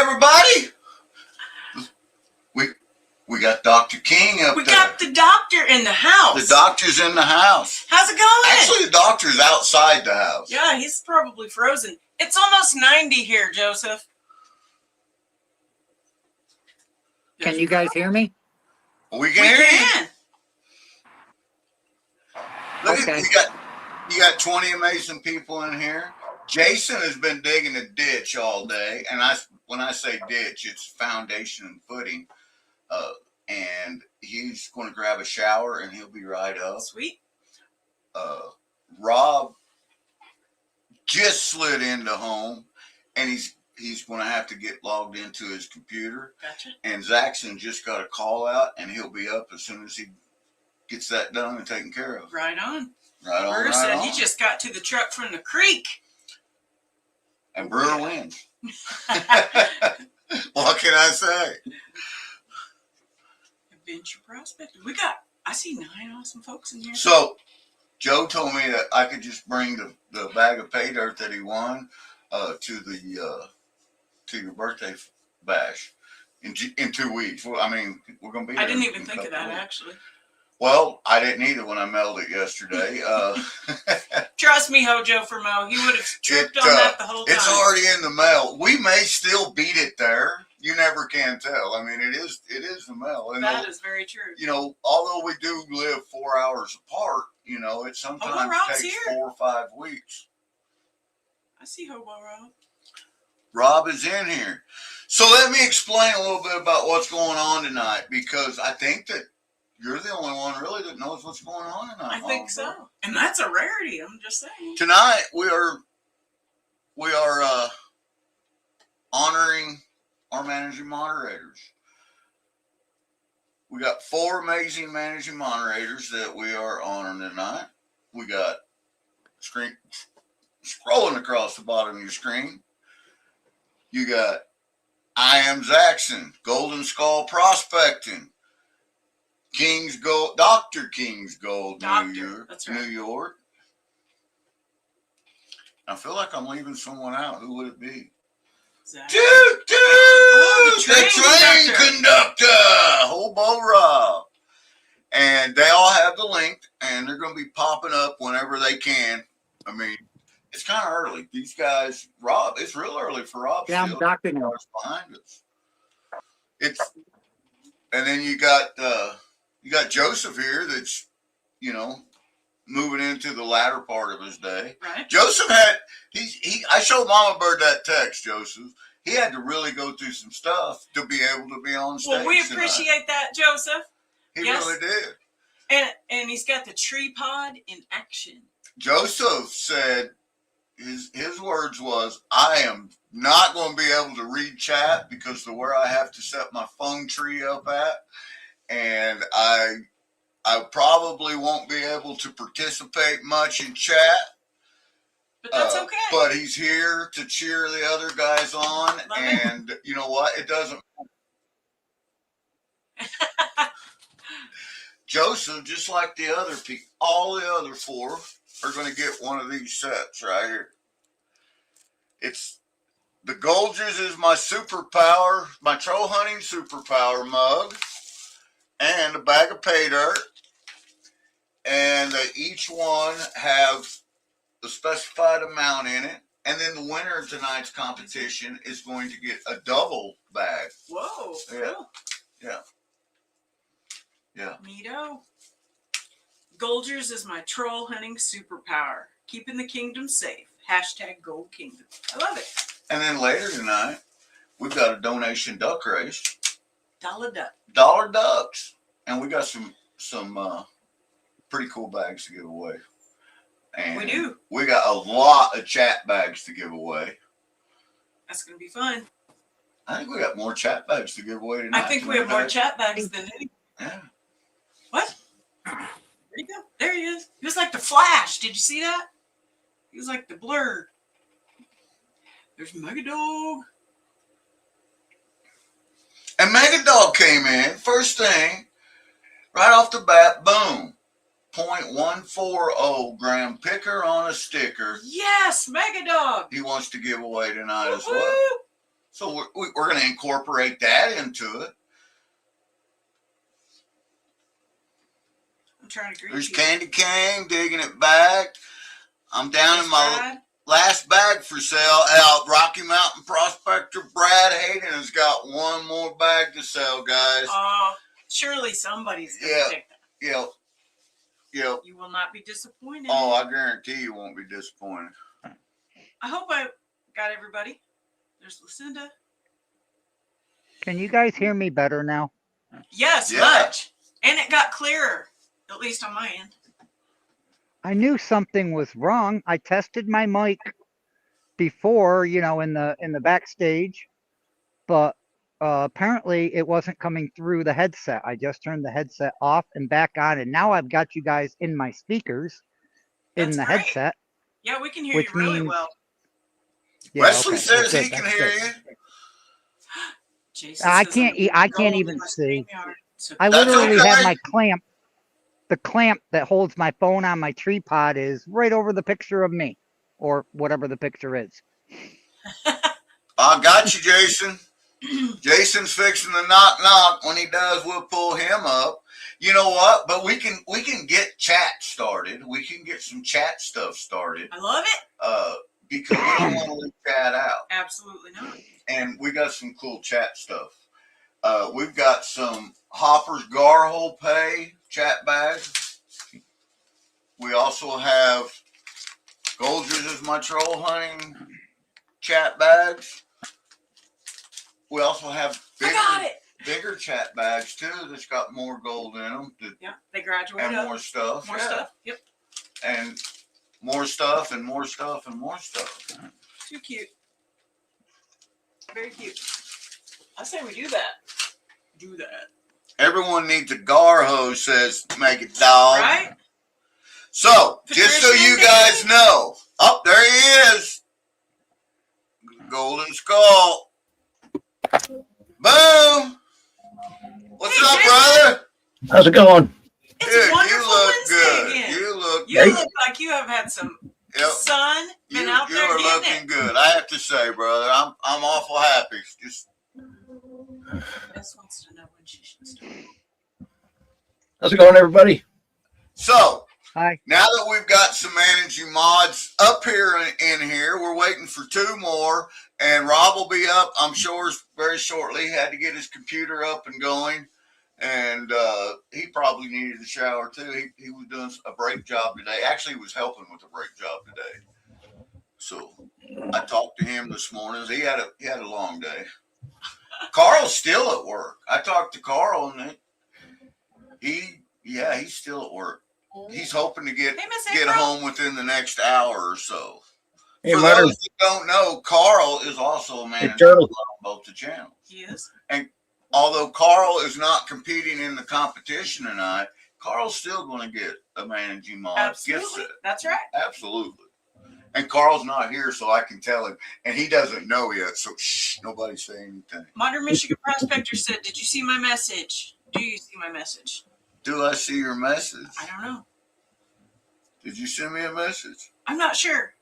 everybody. We got Dr. King up there. We got the doctor in the house. The doctor's in the house. How's it going? Actually, the doctor's outside the house. Yeah, he's probably frozen. It's almost 90 here, Joseph. Can you guys hear me? We can hear you. Look Okay. at you got 20 amazing people in here. Jason has been digging a ditch all day, and when I say ditch, it's foundation and footing. And he's going to grab a shower, and he'll be right up. Sweet. Rob just slid into home, and he's going to have to get logged into his computer. Gotcha. And Zaxxon just got a call out, and he'll be up as soon as he gets that done and taken care of. Right on. Right on. Brewer right said on. he just got to the truck from the creek. And Brewer wins. What can I say? Adventure prospecting. I see 9 awesome folks in here. So, Joe told me that I could just bring the bag of pay dirt that he won to your birthday bash in 2 weeks. Well, I mean, we're going to be there. I didn't even think of that, actually. Well, I didn't either when I mailed it yesterday. Trust me, Hojo for Mo. He would have tripped on that the whole time. It's already in the mail. We may still beat it there. You never can tell. I mean, it is the mail. And that is very true. You know, although we do live 4 hours apart, you know, it sometimes takes 4 or 5 weeks. I see Hobo Rob. Rob is in here. So let me explain a little bit about what's going on tonight, because I think that you're the only one really that knows what's going on tonight. I think so. And that's a rarity, I'm just saying. Tonight we are honoring our managing moderators. We got 4 amazing managing moderators that we are honoring tonight. We got scrolling across the bottom of your screen. You got I Am Zaxxon, Golden Skull Prospecting, King's Gold, Dr. King's Gold, that's right. New York. I feel like I'm leaving someone out. Who would it be? Exactly. The train conductor, Hobo Rob. And they all have the link, and they're going to be popping up whenever they can. I mean, it's kind of early. These guys, Rob, it's real early for Rob. Yeah, I'm Dr. now. Behind us. And then you got Joseph here that's, you know, moving into the latter part of his day. Right. Joseph I showed Mama Bird that text, Joseph. He had to really go through some stuff to be able to be on stage. Well, we appreciate that, Joseph. He really did. And he's got the tree pod in action. Joseph said his words was, I am not going to be able to read chat because of where I have to set my phone tree up at. And I probably won't be able to participate much in chat. But that's okay. But he's here to cheer the other guys on. And you know what? It doesn't. Joseph, just like the other people, all the other 4 are going to get one of these sets right here. It's the Golgers is my superpower, my troll hunting superpower mug, and a bag of pay dirt. And each one have a specified amount in it. And then the winner of tonight's competition is going to get a double bag. Whoa. Yeah. Cool. Yeah. Yeah. Neato. Golgers is my troll hunting superpower. Keeping the kingdom safe. # Gold Kingdom. I love it. And then later tonight, we've got a donation duck race. $1 ducks. And we got some pretty cool bags to give away. And we do. We got a lot of chat bags to give away. That's going to be fun. I think we got more chat bags to give away tonight. I think we have more chat bags than any. Yeah. What? There you go. There he is. He was like the Flash. Did you see that? He was like the Blur. There's Megadog. And Megadog came in. First thing, right off the bat, boom. 0.140 gram picker on a sticker. Yes, Megadog. He wants to give away tonight as Woo-hoo. well. So we're going to incorporate that into it. I'm trying to greet There's you. Candy Cane digging it back. I'm down in my Brad. last bag for sale. Out Rocky Mountain Prospector Brad Hayden has got one more bag to sell, guys. Oh, surely somebody's going to Yeah. take that. Yep. Yep. You will not be disappointed. Oh, I guarantee you won't be disappointed. I hope I got everybody. There's Lucinda. Can you guys hear me better now? Yes, Yeah. much. And it got clearer, at least on my end. I knew something was wrong. I tested my mic before, you know, in the backstage, but apparently it wasn't coming through the headset. I just turned the headset off and back on, and now I've got you guys in my speakers in That's the great. headset. Yeah, we can hear Which you really means- well. Yeah, Wesley okay, says good, he can that's hear good. you. Jason I says can't. I'm I go can't over even my see. StreamYard. So I That's literally have okay. my clamp. The clamp that holds my phone on my tripod is right over the picture of me, or whatever the picture is. I got you, Jason. Jason's fixing the knock. When he does, we'll pull him up. You know what? But we can get chat started. We can get some chat stuff started. I love it. Because we don't want to leave chat out. Absolutely not. And we got some cool chat stuff. We've got some Hopper's Garhole Pay chat bags. We also have Golders is my troll hunting chat bags. We also have I got it. bigger chat bags too that's got more gold in them. Yeah, they graduate And up. more stuff. More yeah. stuff. Yep. And more stuff and more stuff and more stuff. Too cute. Very cute. I say we do that. Do that. Everyone needs a Garho, says Make It Dog. Right? So, just so Patricia you guys know, oh, there he is. Golden Skull. Boom. What's Hey, up, Jason. brother? How's it going? It's Dude, wonderful you look Wednesday good. again. You look You good. look like you have had some Yep. sun, been out You there are getting looking it. good. I have to say, brother, I'm awful happy. Just Bess wants to know when she should start. How's it going, everybody? so Hi. now that we've got some managing mods up here in here, we're waiting for two more, and Rob will be up, I'm sure, very shortly. He had to get his computer up and going, and he probably needed a shower too. He was doing a brake job today. Actually, he was helping with the brake job today. So I talked to him this morning. He had a long day. Carl's still at work. I talked to Carl, and he's still at work. He's hoping to get Hey, Miss get April. home within the next hour or so. Hey, For Mutter. those who don't know, Carl is also a manager Charlie. on both the channels. He is. Although Carl is not competing in the competition tonight, Carl's still going to get a managing mod gift Absolutely. set. That's right. Absolutely. And Carl's not here, so I can tell him. And he doesn't know yet, so shh, nobody say anything. Modern Michigan Prospector said, "Did you see my message? Do you see my message?" Do I see your message? I don't know. Did you send me a message? I'm not sure.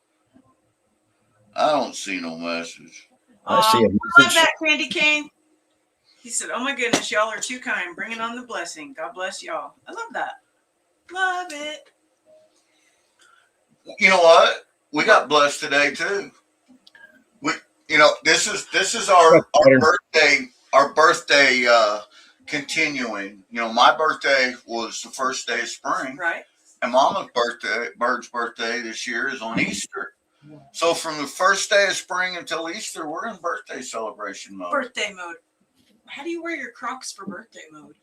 I don't see no message. I see a Love message. that, Candy Cane. He said, "Oh my goodness, y'all are too kind. Bringing on the blessing. God bless y'all." I love that. Love it. You know what? We got blessed today too. This is our birthday continuing. My birthday was the first day of spring, Right? and Mama's Bird's birthday this year is on Easter. So from the first day of spring until Easter, we're in birthday celebration mode. Birthday mode. How do you wear your Crocs for birthday mode?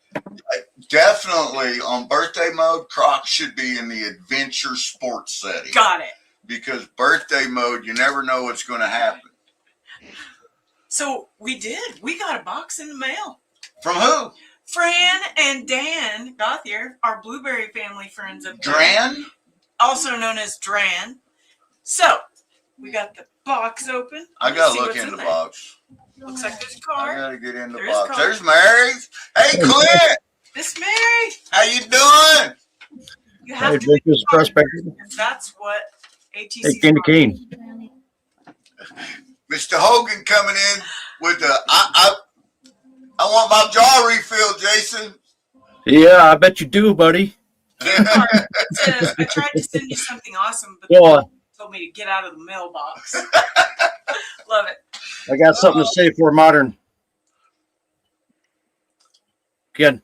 Definitely on birthday mode, Crocs should be in the adventure sports setting. Got it. Because birthday mode, you never know what's going to happen. So we did. We got a box in the mail. From who? Fran and Dan Gothier, our Blueberry family friends of Dran? also known as Dran. So we got the box open. I Let's got see to look what's in the there. box. Looks like there's a I card. got to get in the There is box. card. There's Mary. Hey, Clint. Miss Mary, How you doing? you Hey, have to Jake, this is Prospector. because that's what ATC. Hey, Candy Cane. Mr. Hogan coming in with the I want my jaw refilled, Jason. Yeah, I bet you do, buddy. Sorry, it says, I tried to send you something awesome, but Go on. told me to get out of the mailbox. Love it. I got something to say for modern. Ken,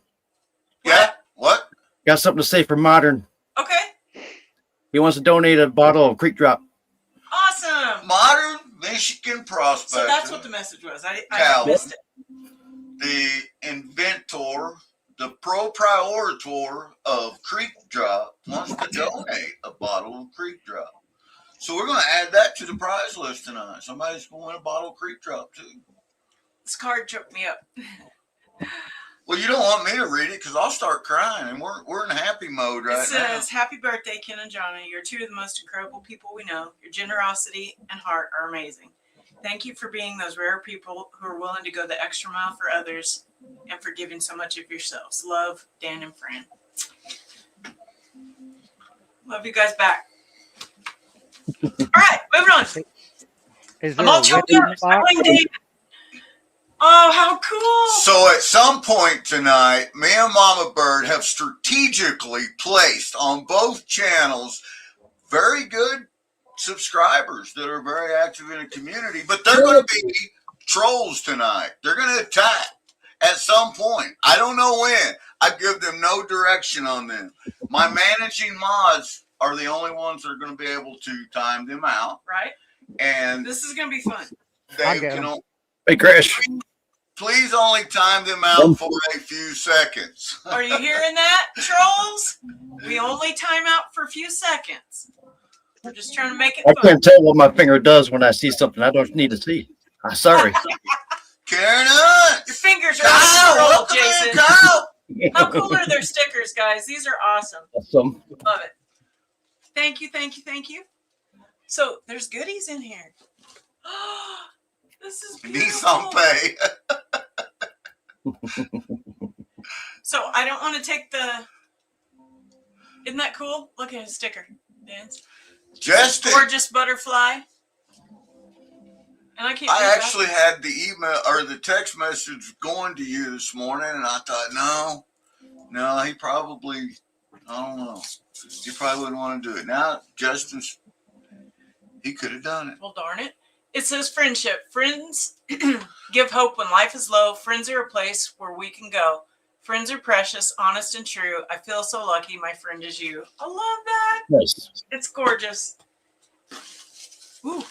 Yeah. What? got something to say for modern. Okay. He wants to donate a bottle of Creek Drop. Awesome. Modern Michigan prospector. So that's what the message was. I Calvin. missed it. The inventor, the proprietor of Creek Drop wants to donate a bottle of Creek Drop. So we're going to add that to the prize list tonight. Somebody's going to win a bottle of Creek Drop too. This card choked me up. Well, you don't want me to read it because I'll start crying, and we're in happy mode right It says, happy birthday, Ken and Johnny. You're two of the most incredible people we know. Your generosity and heart are amazing. Thank you for being those rare people who are willing to go the extra mile for others and for giving so much of yourselves. Love, Dan and Fran. Love you guys back. All right, moving on. Is there I'm all a whip choked in up. the box? Smiling David. Oh, how cool. So at some point tonight, me and Mama Bird have strategically placed on both channels very good subscribers that are very active in the community, but they're going to be trolls tonight. They're going to attack at some point. I don't know when. I give them no direction on them. My managing mods are the only ones that are going to be able to time them out. Right? And This is going to be fun. they can Hey, Crash. please only time them out for a few seconds. Are you hearing that, trolls? We only time out for a few seconds. We're just trying to make it I fun. can't tell what my finger does when I see something I don't need to see. I'm sorry. Karen Hunt! Your fingers are Kyle, on the roll, welcome Jason. in, Kyle! How cool are their stickers, guys? These are awesome. Awesome. Love it. Thank you, thank you, thank you. So there's goodies in here. This is Need some beautiful. pay. So I don't want to take the. Isn't that cool? Look at his sticker, Dance. Justin, Gorgeous butterfly. And I can't. I read actually had the email or the text message going to you this morning, and I thought, no, he probably, I don't know. He probably wouldn't want to do it. Now, Justin's, he could have done it. Well, darn it. It says friendship. Friends give hope when life is low. Friends are a place where we can go. Friends are precious, honest, and true. I feel so lucky my friend is you. I love that. Nice. It's gorgeous. Ooh.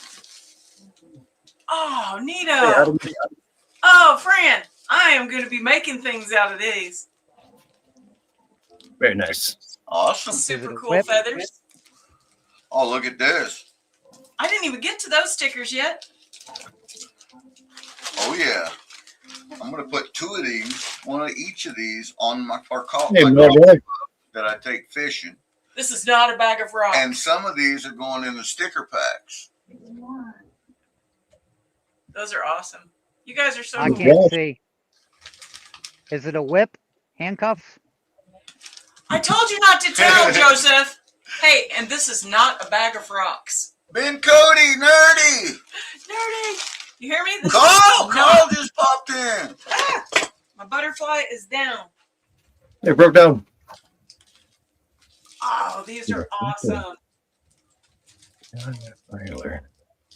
Oh, neato. Oh, Fran, I am going to be making things out of these. Very nice. Awesome. Super a cool whip? feathers. Oh, look at this. I didn't even get to those stickers yet. Oh, yeah. I'm going to put two of these, one of each of these on our coffee Hey, my boy. that I take fishing. This is not a bag of rocks. And some of these are going in the sticker packs. Those are awesome. You guys are so I cool. can't see. Is it a whip? Handcuffs? I told you not to tell, Joseph. Hey, and this is not a bag of rocks. Ben Cody, nerdy. Nerdy. You hear me? This Carl, is Carl just popped in. Ah, my butterfly is down. They broke down. Oh, these are awesome.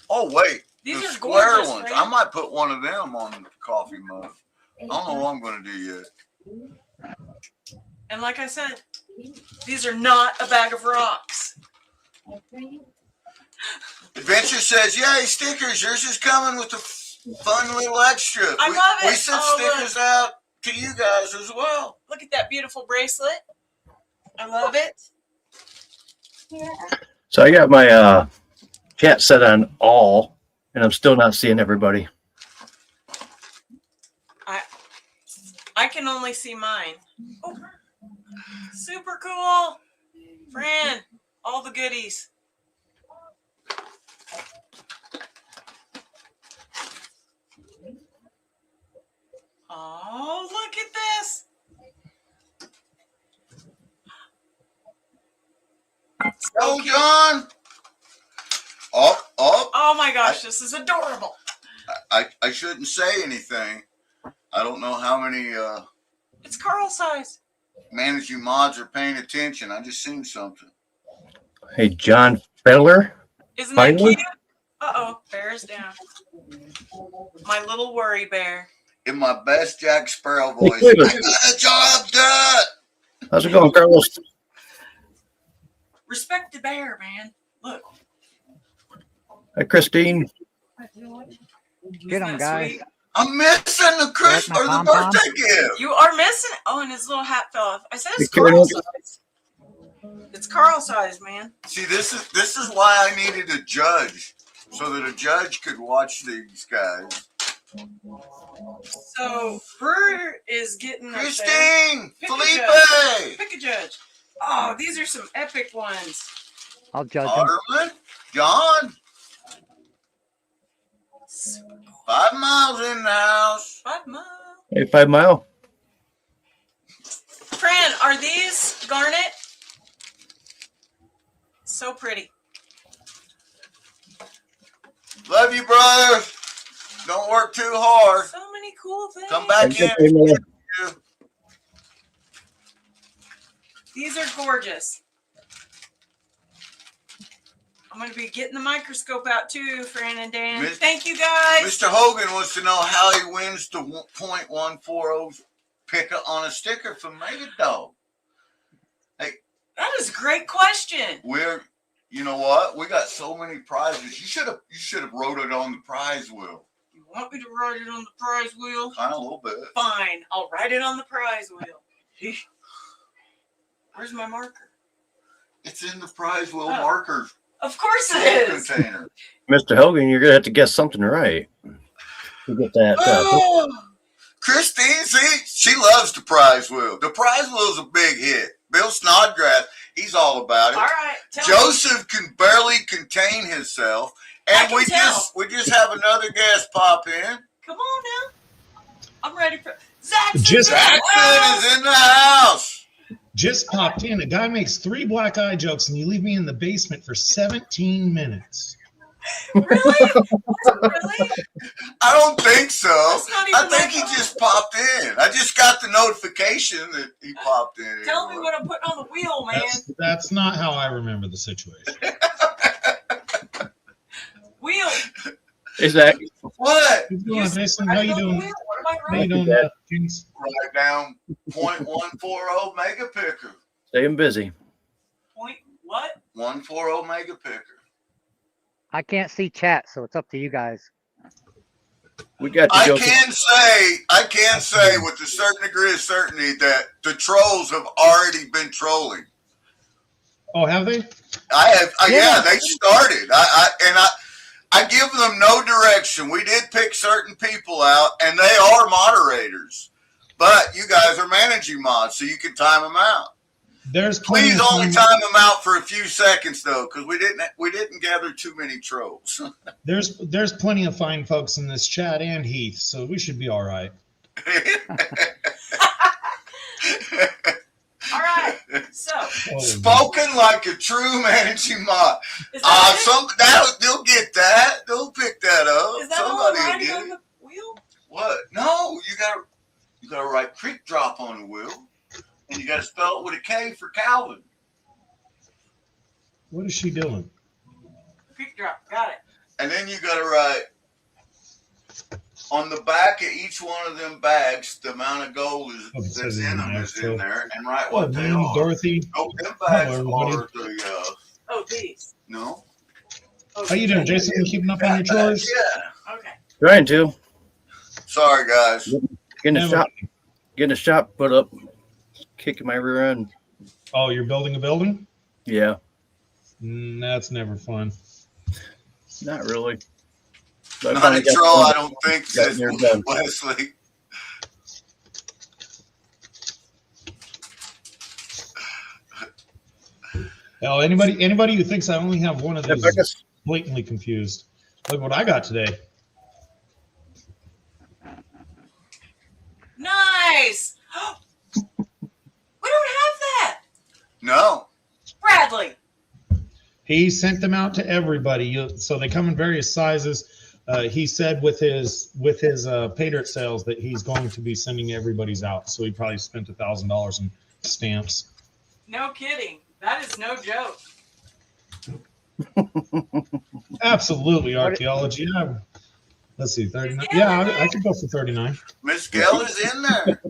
Oh, wait. These the are square gorgeous, ones. right? I might put one of them on the coffee mug. I don't know what I'm going to do yet. And like I said, these are not a bag of rocks. Adventure says, yay, stickers. Yours is coming with a fun little extra. I love it. We sent Oh, stickers out to you guys as well. Look at that beautiful bracelet. I love it. So I got my chat set on all, and I'm still not seeing everybody. I can only see mine. Oh, super cool. Fran, all the goodies. Oh, look at this. Oh, John. Oh. Oh my gosh, this is adorable. I shouldn't say anything. I don't know how many It's Carl size. managing mods are paying attention. I just seen something. Hey, John Feller. Isn't that Finally? cute? Uh-oh, bear's down. My little worry bear. In my best Jack Sparrow Hey, voice, Cleveland. I got a job done. How's it going, Carlos? Respect the bear, man. Look. Hi, Christine. Get 'em, Isn't that guys. sweet? I'm missing the Christmas my or the pom-pom? birthday gift. You are missing. Oh, and his little hat fell off. I said it's You carrying Carl it? size. It's Carl size, man. See, this is why I needed a judge, so that a judge could watch these guys. So Brewer is getting up there. Christine, Pick a Felipe, Pick a judge. Oh, these are some epic ones. I'll judge him. Otterman, John. 5 miles in the house. 5 miles. Hey, 5 Mile. Fran, are these garnet? So pretty. Love you, brother. Don't work too hard. So many cool things. Come back Thank in. you, Miller. These are gorgeous. I'm going to be getting the microscope out too, Fran and Dan. Thank you, guys. Mr. Hogan wants to know how he wins the .140 pick on a sticker from Mega Dog. That is a great question. You know what? We got so many prizes. You should have wrote it on the prize wheel. You want me to write it on the prize wheel? Kind of a little bit. Fine, I'll write it on the prize wheel. Where's my marker? It's in the prize wheel Oh. marker Of course it is. container. Mr. Hogan, you're going to have to guess something right. To get that. Christine, see, she loves the prize wheel. The prize wheel's a big hit. Bill Snodgrass, he's all about it. All right. Tell Joseph can barely contain himself, I and can tell. we just have another guest pop in. Come on now. I'm ready for Zaxxon. Jackson is in the house. Just popped in. A guy makes 3 black eye jokes and you leave me in the basement for 17 minutes. Really? Really? I don't think so. That's not even I think my he fault. just popped in. I just got the notification that he popped in. Tell me what I'm putting on the wheel, man. That's not how I remember the situation. Wheel. Is that What? What's going on, Jason? How you doing? Wheel. What am I How you writing? doing, James? Write down .140 mega picker. staying busy? Point what? 140 mega picker. I can't see chat, so it's up to you guys. We got you, I Joseph. can say with a certain degree of certainty that the trolls have already been trolling. Oh, have they? Yeah, they started. I give them no direction. We did pick certain people out, and they are moderators. But you guys are managing mods, so you can time them out. There's plenty Please of only fine- time them out for a few seconds, though, because we didn't gather too many trolls. There's plenty of fine folks in this chat and Heath, so we should be all right. All right. So, Oh, Spoken like a true managing mod. is that They'll get that. They'll pick that up. it? Is that all I'm Somebody will writing get on it. the wheel? What? No, you gotta write creek drop on the wheel, and you gotta spell it with a K for Calvin. what is she doing? Creek drop. Got it. And then you gotta write on the back of each one of them bags the amount of gold Oh, it that's says in in them there, is so- in there, and write Oh, what they me, are. Dorothy. Oh, them bags Hello, are everybody. the Oh, these. no. Oh, How you doing, Jason? You keeping up on your chores? Yeah. Okay. Trying to. Sorry, guys. Getting a shop put up. Kicking my rear end. Oh, you're building a building? Yeah. That's never fun. Not really. But I Not finally a got troll, one. I don't think, Got says near done. Wesley. Oh, anybody who thinks I only have one of Yeah, these I guess- is blatantly confused. Look what I got today. Nice. We don't have that. No. Bradley. He sent them out to everybody. So they come in various sizes. he said with his pay dirt sales that he's going to be sending everybody's out. So he probably spent $1,000 in stamps. No kidding. That is no joke. Absolutely, archaeology. Let's see, 39. Yeah, I could go for 39. Miss Gail is in there.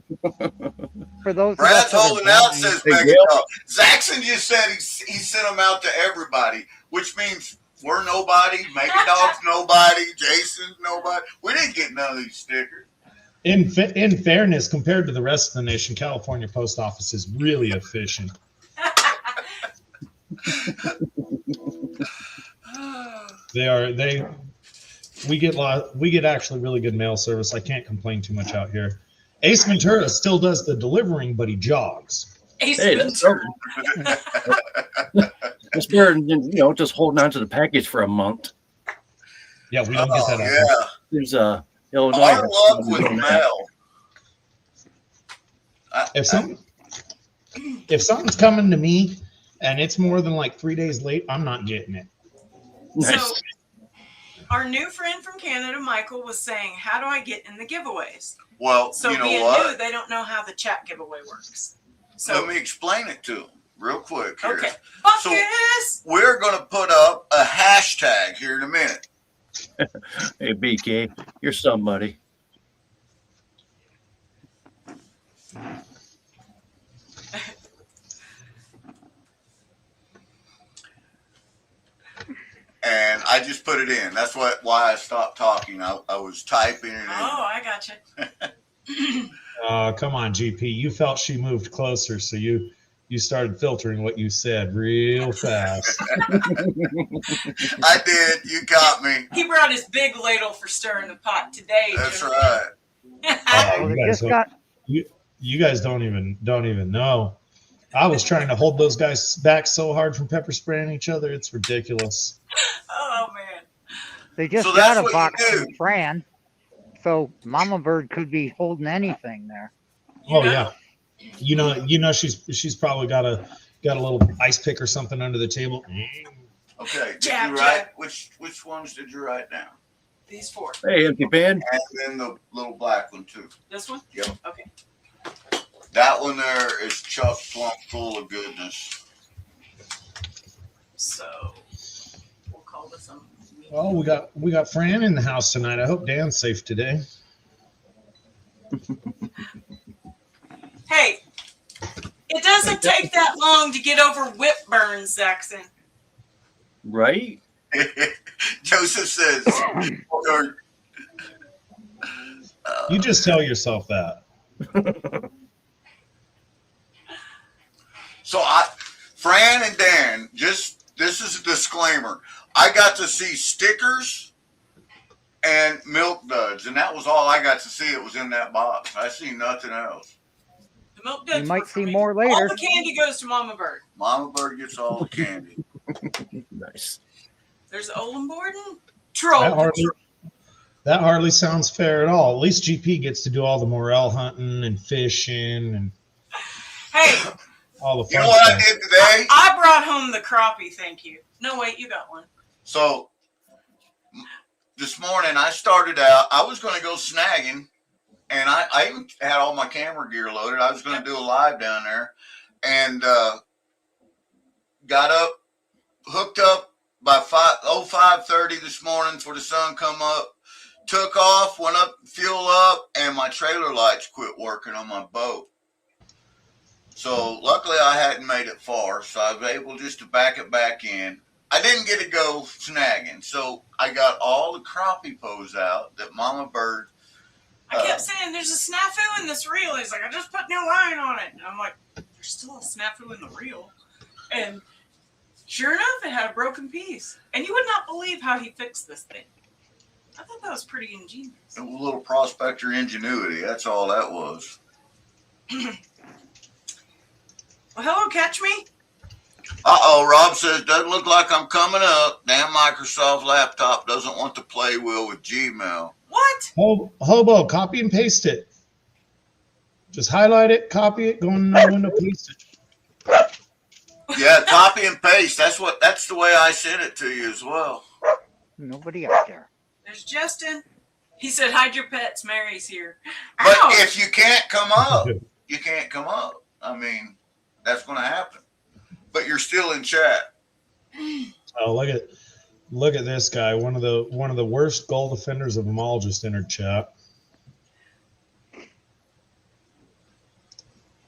For those Brad's of us that are holding out, blind, says Hey, Mega Gail. Dog. Zaxxon just said he sent them out to everybody, which means we're nobody. Mega Dog's nobody. Jason's nobody. We didn't get none of these stickers. In fairness, compared to the rest of the nation, California Post Office is really efficient. We get actually really good mail service. I can't complain too much out here. Ace Ventura still does the delivering, but he jogs. Ace Hey, that's Ventura. it's better than, just holding on to the package for a month. Yeah, we don't get that. Yeah. There's Illinois. Our luck with mail. If something's coming to me and it's more than like 3 days late, I'm not getting it. Nice. So, our new friend from Canada, Michael, was saying, how do I get in the giveaways? Well, So you know being what? new, they don't know how the chat giveaway works. So, Let me explain it to them real quick here. okay. So- Buckets! We're going to put up a hashtag here in a minute. Hey, BK, you're somebody. And I just put it in. That's why I stopped talking. I was typing it in. Oh, I gotcha. Come on, GP. You felt she moved closer, so you started filtering what you said real fast. I did. You got me. He brought his big ladle for stirring the pot today. That's gentlemen. right. well, you they guys just got You guys don't even know. I was trying to hold those guys back so hard from pepper spraying each other. It's ridiculous. Oh, man. they just So got that's a what box you from do. Fran, so Mama Bird could be holding anything there. Oh yeah, you know she's probably got a little ice pick or something under the table. Okay. Did Jab, you write? jab. Which ones did you write down? These four. Hey, empty pan. And then the little black one too. This one? Yep. Okay. That one there is chock plump full of goodness. So, we'll call this one. Well, we got Fran in the house tonight. I hope Dan's safe today. Hey, it doesn't take that long to get over whip burns, Zaxxon. Right? Joseph says, or, You just tell yourself that. so Fran and Dan, this is a disclaimer. I got to see stickers and milk duds, and that was all I got to see. It was in that box. I see nothing else. The milk duds You might were for see me. more All later. the candy goes to Mama Bird. Mama Bird gets all the candy. Nice. There's Olin Borden. Troll. That hardly sounds fair at all. At least GP gets to do all the morel hunting and fishing and Hey, all the You fun know what I stuff. did today? I brought home the crappie, thank you. No, wait, you got one. So this morning I started out, I was going to go snagging, and I even had all my camera gear loaded. I was going to do a live down there, and got up, hooked up by 5:30 this morning for the sun come up, took off, went up, fuel up, and my trailer lights quit working on my boat. So luckily I hadn't made it far, so I was able just to back it back in. I didn't get to go snagging, so I got all the crappie pose out that Mama Bird. I kept saying there's a snafu in this reel. He's like, I just put no line on it. And I'm like, there's still a snafu in the reel. And sure enough, it had a broken piece. And you would not believe how he fixed this thing. I thought that was pretty ingenious. A little prospector ingenuity. That's all that was. Well, hello, catch me. Rob says, doesn't look like I'm coming up. Damn Microsoft laptop doesn't want to play well with Gmail. What? Hobo, copy and paste it. Just highlight it, copy it, go in the window, paste it. Yeah, copy and paste. That's the way I sent it to you as well. Nobody out there. There's Justin. He said, hide your pets. Mary's here. But Ouch. if you can't come up, you can't come up. I mean, that's going to happen. But you're still in chat. Oh, look at this guy. One of the worst goal defenders of them all just entered chat.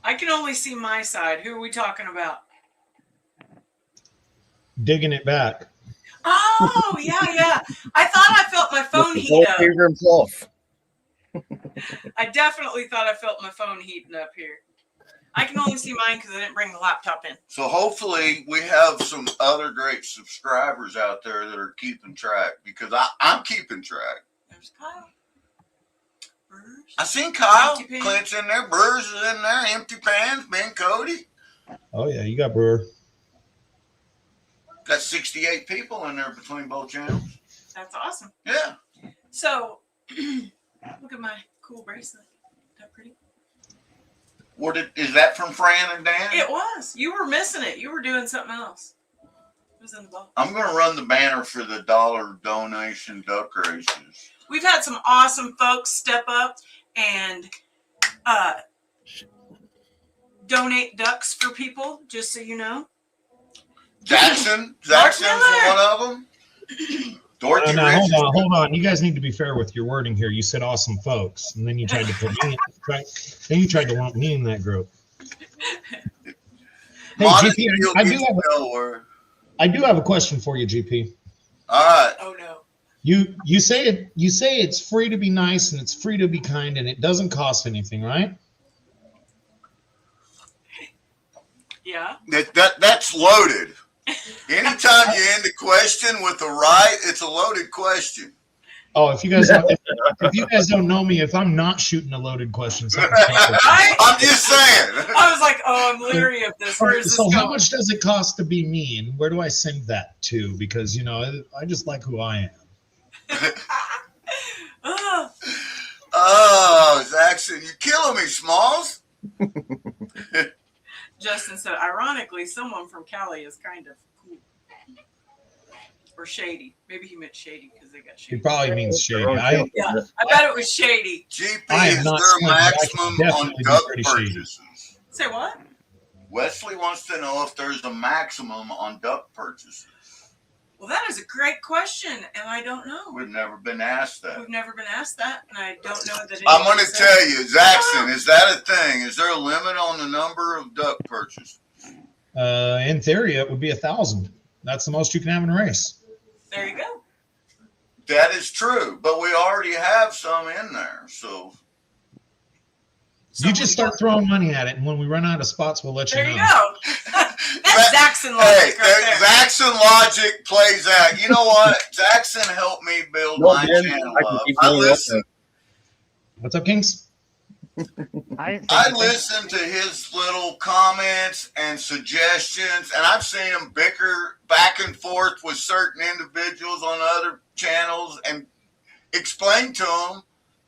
I can only see my side. Who are we talking about? Digging it back. Oh, yeah. I thought I felt my phone heat up. Himself. I definitely thought I felt my phone heating up here. I can only see mine because I didn't bring the laptop in. So hopefully we have some other great subscribers out there that are keeping track, because I'm keeping track. There's Kyle. Bruce. I seen Kyle. Empty Pan. Clint's in there. Brewers is in there. Empty Pans. Ben Cody. Oh yeah, you got Brewer. Got 68 people in there between both channels. That's awesome. Yeah. So, look at my cool bracelet. Is that pretty? Is that from Fran and Dan? It was. You were missing it. You were doing something else. It was in the box. I'm going to run the banner for the $1 donation duck races. We've had some awesome folks step up and donate ducks for people, just so you know. Jackson's one of them. Dorothy hold on. You guys need to be fair with your wording here. You said awesome folks, and then you tried to put me. Then you tried to lump me in that group. Hey, GP, I do have a question for you, GP. All right. Oh no. You say it's free to be nice and it's free to be kind and it doesn't cost anything, right? Yeah. That's loaded. Anytime you end a question with a right, it's a loaded question. Oh, if you guys don't know me, if I'm not shooting a loaded question, I'm just saying. I was like, oh, I'm leery of this. Where is this going? How much does it cost to be me, and where do I send that to? Because I just like who I am. Oh, Jackson, you're killing me, Smalls. Justin said, ironically, someone from Cali is kind of cool. Or shady. Maybe he meant shady because they got shady. He probably means shady. I bet it was shady. GP, is there a maximum on duck purchases? Say what? Wesley wants to know if there's a maximum on duck purchases. Well, that is a great question, and I don't know. We've never been asked that. We've never been asked that, and I don't know that. I'm going to tell you, Jackson, is that a thing? Is there a limit on the number of duck purchases? In theory, it would be 1,000. That's the most you can have in a race. There you go. That is true, but we already have some in there, so. You just start throwing money at it, and when we run out of spots, we'll let you know. There you go. That's Jackson logic right there. Jackson logic plays out. You know what? Jackson helped me build my channel up. I listen. What's up, Kings? I listen to his little comments and suggestions, and I've seen him bicker back and forth with certain individuals on other channels and explain to them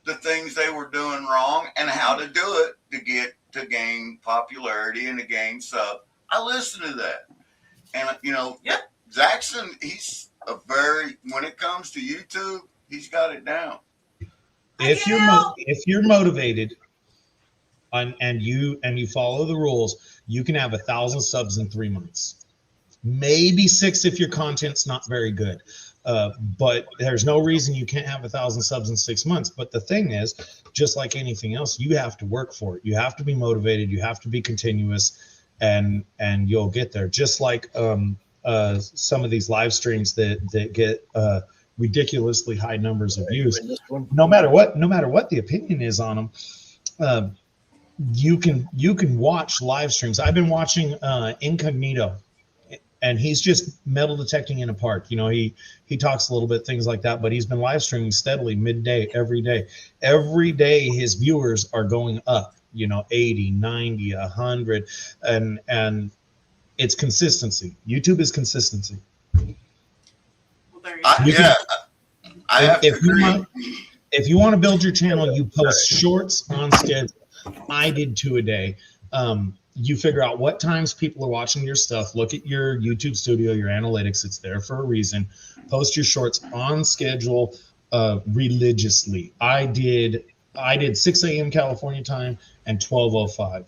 the things they were doing wrong and how to do it to gain popularity and to gain sub. I listen to that. And, Jackson, he's when it comes to YouTube, he's got it down. If you're motivated and you follow the rules, you can have 1,000 subs in 3 months. Maybe 6 if your content's not very good. But there's no reason you can't have 1,000 subs in 6 months. But the thing is, just like anything else, you have to work for it. You have to be motivated. You have to be continuous, and you'll get there. Just like some of these live streams that get ridiculously high numbers of views. No matter what the opinion is on them, you can watch live streams. I've been watching Incognito. And he's just metal detecting in a park. He talks a little bit, things like that, but he's been live streaming steadily midday, every day. Every day his viewers are going up, 80, 90, 100. And it's consistency. YouTube is consistency. Well, there you go. I have to agree. If you want to build your channel, you post shorts on schedule. I did 2 a day. You figure out what times people are watching your stuff. Look at your YouTube studio, your analytics. It's there for a reason. Post your shorts on schedule. religiously. I did 6 a.m. California time and 12:05.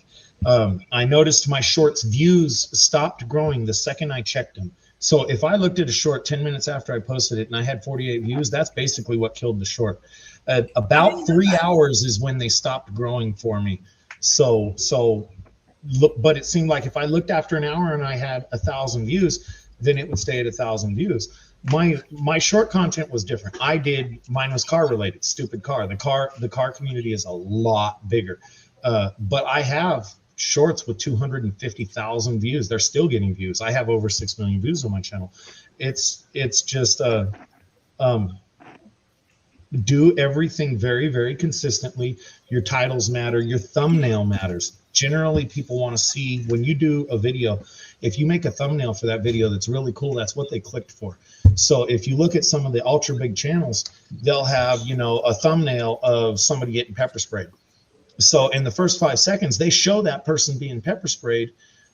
I noticed my shorts views stopped growing the second I checked them. So if I looked at a short 10 minutes after I posted it and I had 48 views, that's basically what killed the short. About 3 hours is when they stopped growing for me. So look, but it seemed like if I looked after an hour and I had 1,000 views, then it would stay at 1,000 views. My short content was different. Mine was car related, stupid car. The car community is a lot bigger. But I have shorts with 250,000 views. They're still getting views. I have over 6 million views on my channel. It's just do everything very, very consistently. Your titles matter. Your thumbnail matters. Generally, people want to see when you do a video, if you make a thumbnail for that video that's really cool, that's what they clicked for. So if you look at some of the ultra big channels, they'll have, a thumbnail of somebody getting pepper sprayed. So in the first 5 seconds, they show that person being pepper sprayed,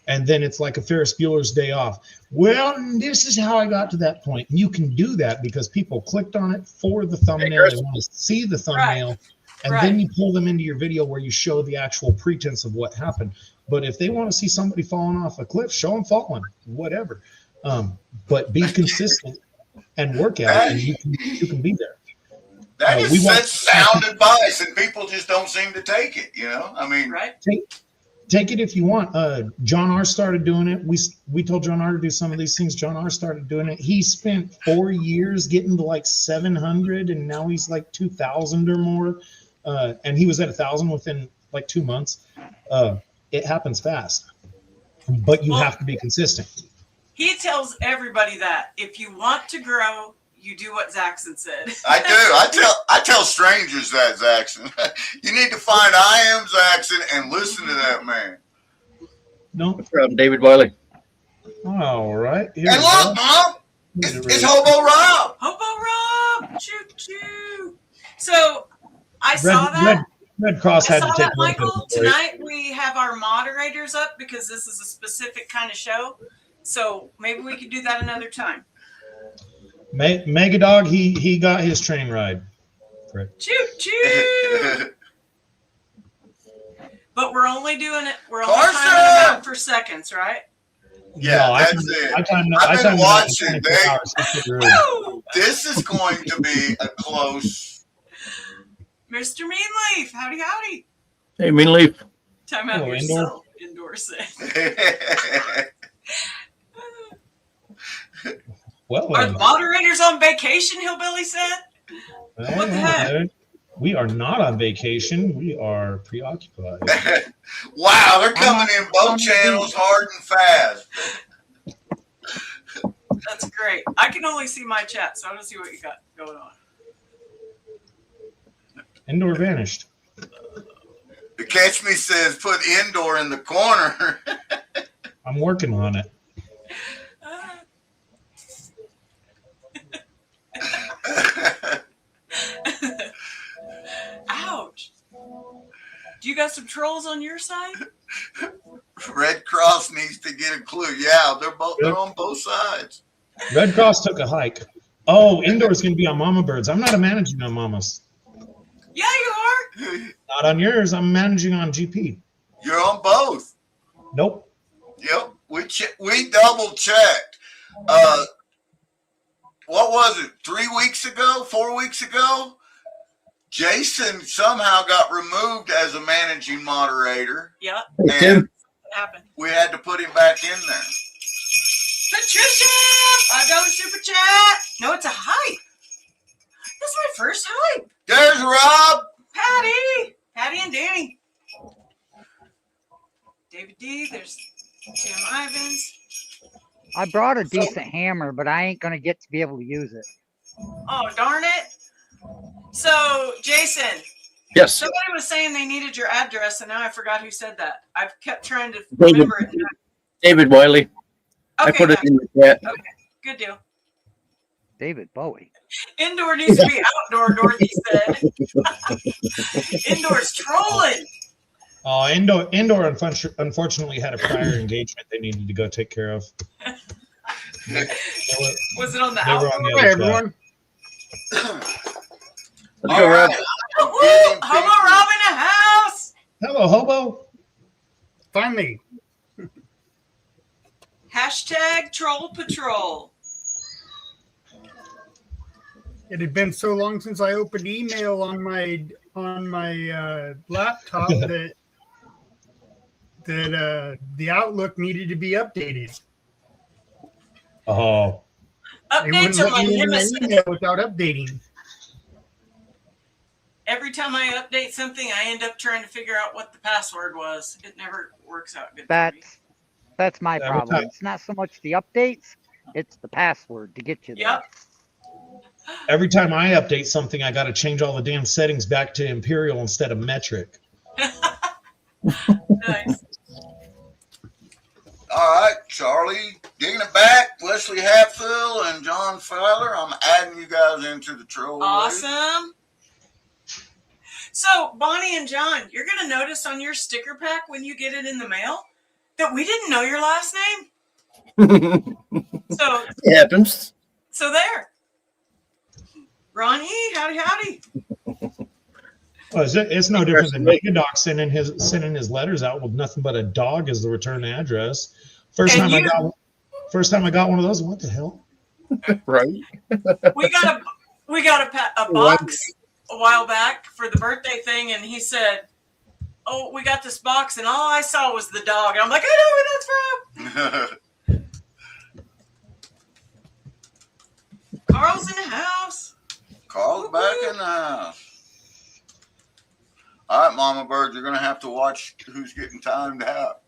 and then it's like a Ferris Bueller's Day Off. Well, this is how I got to that point. And you can do that because people clicked on it for the thumbnail. They want to see the thumbnail. Right. And then you pull them into your video where you show the actual pretense of what happened. But if they want to see somebody falling off a cliff, show them falling, whatever. But be consistent and work at it, and you can be there. That is such sound advice, and people just don't seem to take it. I mean, right? Take it if you want. John R. started doing it. We told John R. to do some of these things. John R. started doing it. He spent 4 years getting to like 700, and now he's like 2,000 or more. And he was at 1,000 within like 2 months. It happens fast, but you have to be consistent. He tells everybody that if you want to grow, you do what Zaxxon said. I do. I tell strangers that, Zaxxon. You need to find I Am Zaxxon and listen to that man. No problem, David Wiley. All right. And look, Mom, it's Hobo Rob. Hobo Rob, choo choo. So I saw that. Red Cross had to take Michael. Tonight we have our moderators up because this is a specific kind of show. So maybe we could do that another time. Mega Dog, he got his train ride. Choo choo. But we're only doing it. We're only timing it out for seconds, right? Yeah, no, that's it. I've been watching. This is going to be a close. Mr. Meanleaf, howdy howdy. Hey, Meanleaf. Time out yourself. Indoor set. Well, are the moderators on vacation? Hillbilly said. What the heck? We are not on vacation. We are preoccupied. Wow, they're coming in both channels hard and fast. That's great. I can only see my chat, so I don't see what you got going on. Indoor vanished. The Catch Me says put indoor in the corner. I'm working on it. Ouch. Do you got some trolls on your side? Red Cross needs to get a clue. Yeah, they're on both sides. Red Cross took a hike. Oh, indoor is going to be on Mama Birds. I'm not managing on Mama's. Yeah, you are. Not on yours. I'm managing on GP. You're on both. Nope. Yep. We double checked. What was it? 3 weeks ago? 4 weeks ago? Jason somehow got removed as a managing moderator. Yep. And what happened? We had to put him back in there. Patricia! $5 super chat. No, it's a hype. That's my first hype. There's Rob. Patty and Danny. David D. There's Tim Ivins. I brought a decent hammer, but I ain't gonna get to be able to use it. Oh, darn it. So, Jason. Yes. Somebody was saying they needed your address, and now I forgot who said that. I've kept trying to remember it. David Wiley. Okay, I put it in the chat. Okay, good deal. David Bowie. Indoor needs to be outdoor, Dorothy said. Indoor's trolling. Oh, indoor unfortunately had a prior engagement they needed to go take care of. Was it on the outdoor? Hey, everyone. Let's All go, Rob. right. Woo-hoo! Homo Rob in the house. Hello, hobo. Finally, Hashtag Troll Patrol. it had been so long since I opened email on my laptop that the Outlook needed to be updated. Oh, They wouldn't Updates are let my me in my nemesis. email without updating. Every time I update something, I end up trying to figure out what the password was. It never works out good for me. That's my Every problem. time- It's not so much the updates, it's the password to get you there. Yep. every time I update something, I got to change all the damn settings back to imperial instead of metric. Nice. All right, Charlie, Dina Back, Wesley Hatfield, and John Fowler. I'm adding you guys into the troll. Awesome. So, Bonnie and John, you're going to notice on your sticker pack when you get it in the mail that we didn't know your last name. So, It happens. so there. Ronnie, howdy. Well, it's no different than Megadoc sending his letters out with nothing but a dog as the return address. First And time I got one of those. What the hell? Right. We got a box a while back for the birthday thing, and he said, "Oh, we got this box," and all I saw was the dog. And I'm like, I know where that's from. Carl's in the house. Carl's back in the house. All right, Mama Bird, you're going to have to watch who's getting timed out.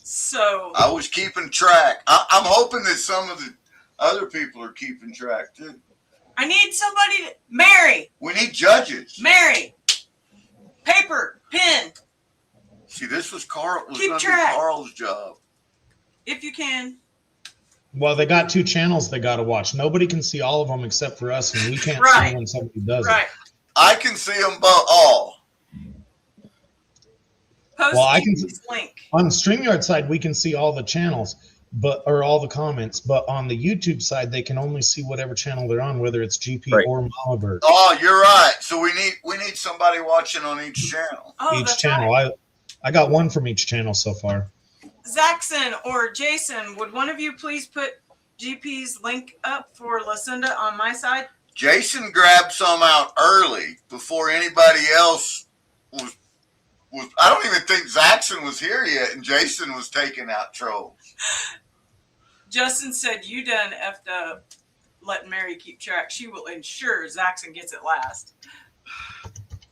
So I was keeping track. I'm hoping that some of the other people are keeping track, too. I need somebody to Mary, We need judges. paper, pen, See, this was going Keep to be track. Carl's job. if you can. Well, they got 2 channels they got to watch. Nobody can see all of them except for us, and we can't Right. see when somebody does Right. it. I can see them all. Post Well, I can- this link. On the StreamYard side, we can see all the channels, or all the comments. But on the YouTube side, they can only see whatever channel they're on, whether it's GP Right. or Mama Bird. Oh, you're right. So we need somebody watching on each channel. Oh, Each that's channel. right. I got one from each channel so far. Zaxxon or Jason, would one of you please put GP's link up for Lucinda on my side? Jason grabbed some out early before anybody else was. I don't even think Zaxxon was here yet, and Jason was taking out trolls. Justin said you done effed up letting Mary keep track. She will ensure Zaxxon gets it last.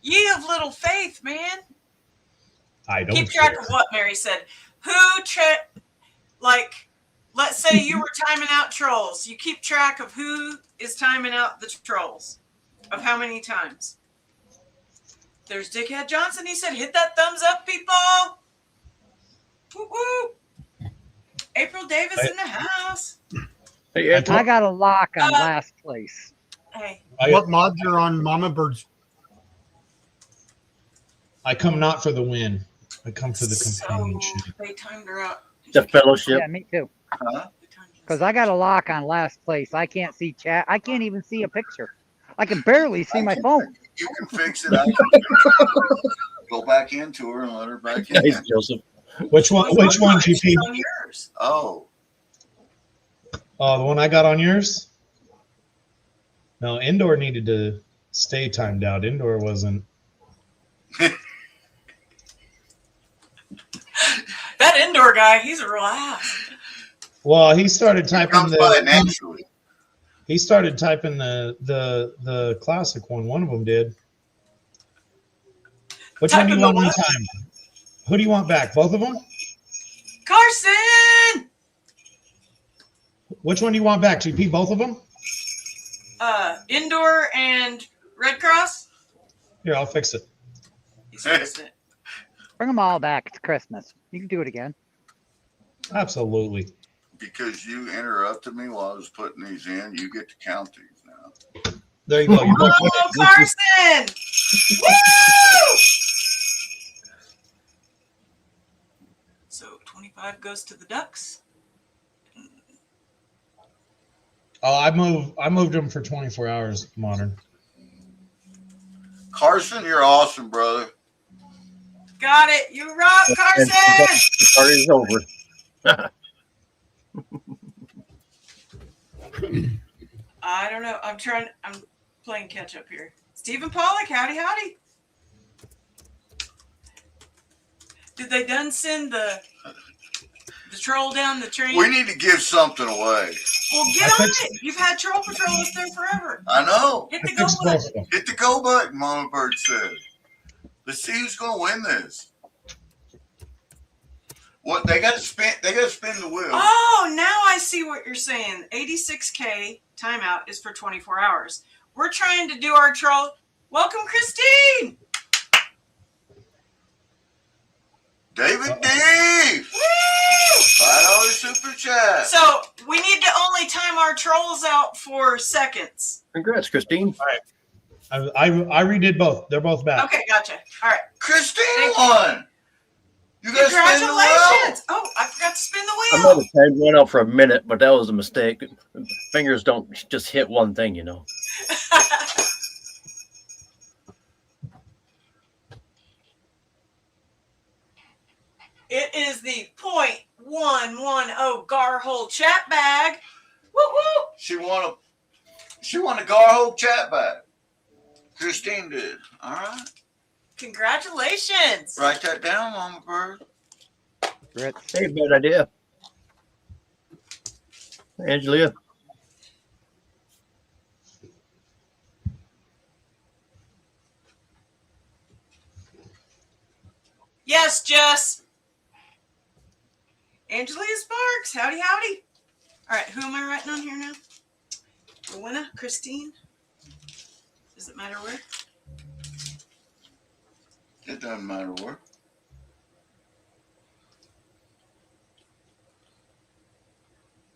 Ye of little faith, man. I don't Keep track care. of what Mary said. Let's say you were timing out trolls. You keep track of who is timing out the trolls, of how many times. There's Dickhead Johnson. He said, hit that thumbs up, people. Woo woo. April Davis in the house. Hey, April. I got a lock on last place. Hey, What mods are on Mama Bird's? I come not for the win. I come for the so companionship. they timed her out. The fellowship. Yeah, me too. Huh? Because I got a lock on last place. I can't see chat. I can't even see a picture. I can barely see my phone. You can fix it. I can fix it. Go back into her and let her back in. Nice, Joseph. Which one, She's GP? on yours. Oh, Oh, the one I got on yours? No, Indoor needed to stay timed out. Indoor wasn't. That indoor guy, he's a real ass. Well, he started it typing comes by the. naturally. He started typing the classic one. One of them did. Which one do Typing you the want on what? time? Who do you want back? Both of them? Carson! Which one do you want back? GP, both of them? Indoor and Red Cross? Here, I'll fix it. He's fixed it. Bring them all back. It's Christmas. You can do it again. Absolutely. Because you interrupted me while I was putting these in, you get to count these now. There you go. You both Oh, Carson! Woo! So 25 goes to the Ducks. Oh, I moved them for 24 hours, modern. Carson, you're awesome, brother. Got it. You rock, And Carson. the party is over. I don't know. I'm playing catch up here. Stephen Pollock, howdy, howdy. Did they done send the troll down the train? We need to give something away. Well, get on it. You've had Troll Patrol up there forever. I know. Hit the go button. Hit the go button, Mama Bird said. Let's see who's gonna win this. What they got to spin? They got to spin the wheel. Oh, now I see what you're saying. 86K timeout is for 24 hours. We're trying to do our troll. Welcome, Christine. David D. $5 super chat. So we need to only time our trolls out for seconds. Congrats, Christine. I redid both. They're both back. Okay, gotcha. All right. Christine won. You got to spin the wheel. Congratulations. Oh, I forgot to spin the I wheel. might have timed one out for a minute, but that was a mistake. Fingers don't just hit one thing, you know. It is the .110 Garhole chat bag. Woo woo! She won a Garho chat bag. Christine did. All right. Congratulations. Write that down, Mama Bird. Grits. Hey, bad idea. Angelia. Yes, Jess. Angelia Sparks. Howdy, howdy. All right, who am I writing on here now? Rowena, Christine. Does it matter where? It doesn't matter where.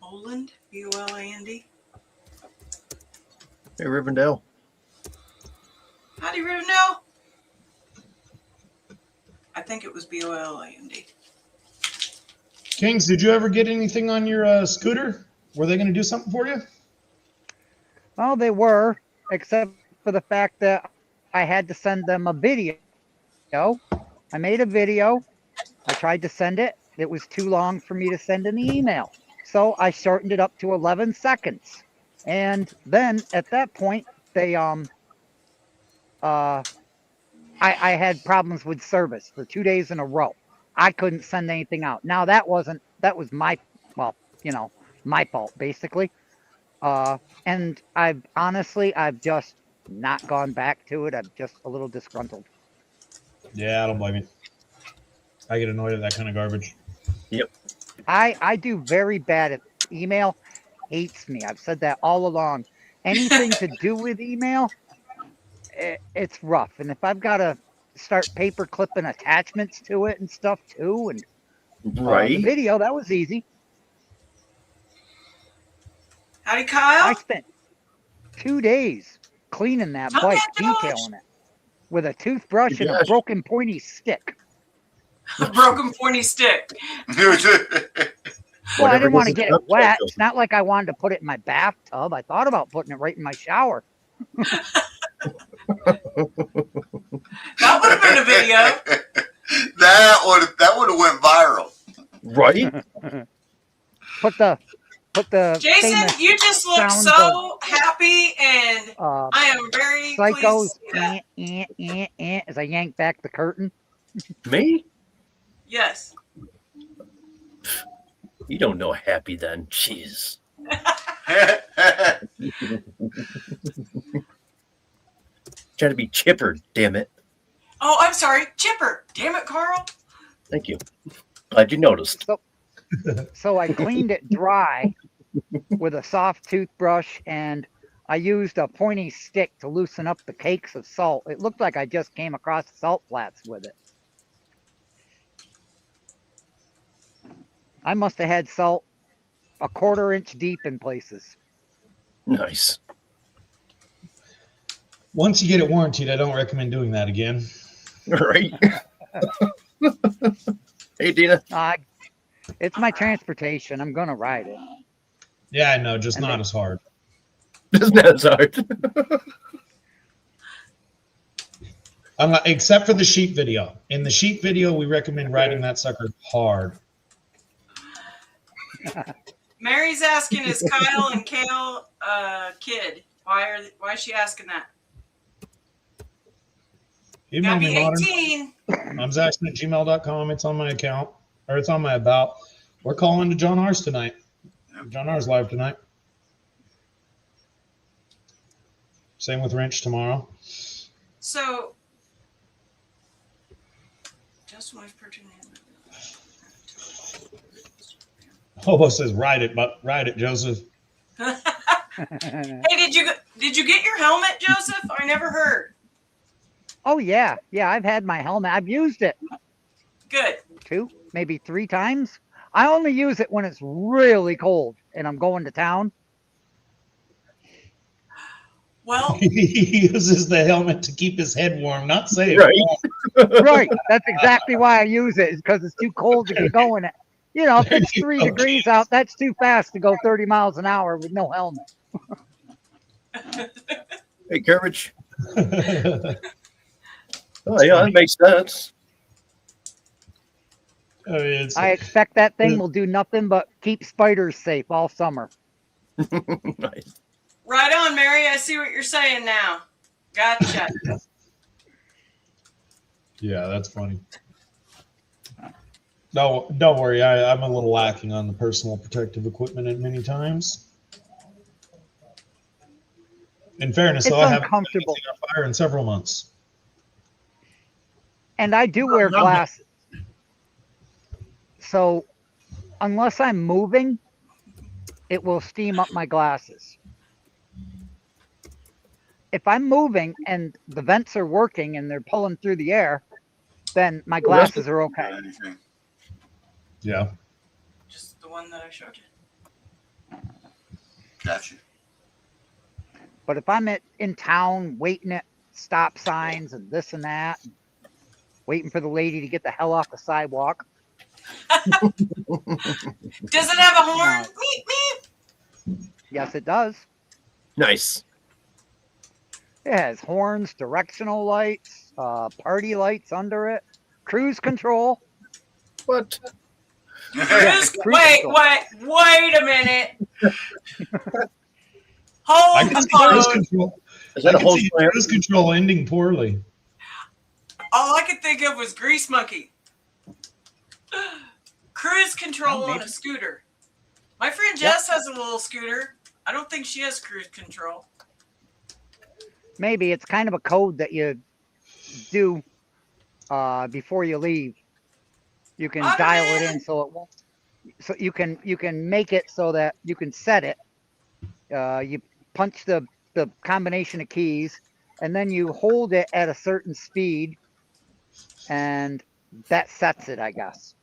Boland, B-O-L-A-N-D. Hey, Rivendell. Howdy, Rivendell. I think it was B-O-L-A-N-D. Kings, did you ever get anything on your scooter? Were they going to do something for you? Well, they were, except for the fact that I had to send them a video. I made a video. I tried to send it. It was too long for me to send an email. So I shortened it up to 11 seconds. And then at that point, they I had problems with service for 2 days in a row. I couldn't send anything out. Now that was my, well, my fault basically. And I've just not gone back to it. I'm just a little disgruntled. Yeah, I don't blame you. I get annoyed at that kind of garbage. Yep. I do very bad at email. Hates me. I've said that all along. Anything to do with email, it's rough. And if I've got to start paper clipping attachments to it and stuff too, and the Right. video, that was easy. Howdy, Kyle. I spent 2 days cleaning that Not bike, bad, Josh. detailing it with a toothbrush and a Josh. broken pointy stick. A broken pointy stick. Well, I Whatever didn't want to doesn't get it cut, wet. cut. It's not like I wanted to put it in my bathtub. I thought about putting it right in my shower. That would have been a video. that would have went viral. Right? Put the Jason, famous, you just look sound so happy, and I am very Psycho's pleased. To see that. as I yank back the curtain. Me? Yes. You don't know happy then. Jeez. Trying to be chipper, damn it. Oh, I'm sorry. Chipper. Damn it, Carl. Thank you. Glad you noticed. So I cleaned it dry with a soft toothbrush, and I used a pointy stick to loosen up the cakes of salt. It looked like I just came across salt flats with it. I must have had salt a 1/4 inch deep in places. Nice. Once you get it warranted, I don't recommend doing that again. Right? Hey, Dina. It's my transportation. I'm gonna ride it. Yeah, I know, just not as hard. Isn't that hard? Except for the sheep video. In the sheep video, we recommend riding that sucker hard. Mary's asking, is Kyle and Kale kid? Why is she asking that? Email Gotta me, be Modern. 18. I'm Zaxxon@gmail.com. It's on my account, or it's on my about. We're calling to John R's tonight. John R's live tonight. Same with Wrench tomorrow. So, just wife purchasing. Hobo says, "Ride it, Joseph." Hey, did you get your helmet, Joseph? I never heard. Oh yeah, I've had my helmet. I've used it Good. 2, maybe 3 times. I only use it when it's really cold and I'm going to town. Well, He uses the helmet to keep his head warm, not safe. Right. Right. That's exactly why I use it, is because it's too cold to get going. You know, if it's 3 Okay. degrees out, that's too fast to go 30 miles an hour with no helmet. Hey, courage. Oh, yeah, that makes sense. I expect that thing will do nothing but keep spiders safe all summer. Nice. right on, Mary. I see what you're saying now. Gotcha. Yeah, that's funny. No, don't worry. I'm a little lacking on the personal protective equipment at many times. In fairness, It's though, I haven't uncomfortable. set anything on fire in several months. And I do wear glasses. So unless I'm moving, it will steam up my glasses. If I'm moving and the vents are working and they're pulling through the air, then my glasses are okay. Anything. Yeah. Just the one that I showed you. Gotcha. But if I'm in town waiting at stop signs and this and that, waiting for the lady to get the hell off the sidewalk. Does it have a horn? Meep, meep. Yes, it does. Nice. It has horns, directional lights, party lights under it, cruise control. What? Wait a minute. I Hold can the see cruise phone. control. Is that I a can whole see plan? cruise control ending poorly. All I could think of was Grease Monkey. Cruise control on a scooter. My friend Jess has a little scooter. I don't think she has cruise control. Maybe it's kind of a code that you do before you leave. You can dial it in so it won't. So you can make it so that you can set it. You punch the combination of keys, and then you hold it at a certain speed, and that sets it, I guess.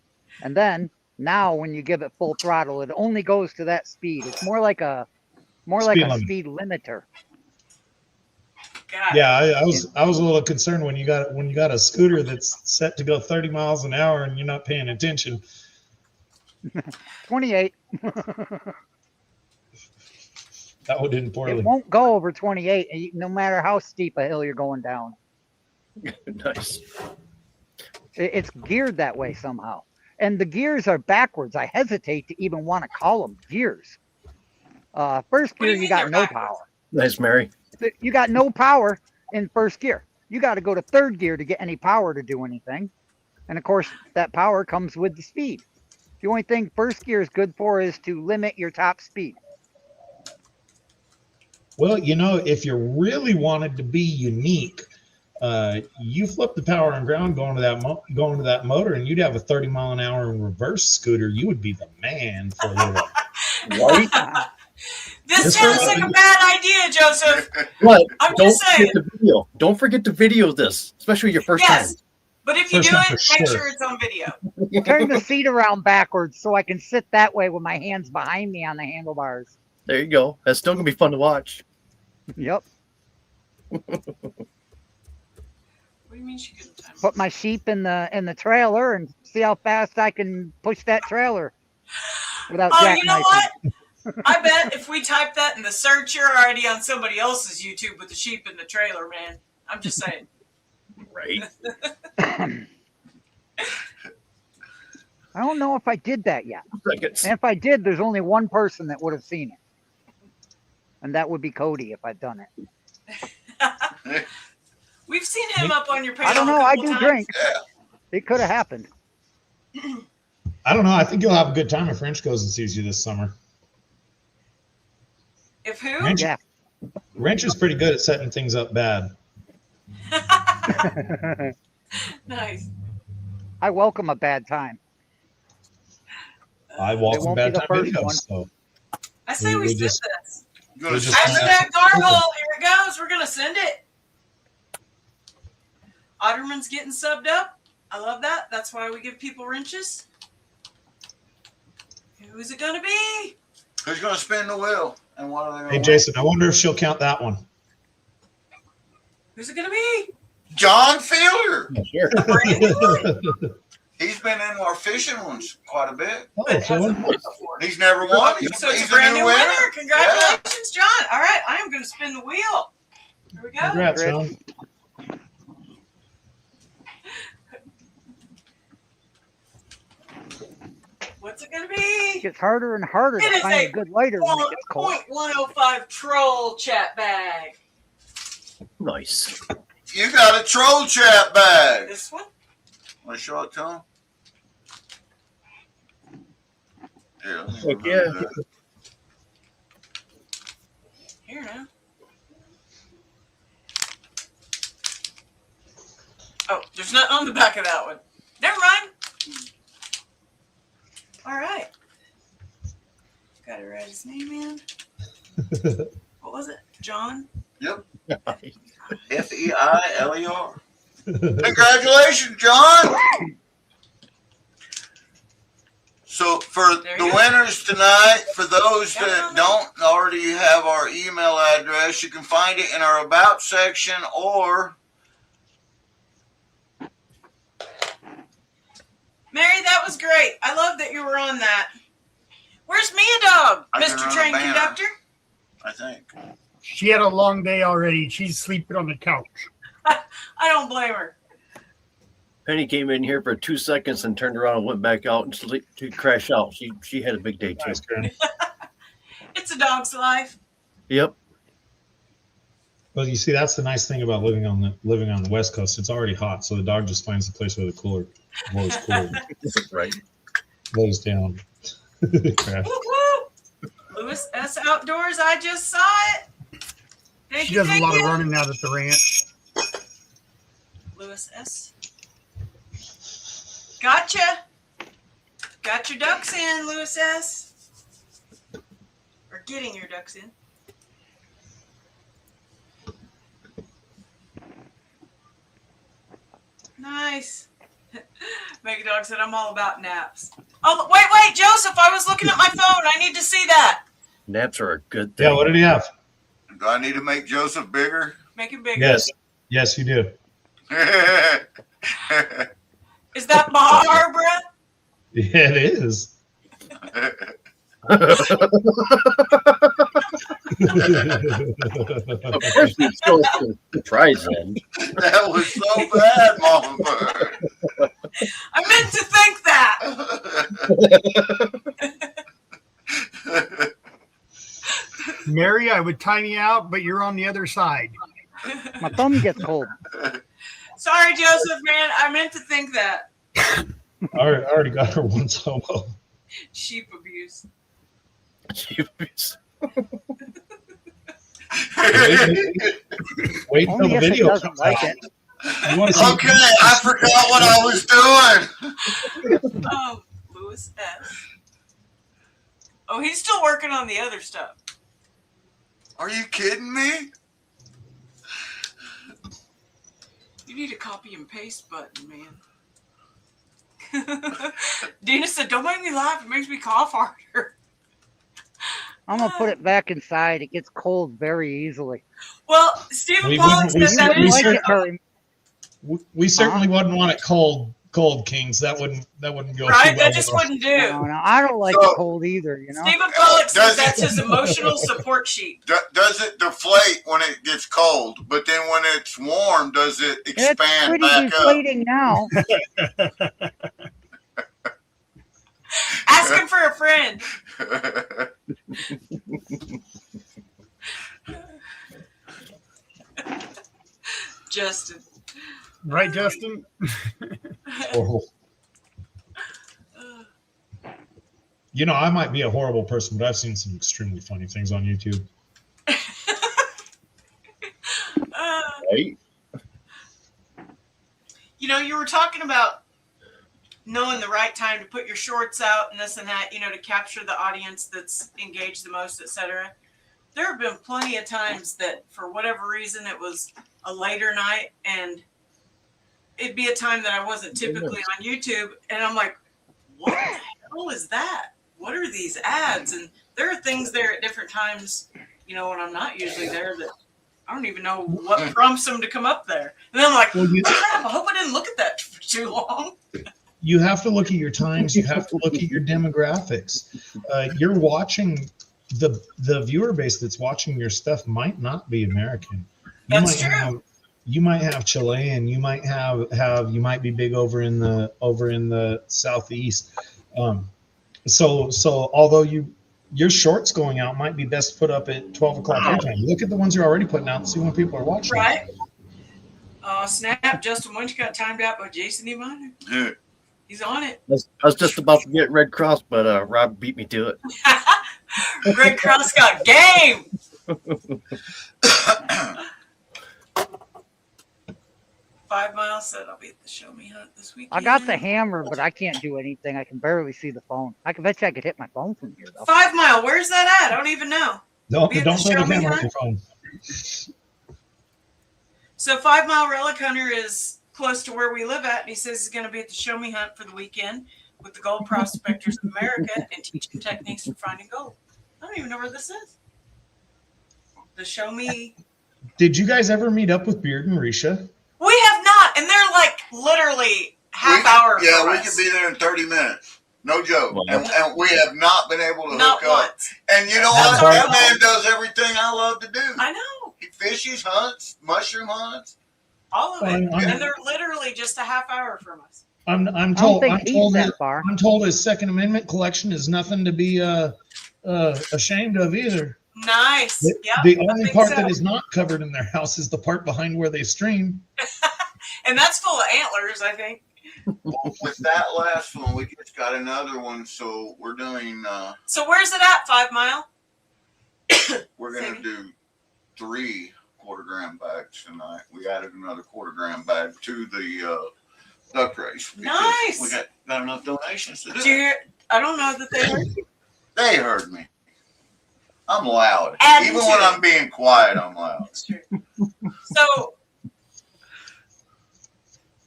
And then now when you give it full throttle, it only goes to that speed. It's more like a speed limiter. God. Yeah, I was a little concerned when you got a scooter that's set to go 30 miles an hour and you're not paying attention. 28. That would end poorly. It won't go over 28, no matter how steep a hill you're going down. Nice. It's geared that way somehow. And the gears are backwards. I hesitate to even want to call them gears. First gear, you got no power. Nice, Mary. You got no power in first gear. You got to go to third gear to get any power to do anything. And of course, that power comes with the speed. The only thing first gear is good for is to limit your top speed. Well, if you really wanted to be unique, you flip the power and ground going to that motor, and you'd have a 30 mile an hour in reverse scooter. You would be the man for a little while. Right? This sounds like a bad idea, Joseph. But I'm don't just saying. forget the video. Don't forget to video this, especially your first Yes. time. But if you First do time it, for make sure. sure it's on video. Turn the seat around backwards so I can sit that way with my hands behind me on the handlebars. There you go. That's still gonna be fun to watch. Yep. What do you mean she couldn't time? Put my sheep in the trailer and see how fast I can push that trailer without Oh, jackknifing. you know what? I bet if we type that in the search, you're already on somebody else's YouTube with the sheep in the trailer, man. I'm just saying. Right. I don't know if I did that yet. Seconds. And if I did, there's only one person that would have seen it. And that would be Cody if I'd done it. We've seen him up on your page. I don't know. I do drink. Yeah. It could have happened. I don't know. I think you'll have a good time if Wrench goes and sees you this summer. If who? Wrench, Yeah. Wrench is pretty good at setting things up bad. Nice. I welcome a bad time. I walk It some won't bad be the time first videos. one. So I say We we send just- this. You gonna We're just- After send that gargle, here it goes. We're gonna send it. Otterman's getting subbed up. I love that. That's why we give people wrenches. Who's it gonna be? Who's gonna spin the wheel? And what are they gonna hey, win? Jason, I wonder if she'll count that one. Who's it gonna be? John Fielder. Sure. He's been in our fishing ones quite a bit. Oh, But so hasn't won before. He's never won. He's, So it's he's a brand new new winner. winner. Congratulations, John. All right, I am gonna spin the wheel. Here we go. congrats, Chris. Sean. What's it gonna It be? gets harder and harder It to is find a a good lighter when it gets cold. 1.105 troll chat bag. Nice. You got a troll chat bag. This one? Want to show it to him? Yeah. let me Heck remove yeah. that. Here now. Oh, there's nothing on the back of that one. Never mind. All right. Got to write his name in. What was it? John? F-E-I-L-E-R. Congratulations, John. So for There the you go. winners tonight, for those Got it that on there. don't already have our email address, you can find it in our About section or Mary, that was great. I love that you were on that. Where's Mia Dog, I can Mr. run a Train banner. Conductor? I think. She had a long day already. She's sleeping on the couch. I don't blame her. Penny came in here for 2 seconds and turned around and went back out and sleep to crash out. She had a big day too. Nice, Karen. It's a dog's life. Yep. Well, you see, that's the nice thing about living on the West Coast. It's already hot, so the dog just finds a place where the cooler blows cool, Right. blows down. Crap. Woo woo. Lewis S. Outdoors, I just saw it. Thank She you, does a thank lot of you. running out at the ranch. Lewis S. Gotcha. Got your ducks in, Lewis S. Or getting your ducks in. Nice. Mega Dog said, I'm all about naps. Oh, wait, Joseph, I was looking at my phone. I need to see that. Naps are a good thing. Yeah, what did he have? Do I need to make Joseph bigger? Make it bigger. Yes, you do. Is that Barbara? Yeah, it is. Of course, we still surprise them. That was so bad, Mama Bird. I meant to think that. Mary, I would time you out, but you're on the other side. My thumb gets cold. Sorry, Joseph, man. I meant to think that. I already got her one solo. Sheep abuse. Wait Only until the if it video doesn't comes like out. it. You want to see? Okay, I forgot what I was doing. Oh, Lewis S. Oh, he's still working on the other stuff. Are you kidding me? You need a copy and paste button, man. Dina said, don't make me laugh. It makes me cough harder. I'm gonna put it back inside. It gets cold very easily. Well, Stephen We Pollock wouldn't- said that I we is like should- it very. We certainly wouldn't want it cold cold, Kings. That wouldn't go Right? too well That just with us. wouldn't do. No, I don't like So- the cold either. You know. Stephen Pollock says Does it- that's his emotional support sheet. Does it deflate when it gets cold? But then when it's warm, does it It's expand pretty back deflating now. Ask him for a friend. up? Justin. Right, Justin? Horrible. You know, I might be a horrible person, but I've seen some extremely funny things on YouTube. Right? You know, you were talking about knowing the right time to put your shorts out and this and that, you know, to capture the audience that's engaged the most, etc. There have been plenty of times that for whatever reason it was a later night and it'd be a time that I wasn't typically on YouTube and I'm like, what the hell is that? What are these ads? And there are things there at different times, you know, when I'm not usually there that I don't even know what prompts them to come up there. And I'm like, Well, crap, I hope I didn't look at that for too long. you have to look at your times. You have to look at your demographics. You're watching the viewer base that's watching your stuff might not be American. That's true. You might have Chilean. You might you might be big over in the southeast. So although your shorts going out might be best put up at 12 o'clock your time. Look at the ones you're already putting out and see when people are watching. Right. Snap, Justin Winch got timed out by Jason E. Minor. He's on it. I was just about to get Red Cross, but Rob beat me to it. Red Cross got game. 5 Mile said I'll be at the Show Me Hunt this weekend. I got the hammer, but I can't do anything. I can barely see the phone. I can bet you I could hit my phone from here, though. 5 Mile, where's that at? I don't even know. Don't Be at don't the throw the Show Me camera on Hunt? your phone. So 5 Mile Relic Hunter is close to where we live at, and he says he's going to be at the Show Me Hunt for the weekend with the Gold Prospectors of America and teaching techniques for finding gold. I don't even know where this is. The Show Me. Did you guys ever meet up with Beard and Risha? We have not, and they're like literally half hour. Yeah, for we us. could be there in 30 minutes. No joke. Well, And we have not been able to Not hook up. once. And you know That's what? our That man fault. does everything I love to do. I know. He fishes, hunts, mushroom hunts. All of it. I'm- And they're literally just a half hour from us. I'm I don't told think I'm he's told that far. I'm told his Second Amendment collection is nothing to be ashamed of either. Nice. Yeah. The I only think part so. that is not covered in their house is the part behind where they stream. And that's full of antlers, I think. With that last one, we just got another one. So we're doing, So where's it at, 5 Mile? we're going to do 3 quarter-gram bags tonight. We added another quarter-gram bag to the duck race. because Nice. We got enough donations to do Did you it. hear? I don't know that they heard you. They heard me. I'm loud. Adding Even to when it. I'm being quiet, I'm loud. That's true. So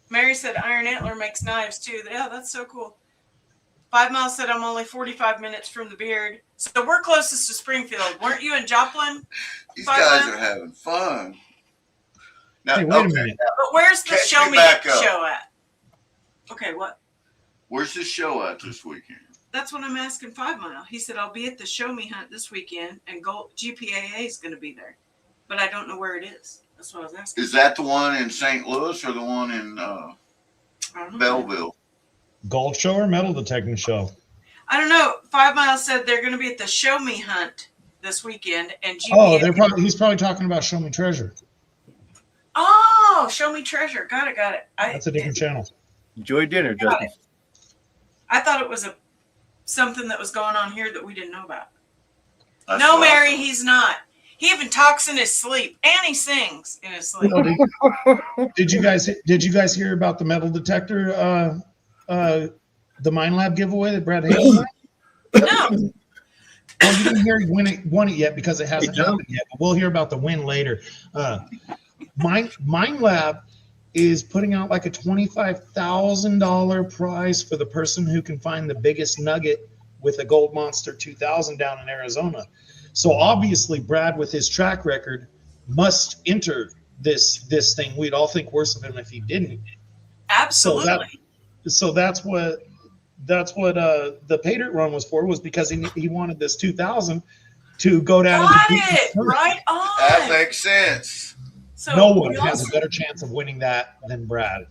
Mary said Iron Antler makes knives too. Yeah, that's so cool. 5 Mile said I'm only 45 minutes from the Beard. So we're closest to Springfield. Weren't you in Joplin? These 5 guys Mile? are having fun. Now, Hey, wait a okay, minute. But where's the Catch Show me Me back up. show at? Okay, what? Where's the show at this weekend? That's what I'm asking 5 Mile. He said I'll be at the Show Me Hunt this weekend and GPAA is going to be there. But I don't know where it is. That's what I was asking. Is that the one in St. Louis or the one in I don't know. Belleville? Gold show or metal detecting show? I don't know. 5 Mile said they're going to be at the Show Me Hunt this weekend, and Oh, GPA. he's probably talking about Show Me Treasure. Oh, Show Me Treasure. Got it. That's a different channel. Enjoy dinner, Got Justin. it. I thought it was something that was going on here that we didn't know about. That's No, what I Mary, thought. he's not. He even talks in his sleep, and he sings in his sleep. Did you guys hear about the metal detector the Mind Lab giveaway that Brad Hale won? No. Well, you didn't hear he won it yet because it hasn't Hey, John. happened yet. But we'll hear about the win later. Mind Lab is putting out like a $25,000 prize for the person who can find the biggest nugget with a Gold Monster 2000 down in Arizona. So obviously, Brad, with his track record, must enter this thing. We'd all think worse of him if he didn't. Absolutely. So that's what the pay dirt run was for, was because he wanted this 2,000 to go down and Got compete in it. tournament. Right That on. makes sense. So No one we has a also- better chance of winning that than Brad.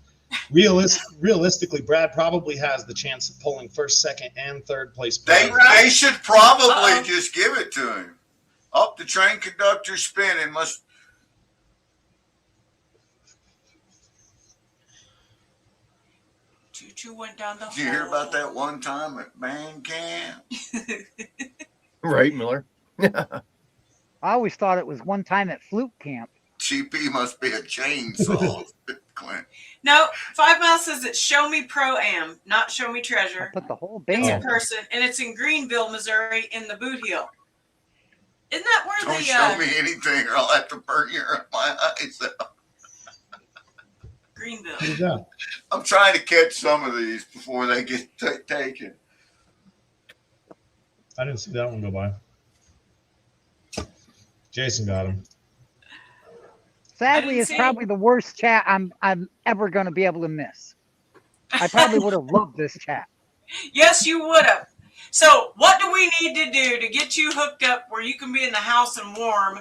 Realistically, Brad probably has the chance of pulling first, second, and third place. They Right. they should probably Uh-oh. just give it to him. Up the train conductor spinning must. Choo-choo went down the hole. Did you hear about that one time at band camp? Right, Miller. I always thought it was one time at flute camp. CP must be a chainsaw, Clint. No, 5 Mile says it's Show Me Pro-Am, not Show Me I Treasure. put the whole It's a band. person, and it's in Greenville, Missouri, in the Boot Heel. Isn't that where Don't the show me anything or I'll have to burn my eyes out. Greenville? What is that? I'm trying to catch some of these before they get taken. I didn't see that one go by. Jason got him. Sadly, didn't it's see. probably the worst chat I'm ever going to be able to miss. I probably would have loved this chat. Yes, you would have. So, what do we need to do to get you hooked up where you can be in the house and warm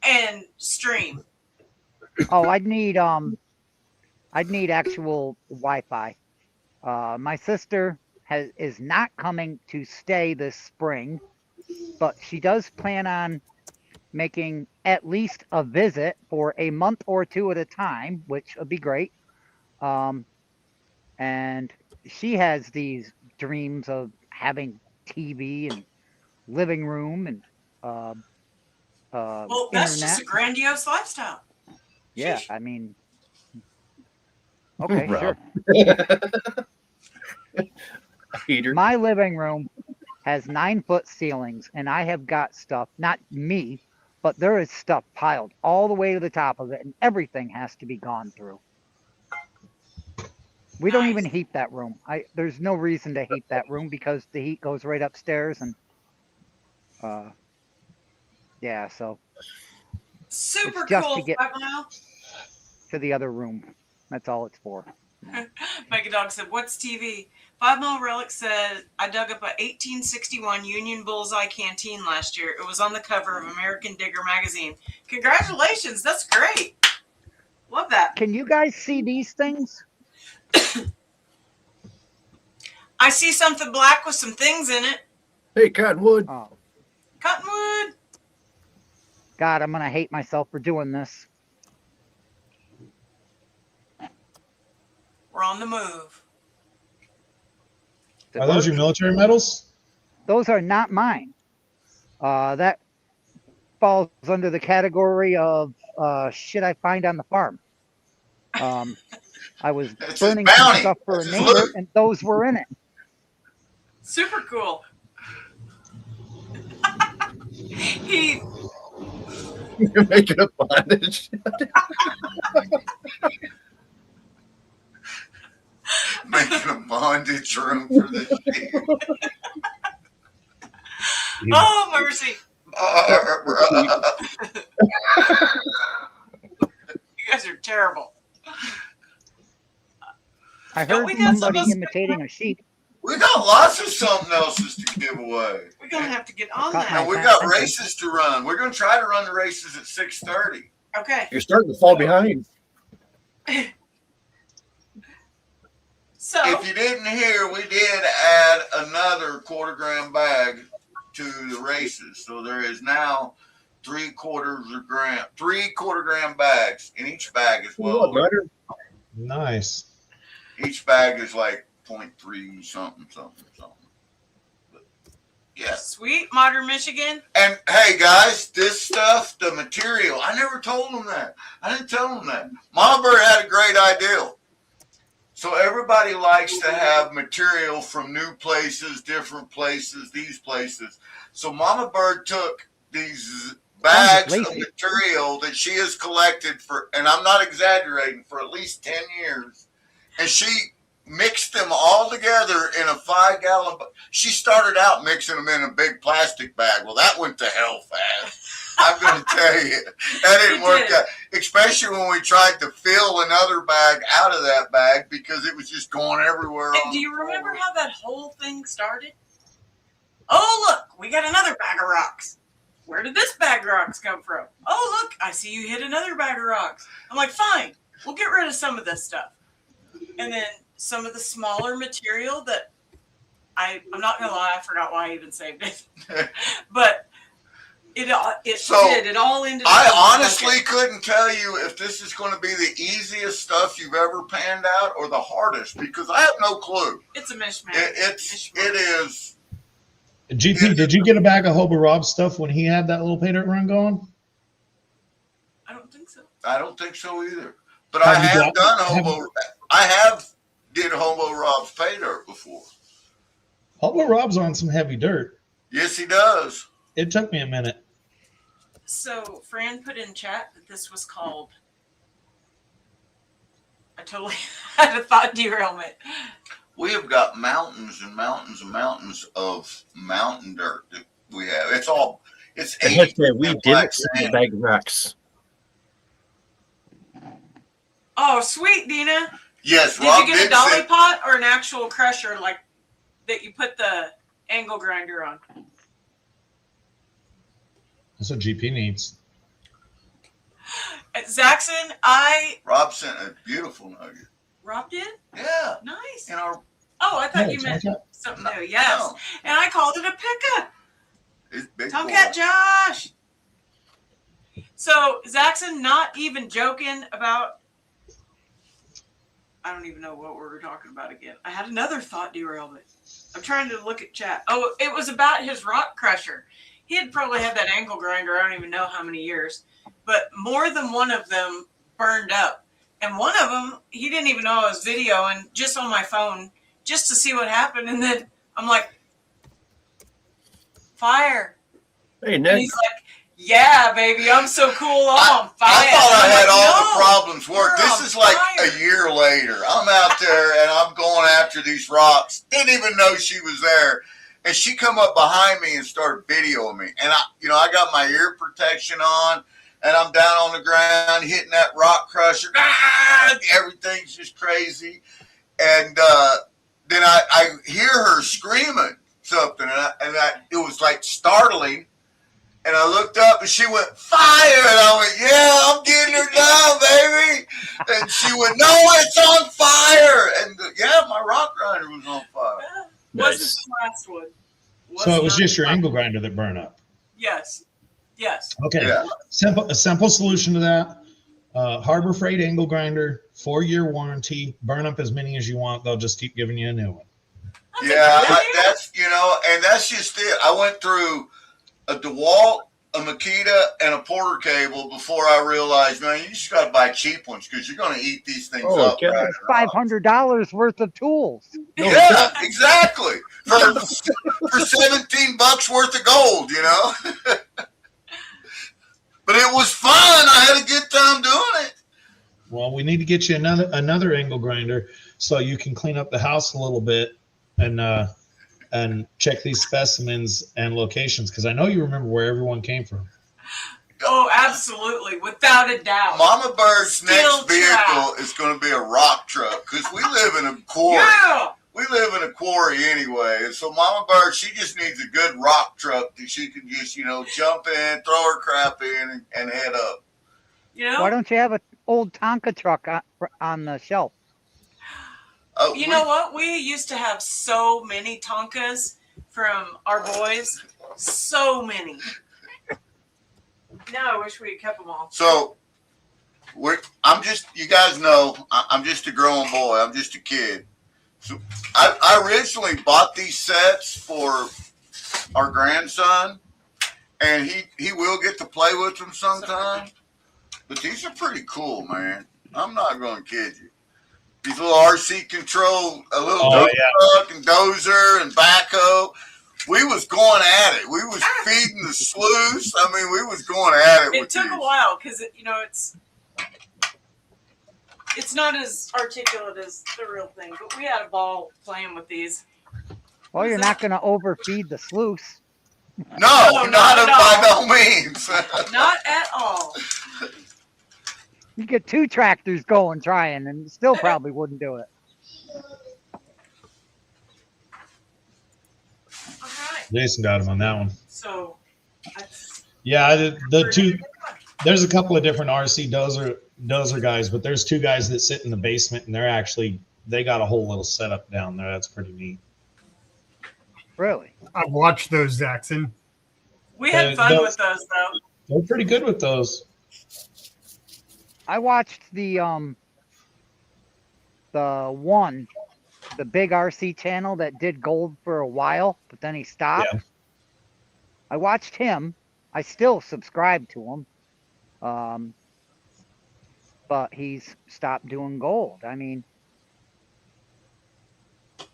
and stream? Oh, I'd need actual Wi-Fi. My sister is not coming to stay this spring, but she does plan on making at least a visit for a month or two at a time, which would be great. And she has these dreams of having TV and living room and Well, that's internet. just a grandiose lifestyle. Yeah, Sheesh. I mean, okay, Rob. sure. Peter. My living room has 9-foot ceilings, and I have got stuff, not me, but there is stuff piled all the way to the top of it, and everything has to be gone through. We don't Nice. even heat that room. There's no reason to heat that room because the heat goes right upstairs, and yeah, so Super It's just cool, to get- 5 Mile. to the other room. That's all it's for. Mega Dog said, "What's TV?" 5 Mile Relic said, "I dug up a 1861 Union Bullseye canteen last year. It was on the cover of American Digger magazine. Congratulations, that's great. Love that. Can you guys see these things? I see something black with some things in it. Hey, Cottonwood. Oh, Cottonwood. God, I'm gonna hate myself for doing this. We're on the move. Are those your military medals? Those are not mine. That falls under the category of shit I find on the farm. I was That's his burning some bounty. stuff for a That's his neighbor, loot. and those were in it. Super cool. He You're making a bondage. Making a bondage room for this shit. oh mercy. You guys are terrible. I Don't heard we got somebody some- imitating a sheep. We got lots of something else's to give away. We're gonna have to get on Cut that. And we got races to run. We're going to try to run the races at 6:30. Okay. You're starting to fall behind. So If you didn't hear, we did add another quarter-gram bag to the races. So there is now 3/4 gram bags in each bag as What, well. Matter? Nice. Each bag is like 0.3 something. But yeah. sweet, Modern Michigan. And hey guys, this stuff, the material, I never told them that. I didn't tell them that. Mama Bird had a great idea. So everybody likes to have material from new places, different places, these places. So Mama Bird took these bags of lazy. material that she has collected for, and I'm not exaggerating, for at least 10 years. And she mixed them all together in a 5-gallon. She started out mixing them in a big plastic bag. Well, that went to hell fast. I'm going to tell you, that didn't It work did. out. Especially when we tried to fill another bag out of that bag because it was just going everywhere. And do you remember how that whole thing started? Oh, look, we got another bag of rocks. Where did this bag of rocks come from? Oh, look, I see you hit another bag of rocks. I'm like, fine, we'll get rid of some of this stuff. And then some of the smaller material that I'm not going to lie, I forgot why I even saved it. But it all ended up. I honestly couldn't tell you if this is going to be the easiest stuff you've ever panned out or the hardest because I have no clue. It's a mishmash. It is. GP, did you get a bag of Hobo Rob stuff when he had that little pay dirt run going? I don't think so. I don't think so either. But I have done Hobo. I have did Hobo Rob's pay dirt before. Hobo Rob's on some heavy dirt. Yes, he does. It took me a minute. So Fran put in chat that this was called. I totally had a thought derailment. We have got mountains and mountains and mountains of mountain dirt that we have. It's all. It's I have to say, we didn't see the bag of rocks. Oh, sweet, Dina. Yes, Did Rob you get did a dolly say- pot or an actual crusher like that you put the angle grinder on? That's what GP needs. Zaxxon, Rob sent a beautiful nugget. Rob did? Yeah. Nice. In our. Oh, I thought No, you meant Tomcat. something new. Yes. No, And I called it a pickup. it's big. Tomcat boy. Josh. So, Zaxxon, not even joking about. I don't even know what we were talking about again. I had another thought derailment. I'm trying to look at chat. Oh, it was about his rock crusher. He had probably had that angle grinder, I don't even know how many years, but more than one of them burned up. And one of them, he didn't even know I was videoing just on my phone just to see what happened. And then I'm like, fire. Hey, And Nick. he's like, yeah, baby, I'm so cool. I'm on fire. I thought I I'm had like, all no, the problems worked. you're This on is like fire. a year later. I'm out there and I'm going after these rocks. Didn't even know she was there. And she come up behind me and started videoing me. And I got my ear protection on and I'm down on the ground hitting that rock crusher. Ah! Everything's just crazy. And then I hear her screaming something and it was like startling. And I looked up and she went, fire! And I went, yeah, I'm getting her down, baby! And she went, no, it's on fire! And yeah, my rock grinder was on fire. Wasn't Nice. the last one. So it was not just your the last angle one. grinder that burned up. Yes. Yes. Okay. Yeah. A simple solution to that. Harbor Freight angle grinder, 4-year warranty. Burn up as many as you want. They'll just keep giving you a new one. That's a Yeah, good idea. that's just it. I went through a DeWalt, a Makita, and a Porter cable before I realized, man, you just got to buy cheap ones because you're going to eat these things Oh, up. okay. Right? $500 worth of tools. Yeah, exactly. For $17 worth of gold, But it was fun. I had a good time doing it. Well, we need to get you another angle grinder so you can clean up the house a little bit and check these specimens and locations because I know you remember where everyone came from. Oh, absolutely. Without a doubt. Mama Bird's Steel next vehicle is going to be a rock truck because we live in a quarry. Yeah. We live in a quarry anyway. And so Mama Bird, she just needs a good rock truck that she can just, jump in, throw her crap in, and head up. You know? Why don't you have an old Tonka truck on the shelf? You know what? We used to have so many Tonkas from our boys. So many. Now I wish we had kept them all. So you guys know, I'm just a growing boy. I'm just a kid. So I originally bought these sets for our grandson, and he will get to play with them sometime. But these are pretty cool, man. I'm not going to kid you. These little RC control, a little truck and dozer and backhoe. We was going at it. We was feeding the sluice. I mean, we was going at it. It took a while because it's not as articulate as the real thing, but we had a ball playing with these. Well, you're not going to overfeed the sluice. No, No, not not by at all. no means. Not at all. You get 2 tractors going trying, and still probably wouldn't do it. All right. Jason got him on that one. So that's Yeah, the we're two. gonna get one. There's a couple of different RC dozer guys, but there's 2 guys that sit in the basement, and they got a whole little setup down there. That's pretty neat. Really. I've watched those, Jackson. We had fun with those though. They're pretty good with those. I watched the big RC channel that did gold for a while, but then he stopped. Yeah. I watched him. I still subscribe to him. But he's stopped doing gold. I mean,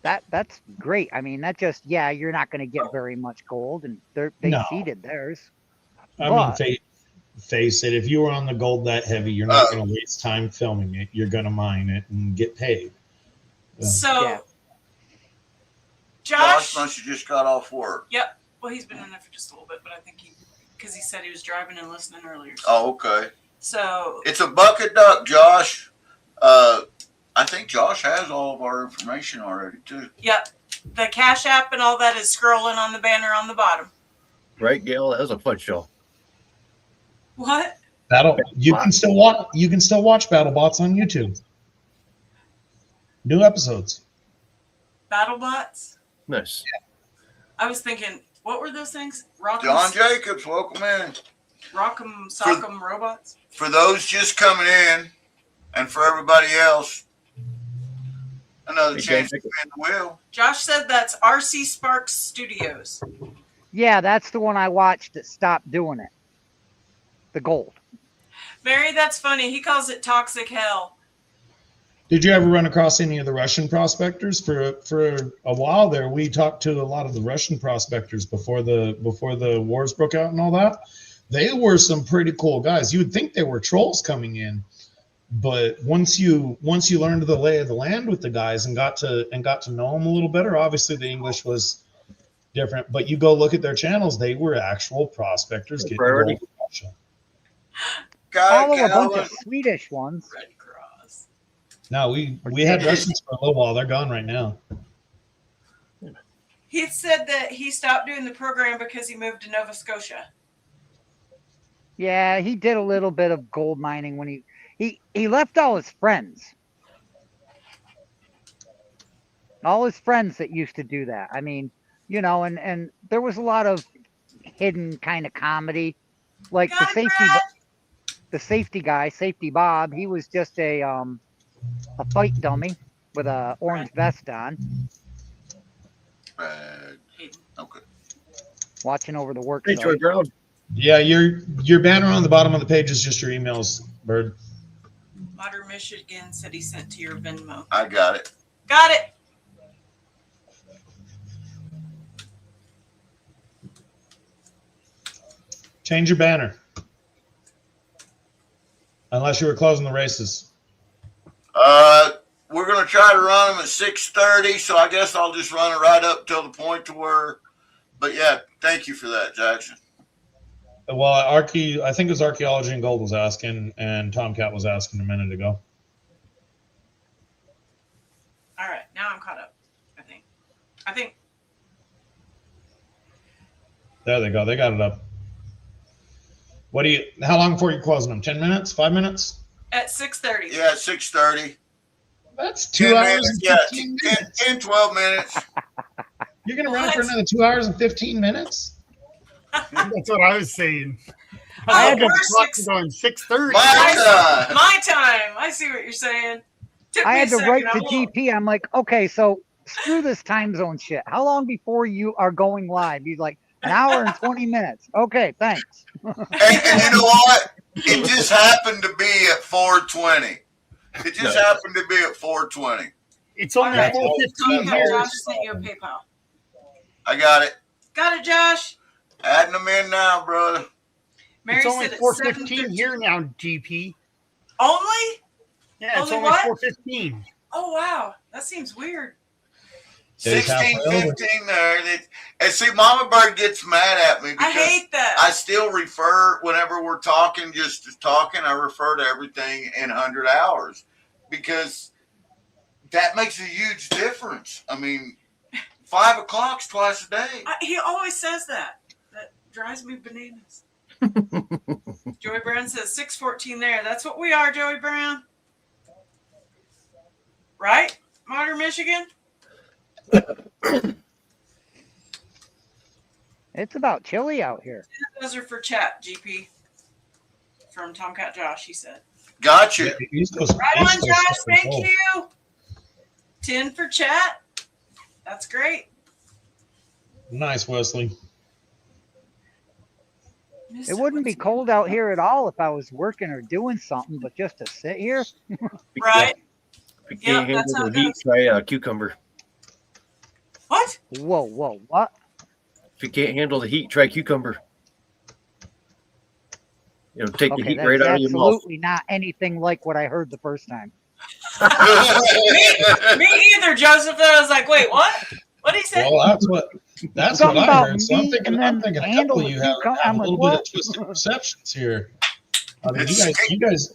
that's great. I mean, that just, yeah, you're not going to get very much gold, and they No. seeded theirs. I But- mean, face it. If you were on the gold that heavy, you're not going to waste time filming it. You're going to mine it and get paid. So Yeah. Josh, must have just got off work. yep. Well, he's been in there for just a little bit, but I think because he said he was driving and listening earlier. Oh, okay. So It's a bucket duck, Josh. I think Josh has all of our information already, too. yep, the Cash App and all that is scrolling on the banner on the bottom. Right, Gail? That was a fun show. What? You can still watch BattleBots on YouTube. New episodes. BattleBots? Nice. I was thinking, what were those things? Rock'em, John Jacobs, welcome in. Rock'em Sock'em Robots? For those just coming in, and for everybody else, another Hey, chance to Jacob. spin the wheel. Josh said that's RC Sparks Studios. Yeah, that's the one I watched that stopped doing it. The gold. Mary, that's funny. He calls it toxic hell. Did you ever run across any of the Russian prospectors? For a while there, we talked to a lot of the Russian prospectors before the wars broke out and all that. They were some pretty cool guys. You would think they were trolls coming in, but once you learned the lay of the land with the guys and got to know them a little better, obviously the English was different. But you go look at their channels; they were actual prospectors getting Priority. gold in Russia. Follow a bunch Calvin. of Swedish ones. Red Cross. No, we had Russians for a little while. They're gone right now. He said that he stopped doing the program because he moved to Nova Scotia. Yeah, he did a little bit of gold mining when he left all his friends. All his friends that used to do that. I mean, you know, and there was a lot of hidden kind of comedy. Like the safety guy, Safety Bob, he was just a fight dummy with a orange vest on, Okay. watching over the work Hey, Troy site. Brown. Yeah, your banner on the bottom of the page is just your emails, Bird. Modern Michigan said he sent to your Venmo. I got it. Got it. Change your banner. Unless you were closing the races. We're gonna try to run them at 6:30, so I guess I'll just run it right up till the point to where. But yeah, thank you for that, Jackson. Well, I think it was Archaeology and Gold was asking, and Tomcat was asking a minute ago. All right, now I'm caught up. I think. There they go. They got it up. How long before you're closing them? 10 minutes? 5 minutes? At 6:30. Yeah, 6:30. That's 2 hours and 15 minutes. 10, 12 minutes. You're going to run it for another 2 hours and 15 minutes? That's what I was saying. Oh, I had to we're clock six- going 6:30. My time. My time. I see what you're saying. Took I me had a to second. write I to looked. GP. I'm like, okay, so screw this time zone shit. How long before you are going live? He's like, an hour and 20 minutes. Okay, thanks. And you know what? It just happened to be at 4:20. It just happened to be at 4:20. It's only That's 4:15 Okay, here. Josh sent you a PayPal. I got it. Got it, Josh. Adding them in now, brother. Mary It's only said it's 4:15 7:13. here now, GP. Only? Yeah, it's Only only what? 4:15. Oh wow, that seems weird. Days half 16, way over. 15 there. And see, Mama Bird gets mad at me I because hate that. I still refer, whenever we're talking, just talking, I refer to everything in 100 hours because that makes a huge difference. I mean, 5 o'clock's twice a day. He always says that. That drives me bananas. Joey Brown says 6:14 there. That's what we are, Joey Brown. Right? Modern Michigan? It's about chilly out here. Those are for chat, GP. From Tomcat Josh, he said. Gotcha. Yeah, East Coast- Right East on, Coast Josh. stuff is Thank cold. you. 10 for chat. That's great. Nice, Wesley. It wouldn't be cold out here at all if I was working or doing something, but just to sit here. Right? If you can't Yep, that's handle how the it heat, try a cucumber. What? Whoa, what? If you can't handle the heat, try cucumber. You know, take the Okay, heat that's right out of your mouth. absolutely not anything like what I heard the first time. Me either, Joseph. I was like, wait, what? What did he say? Well, that's Something what I about heard. So I'm meat thinking, and I'm then thinking a handle couple of the you have cucumber. a I'm like, little bit of what? twisted perceptions here. I mean,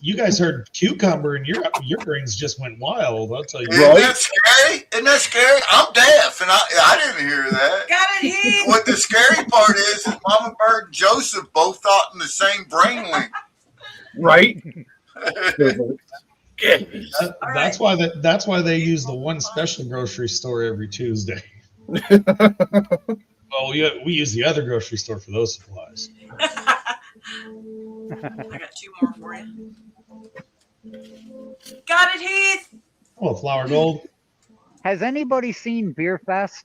you guys heard cucumber, and your brains just went wild. I'll tell you. Isn't that scary? Isn't that scary? I'm deaf, and I didn't hear that. Got it, Heath. What the scary part is Mama Bird and Joseph both thought in the same brainwave. Right? That's why they use the one special grocery store every Tuesday. Well, we use the other grocery store for those supplies. I got 2 more for you. Got it, Heath. Oh, Flower Gold. Has anybody seen Beer Fest?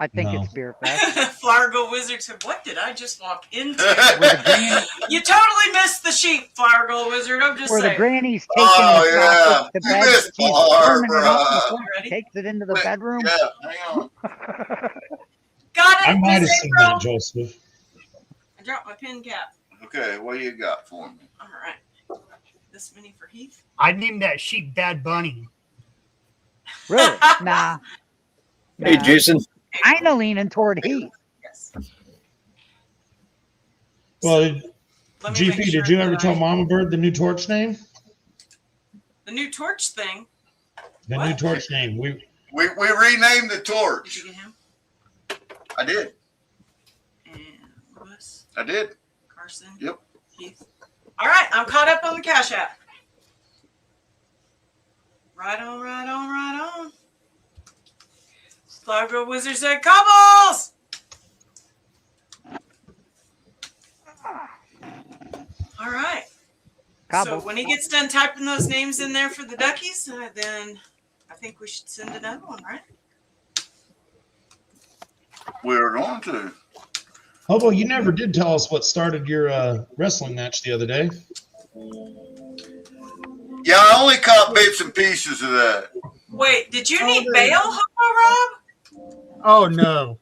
I think No. it's Beer Fest. Flower Gold Wizard said, what did I just walk into? Where the, granny, You totally missed the sheep, Flower Gold Wizard. I'm just where the saying. granny's taking Oh, her yeah. sausage to You bed. missed She's warming it up Barbara. before she takes it into the Wait, bedroom. Yeah, hang on. Got I it, might have Miss seen April. that, Joseph. I dropped my pin cap. Okay, what you got for me? All right. This mini for Heath. I named that sheep Bad Bunny. Really? Nah. Hey, Jason. I'm leaning toward Heath. Yes. Well, Let me GP, make sure did you ever that tell Mama Bird the new torch name? the new torch thing? The What? new torch name. We renamed the Did torch. you get him? I did. And Lewis, I did. Carson. Yep. Heath. All right, I'm caught up on the Cash App. Right on, right on, right on. Flower Girl Wizard said, Cobbles! All right. Cobbles. So when he gets done typing those names in there for the duckies, then I think we should send another one, right? We're going to. Hobo, you never did tell us what started your wrestling match the other day. Yeah, I only caught bits and pieces of that. Wait, did you Oh, need the- bail, Hobo Rob? Oh no,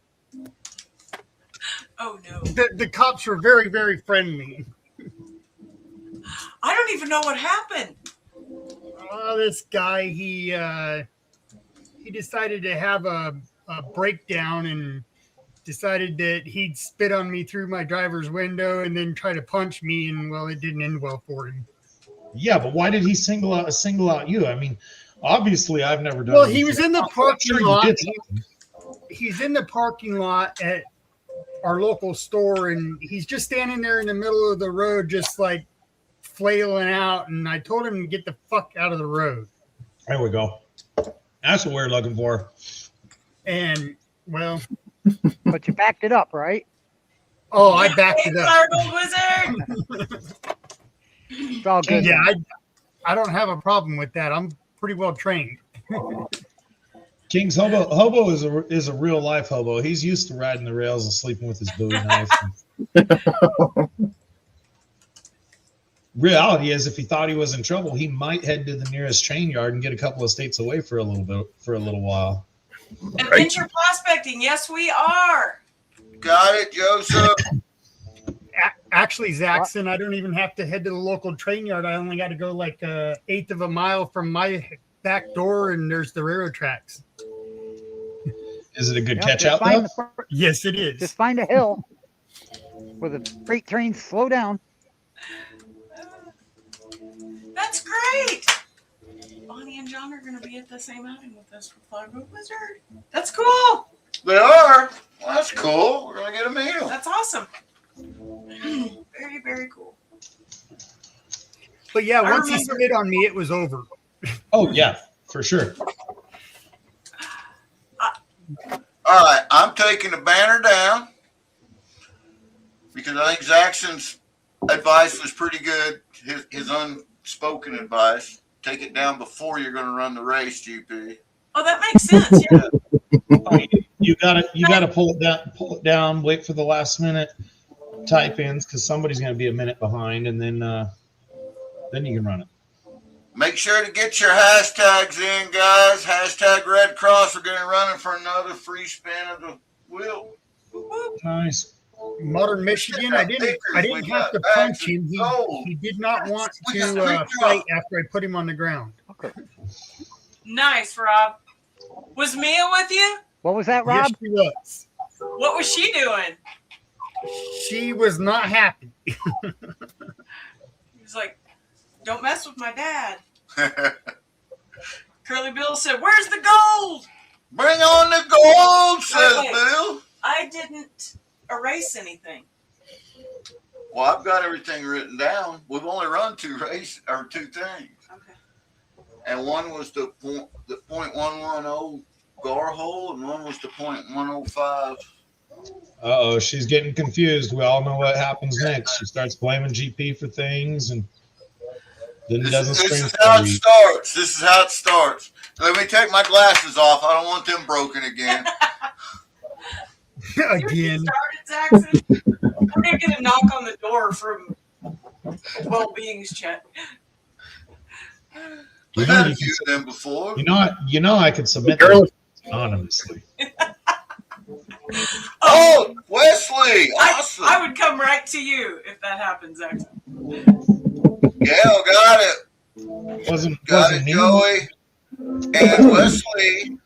Oh, no. the cops were very, very friendly. I don't even know what happened. This guy, he decided to have a breakdown and decided that he'd spit on me through my driver's window and then try to punch me, and well, it didn't end well for him. Yeah, but why did he single out you? I mean, obviously, I've never done. Well, it he was before. in the I'm parking sure you lot. did something. He's in the parking lot at our local store, and he's just standing there in the middle of the road, just like flailing out. And I told him to get the fuck out of the road. There we go. That's what we're looking for. And well, But you backed it up, right? oh, I backed Hey, it up. Flower Gold Wizard! It's all good. Yeah, I don't have a problem with that. I'm pretty well trained. King's hobo is a real life hobo. He's used to riding the rails and sleeping with his Bowie knife. Reality is, if he thought he was in trouble, he might head to the nearest chain yard and get a couple of states away for a little while. Adventure prospecting. Yes, we are. Got it, Joseph. Actually, Zaxxon, I don't even have to head to the local train yard. I only got to go like an eighth of a mile from my back door, and there's the railroad tracks. Is it a good Yep, catch just out find though? Yes, it is. Just find a hill where the freight trains slow down. That's great. Bonnie and John are going to be at the same outing with us for Flag Road Wizard. That's cool. They are. Well, that's cool. We're gonna get a meal. That's awesome. Very, very cool. But yeah, I once he remember- spit on me, it was over. Oh yeah, for sure. All right, I'm taking the banner down because I think Zaxxon's advice was pretty good. His unspoken advice. Take it down before you're going to run the race, GP. Oh, that makes sense. Yeah. You gotta pull it down. Wait for the last minute type ins because somebody's gonna be a minute behind, and then you can run it. Make sure to get your hashtags in, guys. Hashtag Red Cross. We're going to run it for another free spin of the wheel. Nice. Modern Michigan, I didn't have to punch him. He did not want to fight after I put him on the ground. Nice, Rob. Was Mia with you? What was that, Rob? Yes, she was. What was she doing? She was not happy. He was like, don't mess with my dad. Curly Bill said, where's the gold? Bring on the gold, says Wait. Bill. I didn't erase anything. Well, I've got everything written down. We've only run two things. Okay. And one was the .110 gar hole, and one was the .105. Uh-oh, she's getting confused. We all know what happens next. She starts blaming GP for things, and then he doesn't This scream is how for it you. starts. This is how it starts. Let me take my glasses off. I don't want them broken again. Again. Started, Jackson. We're gonna get a knock on the door from Well-Being's Chat. We've had a few of them before. You know I could submit those anonymously. Oh, Wesley! Awesome. I would come right to you if that happens, Jackson. Yeah, got it. Wasn't me. Joey. And Wesley.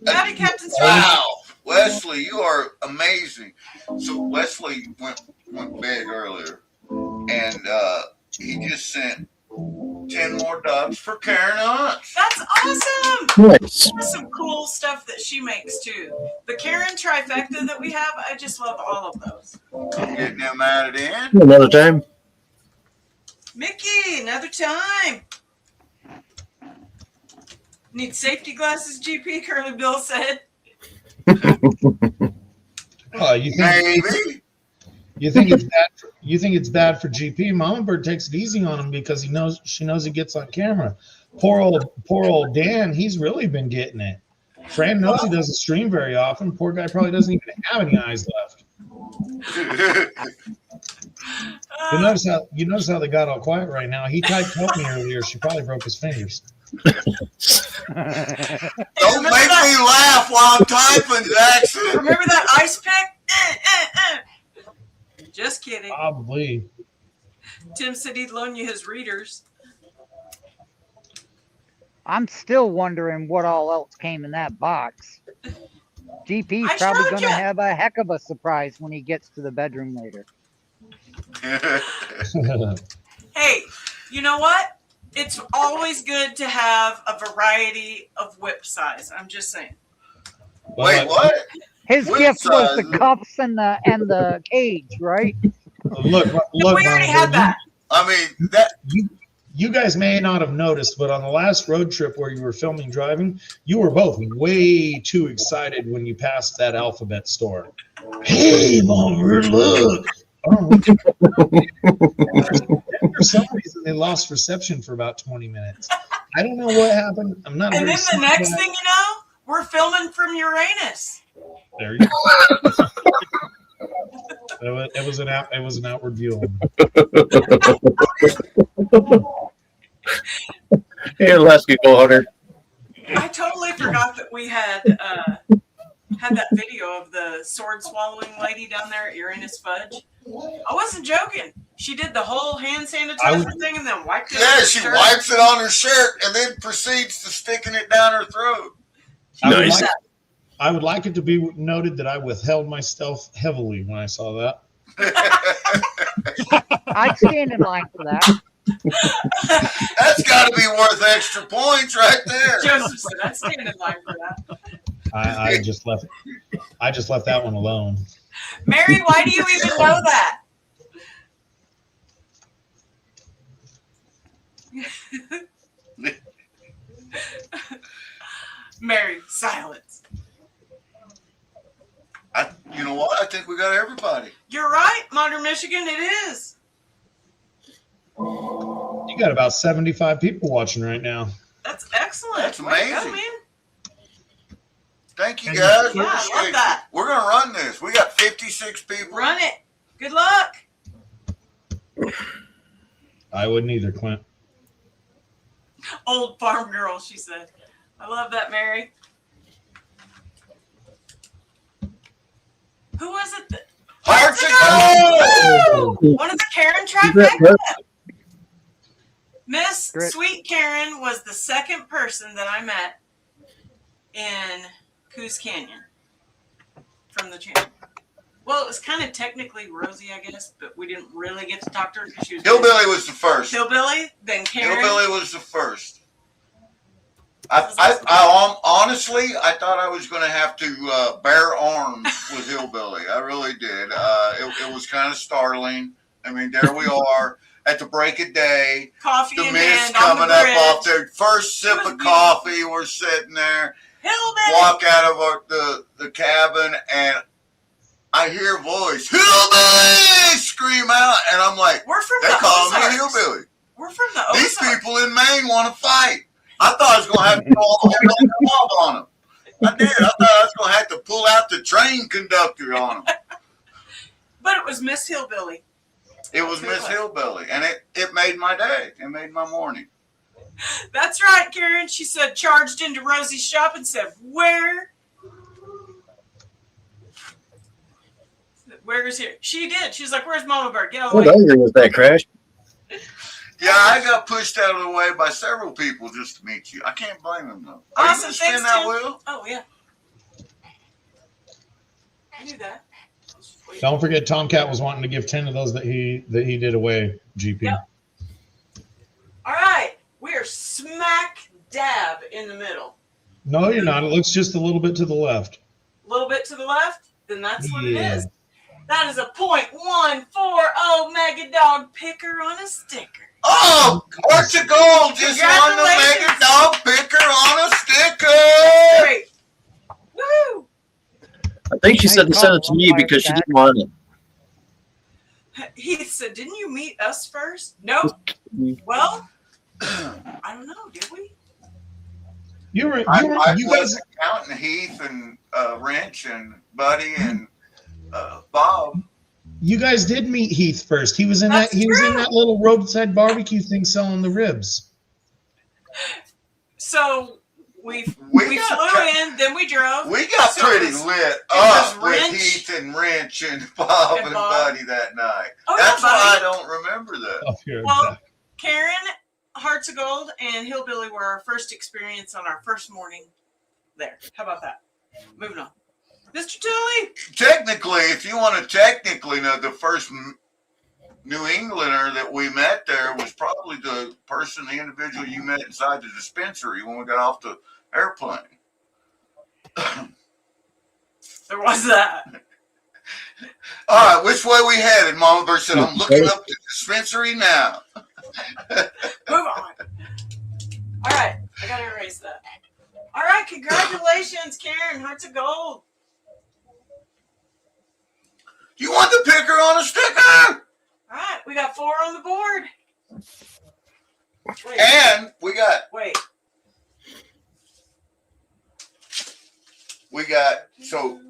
Howdy, Captain Sweet. Wow. Wesley, you are amazing. So Wesley went big earlier, and he just sent 10 more dubs for Karen Hunt. That's awesome. Nice. There's some cool stuff that she makes too. The Karen trifecta that we have, I just love all of those. I'm getting them added in. Another time. Mickey, another time. Need safety glasses, GP, Curly Bill said. You Maybe. think it's bad for GP? Mama Bird takes it easy on him because she knows he gets on camera. Poor old Dan, he's really been getting it. Fran knows he doesn't stream very often. Poor guy probably doesn't even have any eyes left. You notice how they got all quiet right now. He typed help me earlier. She probably broke his fingers. Don't make me laugh while I'm typing, Jackson. Remember that ice pick? Just kidding. Probably. Tim said he'd loan you his readers. I'm still wondering what all else came in that box. GP's I probably showed going to ya. have a heck of a surprise when he gets to the bedroom later. Hey, you know what? It's always good to have a variety of whip size. I'm just saying. Wait, what? His Whip gift was the size. cuffs and the cage, right? Look, We already had that. I mean, that. You guys may not have noticed, but on the last road trip where you were filming driving, you were both way too excited when you passed that alphabet store. Hey, Mama, look. Oh, for some reason, they lost reception for about 20 minutes. I don't know what happened. I'm not. And very then the next certain. thing you know, we're filming from Uranus. There you go. It was an outward view. Hey, Lasky Go Hunter. I totally forgot that we had that video of the sword swallowing lady down there at Uranus Fudge. I wasn't joking. She did the whole hand sanitizer thing and then wiped it on Yeah, her she shirt. wipes it on her shirt and then proceeds to sticking it down her throat. I would Nice. like- I would like it to be noted that I withheld myself heavily when I saw that. I'd stand in line for that. That's got to be worth extra points right there. Joseph said, I'd stand in line for that. I just left that one alone. Mary, why do you even know that? Mary, silence. You know what? I think we got everybody. You're right, Modern Michigan, it is. You got about 75 people watching right now. That's excellent. That's Way to go, amazing. man. Thank you, guys. Yeah, I love that. We're going to run this. We got 56 people. Run it. Good luck. I wouldn't either, Clint. Old farm girl, she said. I love that, Mary. Who was it? Hearts Woo! One of the Karen trifecta. Miss Great. Sweet Karen was the second person that I met in Coos Canyon from the channel. Well, it was kind of technically Rosie, I guess, but we didn't really get to talk to her because she was Hillbilly was the first. Hillbilly, then Karen. Hillbilly was the first. Honestly, I thought I was going to have to bear arms with Hillbilly. I really did. It was kind of startling. I mean, there we are at the break of day. Coffee The in mist hand on coming the up bridge. off their first sip was of coffee. We're sitting there. Hillbilly. Walk out of the cabin, and I hear a voice, Hillbilly! Scream out, and I'm like, We're from they the call me Ozarks. Hillbilly. We're from the These Ozarks. people in Maine want to fight. I thought I was going to have to go all the way on them. I did. I thought I was going to have to pull out the train conductor on them. But it was Miss Hillbilly. It was Miss Hillbilly, and it made my day. It made my morning. That's right, Karen. She said, charged into Rosie's shop and said, where is here? She did. She's like, where's Mama Bird? Get out of the What way. onion was that, Crash? Yeah, I got pushed out of the way by several people just to meet you. I can't blame them, though. Are you Awesome. going to spin Thanks, that Tim. wheel? Oh, yeah. I knew that. Don't forget, Tomcat was wanting to give 10 of those that he did away. GP. Yep. All right. We are smack dab in the middle. No, you're not. It looks just a little bit to the left. A little bit to the left, then that's what it Yeah. is. That is a .140 Mega Dog picker on a sticker. Oh, Hearts of Gold just won the Mega Congratulations. Dog picker on a sticker. Great. Woo! I think she said to send it to me because she didn't want it. He said, didn't you meet us first? Nope. Well, I don't know. Did we? You I guys. was counting Heath and Wrench and Buddy and Bob. You guys did meet Heath first. He was in That's that. He was in true. that little roadside barbecue thing selling the ribs. So we We flew got- in, then we drove. We got So pretty it was- lit was up with Wrench Heath and Wrench and Bob and and Bob. Buddy that night. Oh, yeah, That's why I Buddy. don't remember that. Up here. Well, Karen, Hearts of Gold, and Hillbilly were our first experience on our first morning there. How about that? Moving on. Mr. Tully. Technically, if you want to technically know, the first New Englander that we met there was probably the individual you met inside the dispensary when we got off the airplane. There was that. All right, which way we headed? Mama Bird said, I'm looking up the dispensary now. Move on. All right. I got to erase that. All right. Congratulations, Karen. Hearts of Gold. You want the picker on a sticker? All right. We got 4 on the board. Wait. And we got so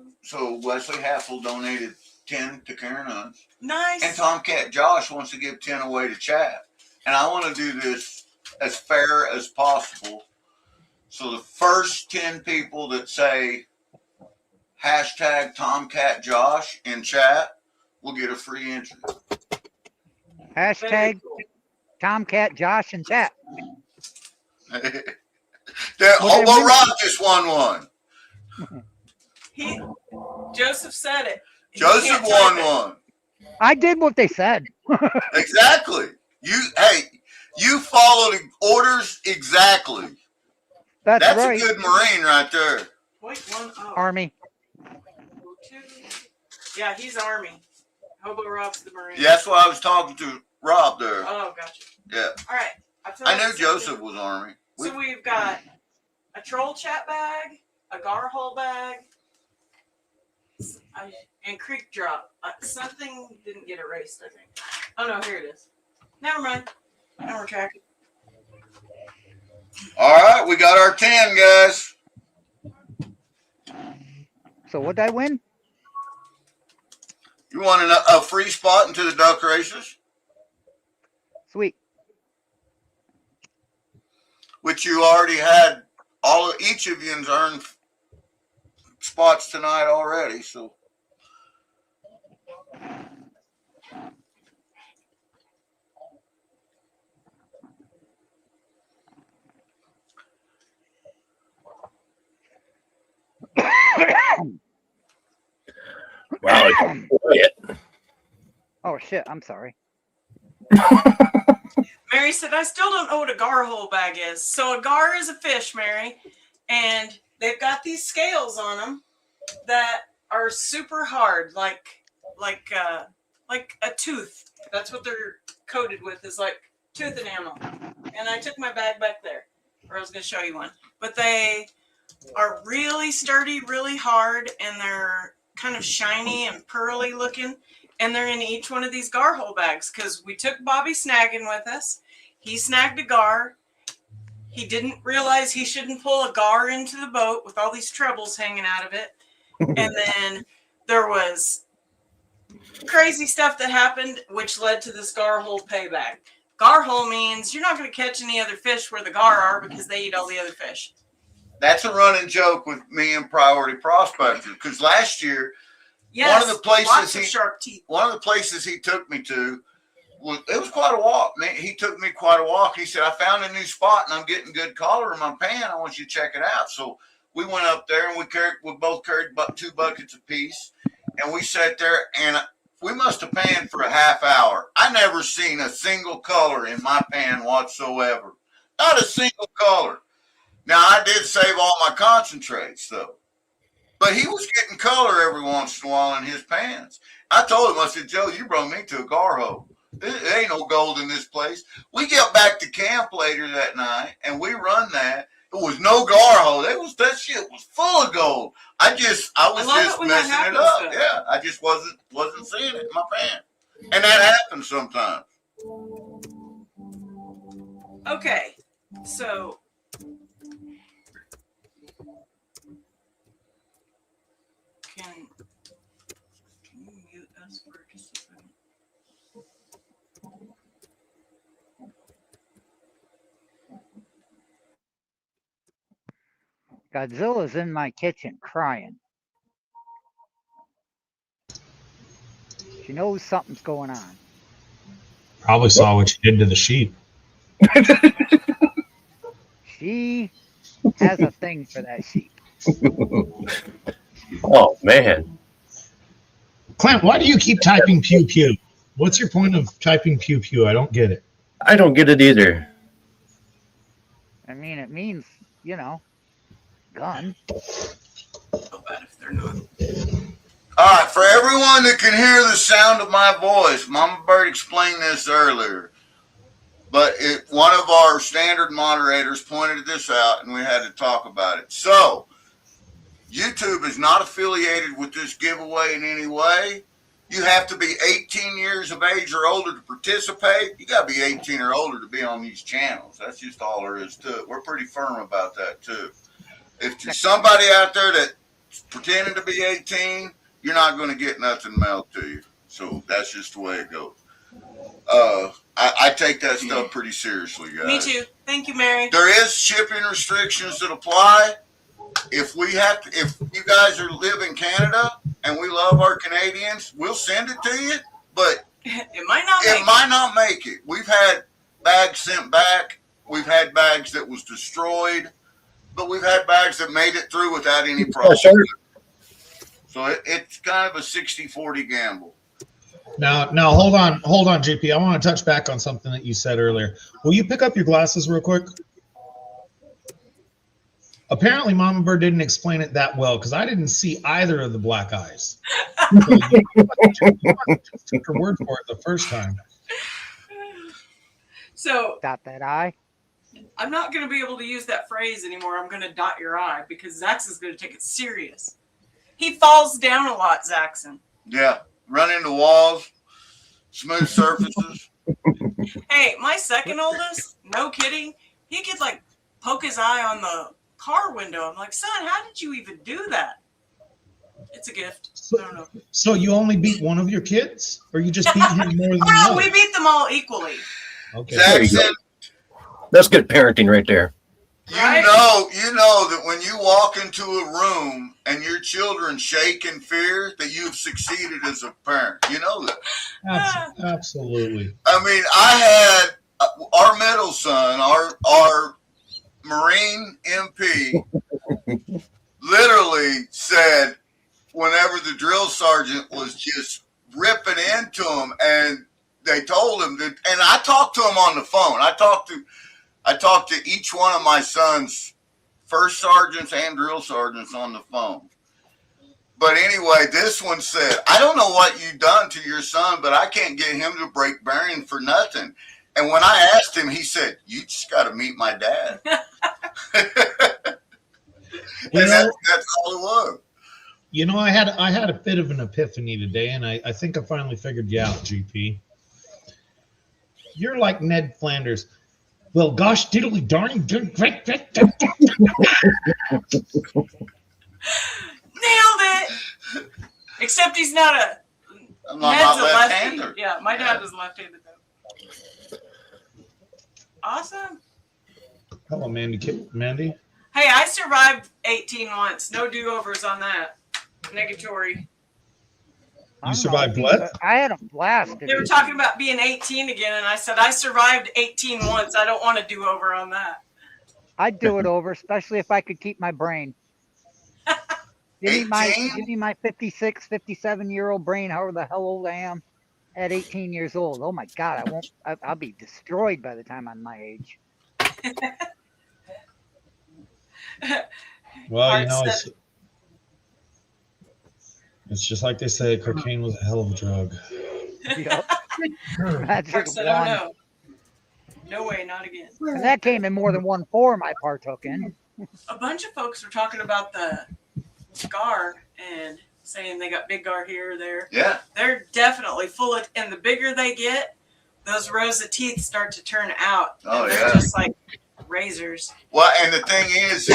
Wesley Haffel donated 10 to Karen Huns. Nice. And Tomcat Josh wants to give 10 away to Chat. And I want to do this as fair as possible. So the first 10 people that say hashtag Tomcat Josh in chat will get a free entry. Very Hashtag cool. Tomcat Josh and chat. Well, Well, Rob just won one. Joseph said it. He Joseph can't won type it. one. I did what they said. Exactly. You followed orders exactly. That's That's right. a good Marine right there. .10. Army. 2. Yeah, he's Army. Hobo Rob's the Marine. Yeah, that's why I was talking to Rob there. Oh, gotcha. Yeah. All right. I knew Joseph was Army. So we've got a troll chat bag, a gar hole bag, and creek drop. Something didn't get erased, I think. Oh no, here it is. Never mind. Now we're tracking. All right, we got our 10, guys. So what did I win? You want a free spot into the duck races, Sweet. which you already had. Each of you's earned spots tonight already. So Wow, it's quiet. Oh shit, I'm sorry. Mary said, I still don't know what a gar hole bag is. So a gar is a fish, Mary, and they've got these scales on them that are super hard, like a tooth. That's what they're coated with, is like tooth enamel. And I took my bag back there, or I was going to show you one. But they are really sturdy, really hard, and they're kind of shiny and pearly looking. And they're in each one of these gar hole bags because we took Bobby snagging with us. He snagged a gar. He didn't realize he shouldn't pull a gar into the boat with all these trebles hanging out of it. And then there was crazy stuff that happened, which led to this gar hole payback. Gar hole means you're not going to catch any other fish where the gar are because they eat all the other fish. that's a running joke with me and Priority Prospector. Because last year, Yes, one of the places lots of sharp teeth. one of the places he took me to, it was quite a walk. Man, he took me quite a walk. He said, I found a new spot and I'm getting good color in my pan. I want you to check it out. So we went up there and we both carried 2 buckets apiece. And we sat there and we must have panned for a half hour. I never seen a single color in my pan whatsoever. Not a single color. Now, I did save all my concentrates, though. But he was getting color every once in a while in his pans. I told him, I said, Joe, you brought me to a gar hole. There ain't no gold in this place. We get back to camp later that night, and we run that. It was no gar hole. That shit was full of gold. I was just messing it up. Though. Yeah, I just wasn't seeing it in my pan. And that happens sometimes. Okay, so can you mute us for just a second? Godzilla's in my kitchen crying. She knows something's going on. Probably saw what you did to the sheep. She has a thing for that sheep. Oh man, Clint, why do you keep typing pew pew? What's your point of typing pew pew? I don't get it. I don't get it either. I mean, it means, gun. So bad if they're not. All right, for everyone that can hear the sound of my voice, Mama Bird explained this earlier, but one of our standard moderators pointed this out, and we had to talk about it. So, YouTube is not affiliated with this giveaway in any way. You have to be 18 years of age or older to participate. You got to be 18 or older to be on these channels. That's just all there is to it. We're pretty firm about that, too. If there's somebody out there that's pretending to be 18, you're not going to get nothing mailed to you. So that's just the way it goes. I take that stuff pretty seriously, guys. Me too. Thank you, Mary. There is shipping restrictions that apply. If you guys live in Canada and we love our Canadians, we'll send it to you, but It might not make it. We've had bags sent back. We've had bags that was destroyed, but we've had bags that made it through without any problem. So it's kind of a 60-40 gamble. Now, hold on, GP. I want to touch back on something that you said earlier. Will you pick up your glasses real quick? Apparently, Mama Bird didn't explain it that well because I didn't see either of the black eyes. So you just took her word for it the first time. So Dot that I. I'm not going to be able to use that phrase anymore. I'm going to dot your I because Zax is going to take it serious. He falls down a lot, Zaxon. Yeah, run into walls, smooth surfaces. Hey, my second oldest, no kidding, he could like poke his eye on the car window. I'm like, son, how did you even do that? It's a gift. I don't know. So you only beat one of your kids, or you just beat him more than the Oh, no, other? we beat them all equally. Okay. Jackson, That's good parenting right there. Right? you know that when you walk into a room and your children shake in fear, that you've succeeded as a parent. You know that. Absolutely. I mean, I had our middle son, our Marine MP, literally said whenever the drill sergeant was just ripping into him, and they told him that, and I talked to him on the phone. I talked to each one of my son's first sergeants and drill sergeants on the phone. But anyway, this one said, I don't know what you done to your son, but I can't get him to break bearing for nothing. And when I asked him, he said, you just got to meet my dad. That's all it was. You know, I had a bit of an epiphany today, and I think I finally figured you out, GP. You're like Ned Flanders. Well, gosh, diddly darn, great. Nailed it. Except he's not a. I'm not Ned's a left-hander. lefty. Yeah, my dad is left-handed though. Awesome. Hello, Mandy. Hey, I survived 18 once. No do-overs on that. Negatory. You survived what? I had a blast. They were talking about being 18 again, and I said, I survived 18 once. I don't want to do over on that. I'd do it over, especially if I could keep my brain. Give me my 56, 57-year-old brain, however the hell old I am, at 18 years old. Oh my God, I'll be destroyed by the time I'm my age. Well, you know, it's just like they say, cocaine was a hell of a drug. Yep. Magic Mark said, oh one. no. No way, not again. And that came in more than one form I partook in. A bunch of folks were talking about the GAR and saying they got big GAR here or there. Yeah. They're definitely full of, and the bigger they get, those rows of teeth start to turn out. Oh, and they're yeah. just like razors. Well, and the thing is,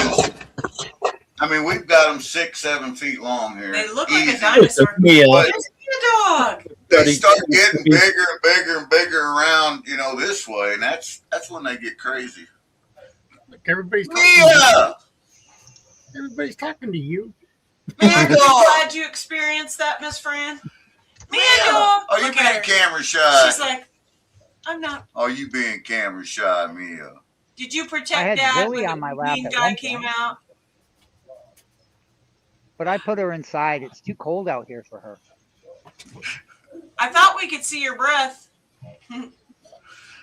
I mean, we've got them 6-7 feet long here. They look like Easy. a dinosaur. Yeah. But Just be a dog. they start getting bigger and bigger and bigger around, you know, this way, and that's when they get crazy. Look, everybody's talking to you. Mia! Everybody's talking to you. Mia, I'm dog! glad you experienced that, Miss Fran. Mia, dog. Are you Look at being her. camera shy? She's like, I'm not. Are you being camera shy, Mia? Did you I protect had Dad Zoe when on my the lap mean at guy one came point. out? But I put her inside. It's too cold out here for her. I thought we could see your breath.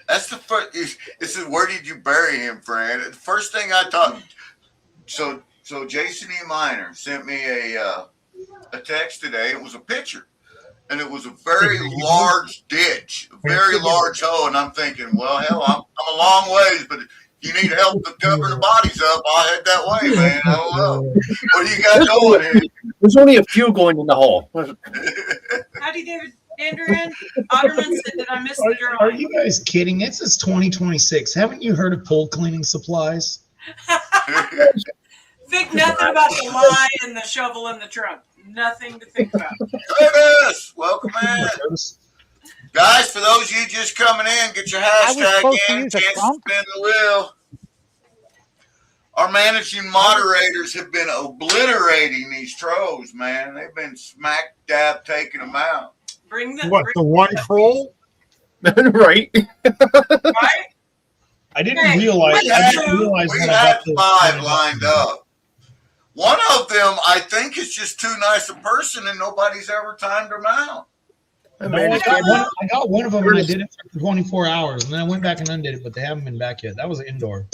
That's the first. This is where did you bury him, Fran? The first thing I thought. So Jason E. Minor sent me a text today. It was a picture, and it was a very large ditch, a very large hole. And I'm thinking, well, hell, I'm a long ways, but if you need help to cover the bodies up, I'll head that way, man. I don't know. What do you got going here? There's only a few going in the hole. Howdy, David Andrew. Otterman said, did I miss the Are drawing? you guys kidding? It's 2026. Haven't you heard of pole cleaning supplies? Think nothing about the lie and the shovel in the trunk. Nothing to think about. Curtis, welcome in. Guys, for those of you just coming in, get your was hashtag supposed to in, use a chance to trunk. spin the wheel. Our managing moderators have been obliterating these trolls, man. They've been smack dab taking them out. Bring the What, the one troll? Right. right? I didn't Hey, realize. We I had, didn't realize we when I had got to 5 lined up. One of them, I think, is just too nice a person, and nobody's ever timed them out. I No, managed I to- got one of them and I did it for 24 hours, and then I went back and undid it, but they haven't been back yet. That was indoor.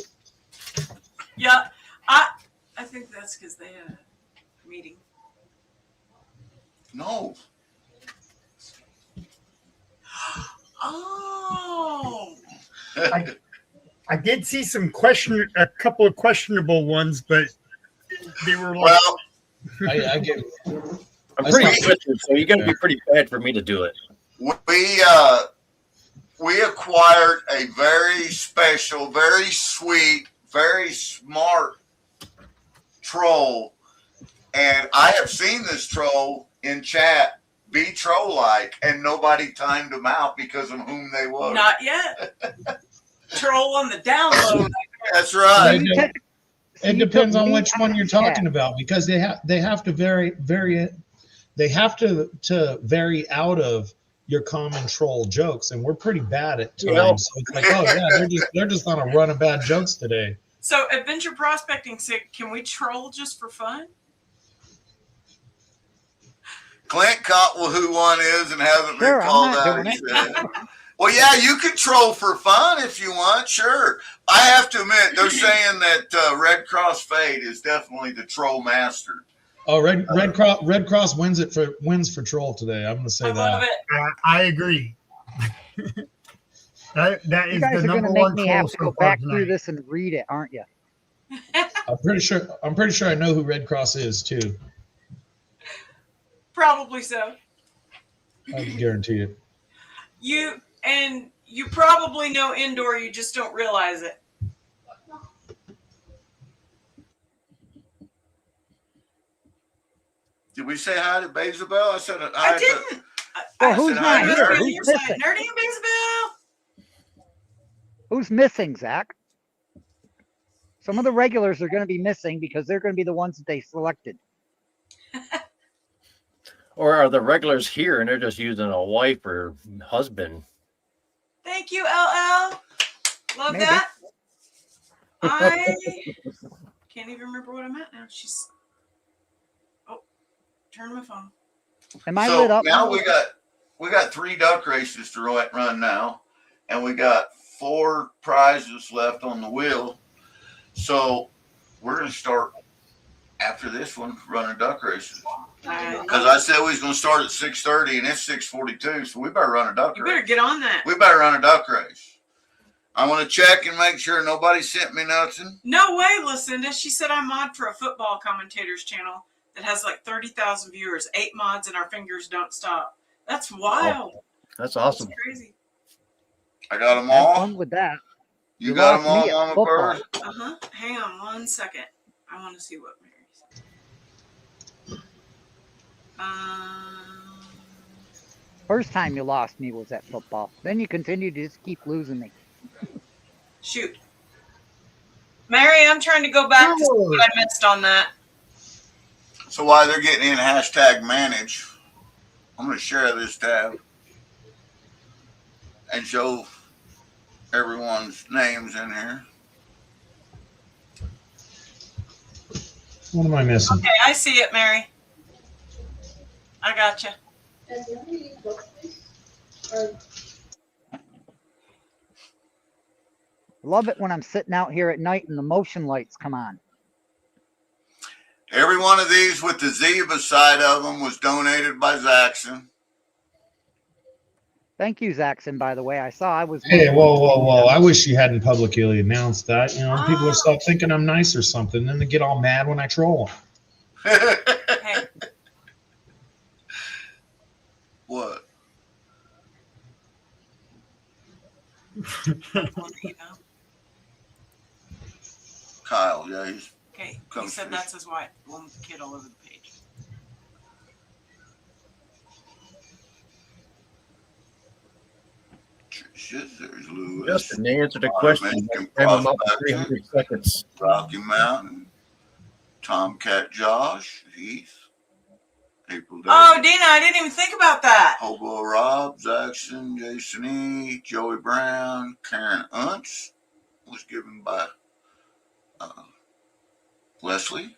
Yeah, I think that's because they had a meeting. No. Oh, I did see a couple of questionable ones, but they were like, Well, I get. I'm pretty sensitive, so you got to be pretty bad for me to do it. we acquired a very special, very sweet, very smart troll, and I have seen this troll in chat be troll-like, and nobody timed them out because of whom they were. not yet. Troll on the download. That's right. It depends on which one you're talking about, because they have to vary they have to vary out of your common troll jokes, and we're pretty bad at times. Yeah. So it's like, oh yeah, they're just on a run of bad jokes today. So, adventure prospecting, can we troll just for fun? Clint caught who one is and hasn't Sure, been I'm called not out. doing He it. said. Well, yeah, you can troll for fun if you want. Sure, I have to admit they're saying that Red Cross Fade is definitely the troll master. Oh, Red Cross wins for troll today. I'm gonna say I that. love it. I agree. that You is guys the are going number to make one me troll have to so go far back through tonight. this and read it, aren't you? I'm pretty sure I know who Red Cross is too. Probably so. I guarantee it. You probably know indoor, you just don't realize it. Did we say hi to Bezabel? I said I didn't. Well, I who's said not hi to here? her. Who's Your side. missing? Nerdy and Isabel. Who's missing, Zach? Some of the regulars are going to be missing because they're going to be the ones that they selected. Or are the regulars here and they're just using a wife or husband? Thank you, LL. Love Maybe. that. I can't even remember what I'm at now. Turn my phone. Am I so lit up? now we got 3 duck races to run now, and we got 4 prizes left on the wheel. So we're gonna start after this one running duck races. Because I said we was gonna start at 6:30 and it's 6:42, so we better run a duck You race. better get on that. We better run a duck race. I want to check and make sure nobody sent me nothing. No way, Lucinda. She said I'm mod for a football commentators channel that has like 30,000 viewers, 8 mods, and our fingers don't stop. That's wild. That's awesome. That's crazy. I got them Have all. fun with that. You You got lost them all, me at Mama football. Bird? Hang on 1 second. I want to see what Mary said. First time you lost me was at football. Then you continue to just keep losing me. Shoot. Mary, I'm trying to go back to see what I missed on that. So while they're getting in #manage, I'm going to share this tab and show everyone's names in here. What am I missing? Okay, I see it, Mary. I got you. Love it when I'm sitting out here at night and the motion lights come on. Every one of these with the Z beside of them was donated by Zaxxon. Thank you, Zaxxon, by the way. I was. Hey, whoa. I wish you hadn't publicly announced that. You know, people will start thinking I'm nice or something. Then they get all mad when I troll them. Hey, What? I'll let you know. Kyle, yeah, he's Okay, he Comes said first. that's his wife. One with the kid all over the page. there's Lewis, Justin, to answer the question, time about 300 seconds. Rocky Mountain, Tomcat Josh, Heath, April Day, Oh, Dina, I didn't even think about that. Hobo Rob, Zaxxon, Jason E, Joey Brown, Karen Untz was given by Leslie,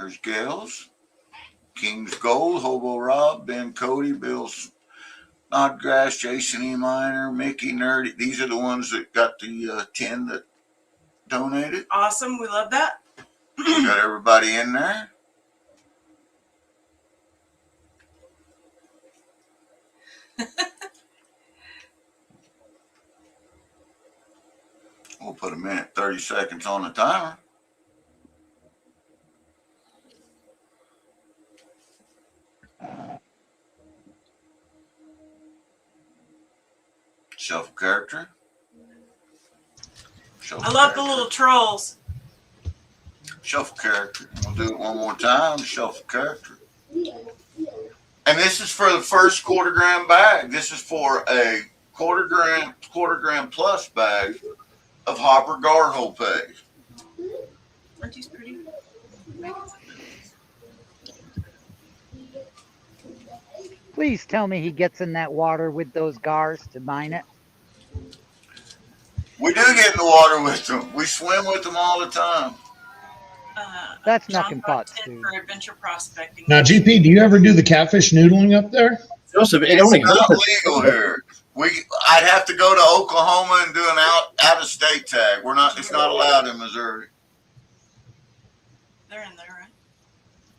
There's Gales, King's Gold, Hobo Rob, Ben Cody, Bill Snodgrass, Jason E. Miner, Mickey Nerdy. These are the ones that got the 10 that donated. Awesome. We love that. Got everybody in there. We'll put a minute, 30 seconds on the timer. Shuffle character. Shuffle I love character. the little trolls. Shuffle character. We'll do it one more time. Shuffle character. And this is for the first $250 bag. This is for a $250 plus bag of Hopper Garhole Pay. Aren't these pretty? Please tell me he gets in that water with those gars to mine it. We do get in the water with them. We swim with them all the time. That's John nothing brought but 10 Stu. for adventure prospecting. Now, GP, do you ever do the catfish noodling up there? Joseph, it It's only not hurts. legal here. I'd have to go to Oklahoma and do an out of state tag. It's not allowed in Missouri. They're in there, right?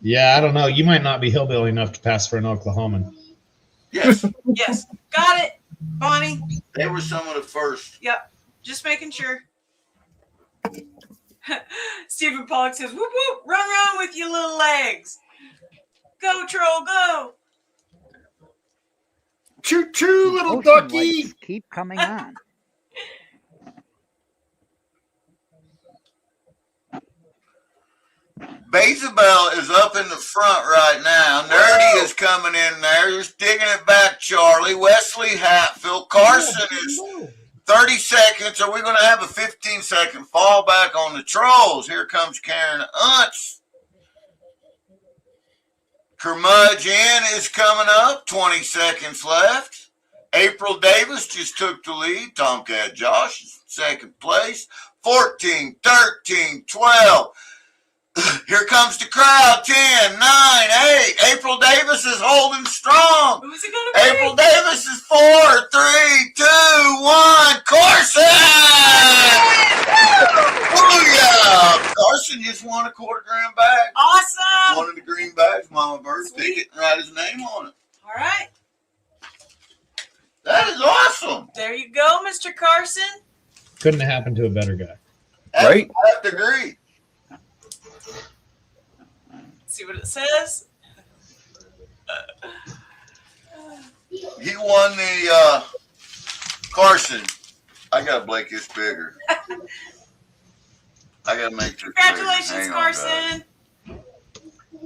Yeah, I don't know. You might not be hillbilly enough to pass for an Oklahoman. Yes, Yes. Got it, Bonnie. they were some of the first. Yep. Just making sure. Stephen Pollock says, whoop, whoop, run with your little legs. Go, troll, go. Choo choo, little Ocean ducky. lights keep coming on. Bezabel is up in the front right now. Nerdy is coming in there. Just digging it back, Charlie. Wesley Hatfield. Carson is 30 seconds. Are we going to have a 15-second fallback on the trolls? Here comes Karen Untz. Curmudgeon is coming up. 20 seconds left. April Davis just took the lead. Tomcat Josh is second place. 14, 13, 12. Here comes the crowd. 10, 9, 8. April Davis is holding strong. Who's it going to be? April Davis is 4, 3, 2, 1. Carson! Booyah! Carson just won a $250 bag. Awesome. One of the green bags, Mama Bird. Pick it and write his name on it. All right. That is awesome. There you go, Mr. Carson. Couldn't have happened to a better guy. Right? I have to agree. See what it says. He won the Carson. I gotta make this bigger. I gotta make this Congratulations, bigger. Hang on, Carson.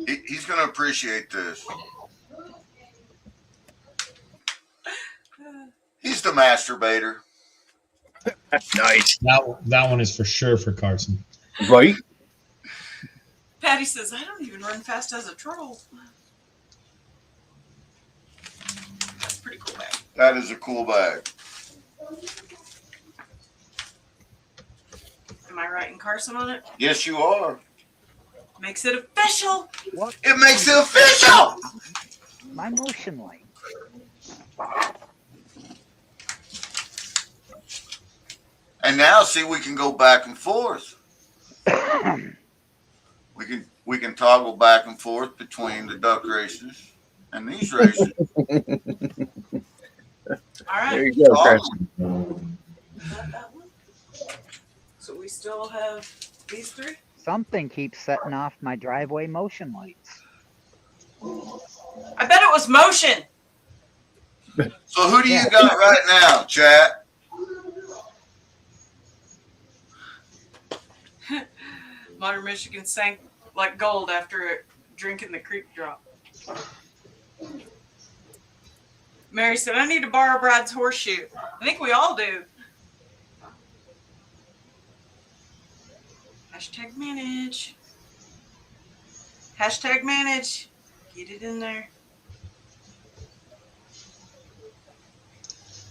guys. He's gonna appreciate this. He's the masturbator. Nice. That one is for sure for Carson. Right? Patty says, I don't even run fast as a troll. That's a pretty cool bag. That is a cool bag. Am I writing Carson on it? Yes, you are. Makes it official. What? It makes it official. My motion light. And now, see, we can go back and forth. We can toggle back and forth between the duck races and these races. All right. There you go, Awesome. Carson. Is that one? So we still have these three? Something keeps setting off my driveway motion lights. I bet it was motion. So who do you Yeah. got right now, chat? Modern Michigan sank like gold after drinking the creek drop. Mary said, I need to borrow Brad's horseshoe. I think we all do. Hashtag manage. Hashtag manage. Get it in there.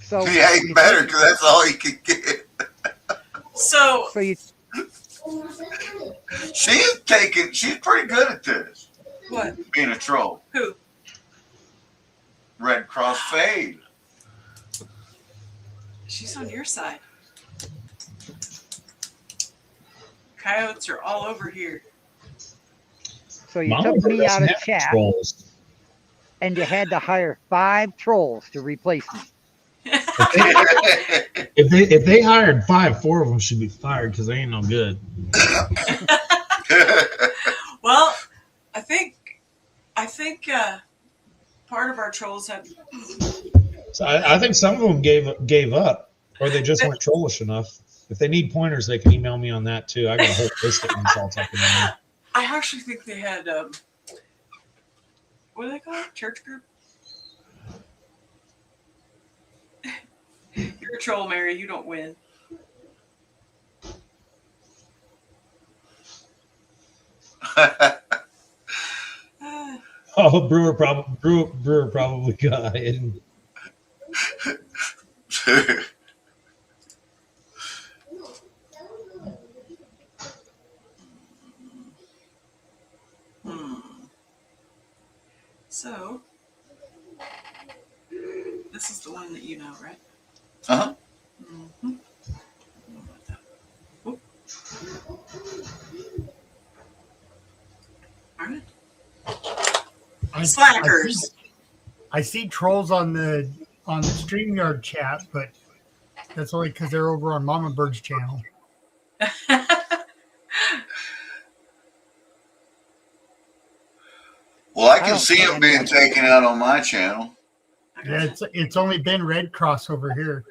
So He ain't better because that's all he could get. So So you She's pretty good at this. What? Being a troll. Who? Red Cross Fade. She's on your side. Coyotes are all over here. So you Mama took me doesn't out of have chat, trolls. and you had to hire 5 trolls to replace me. If they hired 5, 4 of them should be fired because they ain't no good. Well, I think part of our trolls have. So I think some of them gave up, or they just weren't trollish enough. If they need pointers, they can email me on that too. I got a whole list of insults I can email. I actually think they had what do they call it? Church group. You're a troll, Mary. You don't win. Oh, Brewer probably got hidden. So, this is the one that you know, right? Uh-huh. Mm-hmm. All right. Slackers. I see trolls on the StreamYard chat, but that's only because they're over on Mama Bird's channel. Well, I I can don't see see them any being of taken out on my channel. Yeah, it's only been Red Cross over here.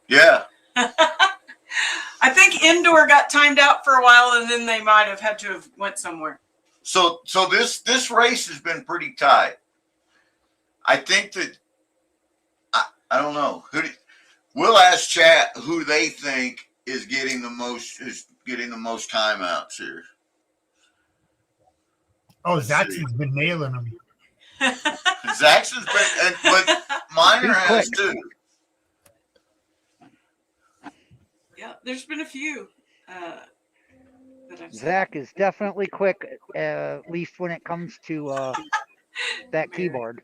Yeah. I think indoor got timed out for a while, and then they might have had to have went somewhere. So this race has been pretty tight. I think that I don't know. We'll ask chat who they think is getting the most timeouts here. Oh, Zaxby's been nailing them. Zax has been, but Minor He's has quick. too. Yeah, there's been a few that I've seen. Zach is definitely quick, at least when it comes to that keyboard.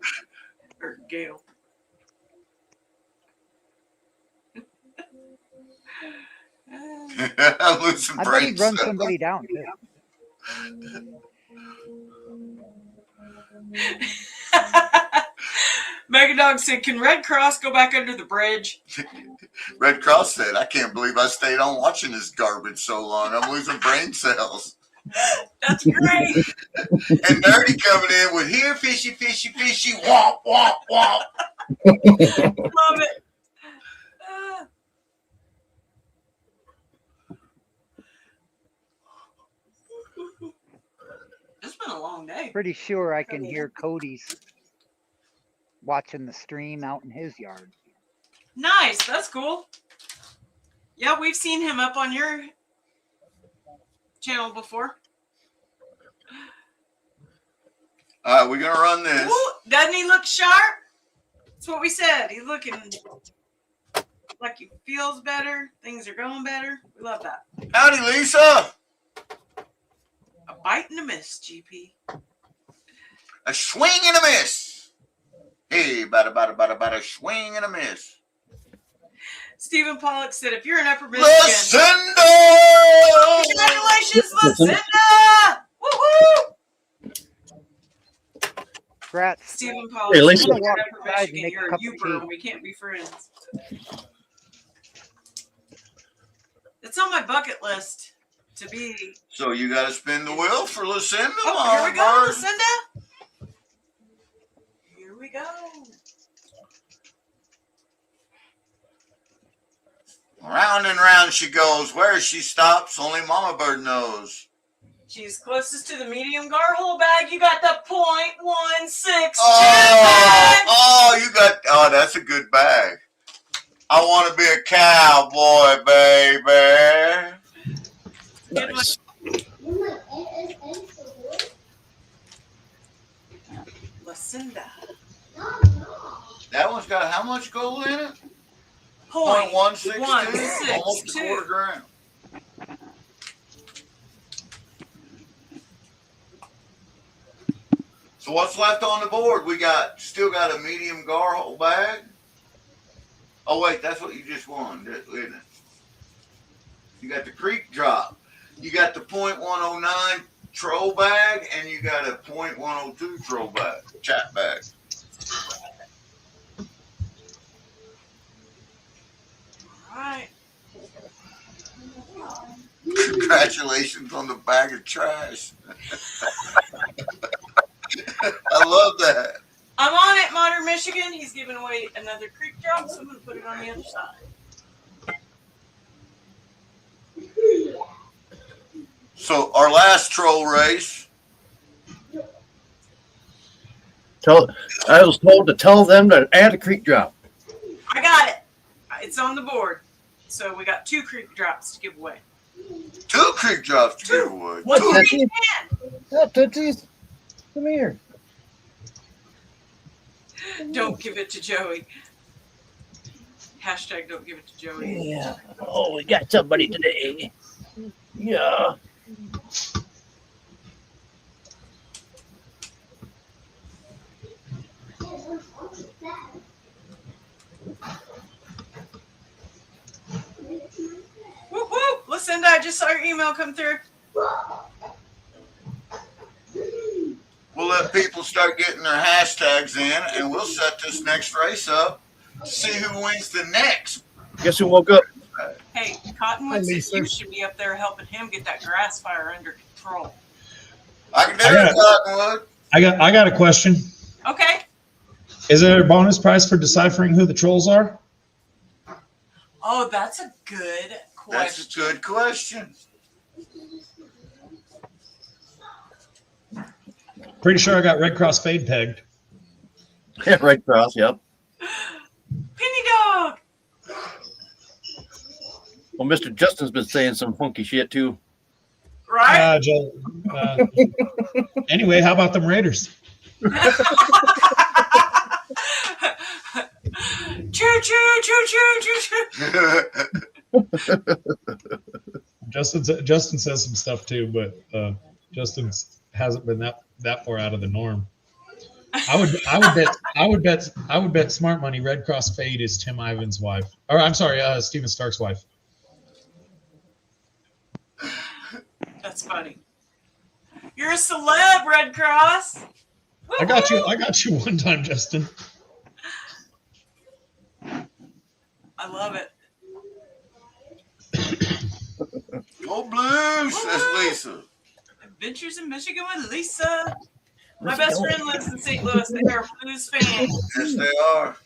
Or Gail. I'm losing I bet brain he'd run cells. somebody down too. Megadog said, "Can Red Cross go back under the bridge?" Red Cross said, "I can't believe I stayed on watching this garbage so long. I'm losing brain cells." That's great. And Nerdy coming in with here, fishy, fishy, fishy, womp, womp, womp. Love it. It's been a long day. Pretty sure I can hear Cody's watching the stream out in his yard. Nice. That's cool. Yeah, we've seen him up on your channel before. All right, we're going to run this. Ooh, doesn't he look sharp? That's what we said. He's looking like he feels better. Things are going better. We love that. Howdy, Lisa. A bite and a miss, GP. A swing and a miss. Hey, bada, swing and a miss. Stephen Pollock said, if you're in Upper Michigan, Lucinda! congratulations, Lucinda! Woo-hoo! Congrats. Stephen Pollock, Hey, if Lisa. you're in Walk Upper outside and Michigan, make a you're a cup of youper tea. and we can't be friends. It's on my bucket list to be. So you got to spin the wheel for Lucinda. Oh, here we go, Mama. Lucinda. Here we go. Round and round she goes. Where she stops, only Mama Bird knows. She's closest to the medium garhole bag. You got the .16 Oh, that's a good bag. I want to be a cowboy, baby. Nice. Lucinda. That one's got how much gold in it? Point 162. 162. Almost a quarter gram. So what's left on the board? We still got a medium gar whole bag. Oh wait, that's what you just won, isn't it? You got the creek drop. You got the .109 troll bag, and you got a .102 troll bag, chat bag. All right. Congratulations on the bag of trash. I love that. I'm on it, Modern Michigan. He's giving away another creek drop, so I'm going to put it on the other side. So our last troll race. I was told to tell them to add a creek drop. I got it. It's on the board. So we got 2 creek drops to give away. 2 creek drops to give away. What Two. do you can? Yeah, Tootsies, come here. Don't give it to Joey. Hashtag don't give it to Joey. Yeah. Oh, we got somebody today. Yeah. Whoop whoop! Lucinda, I just saw your email come through. We'll let people start getting their hashtags in, and we'll set this next race up to see who wins the next. Guess who woke up? Hey, Cottonwood Hi, says you Lisa. should be up there helping him get that grass fire under control. I can do I got it, Cottonwood. I got a question. Okay. Is there a bonus prize for deciphering who the trolls are? Oh, that's a good That's a question. good question. Pretty sure I got Red Cross Fade pegged. Yeah, right cross. Yep. Penny Dog. Well, Mr. Justin's been saying some funky shit too. Right? Joel, anyway, how about them Raiders? Choo choo choo choo choo choo. Justin says some stuff too, but Justin hasn't been that far out of the norm. I would bet smart money Red Cross Fade is Tim Ivan's wife, or I'm sorry, Steven Stark's wife. That's funny. You're a celeb, Red Cross. I got you one time, Justin. I love it. Go Blues, says Lisa. Adventures in Michigan with Lisa. My best friend lives in St. Louis. They are Blues fans. Yes, they are.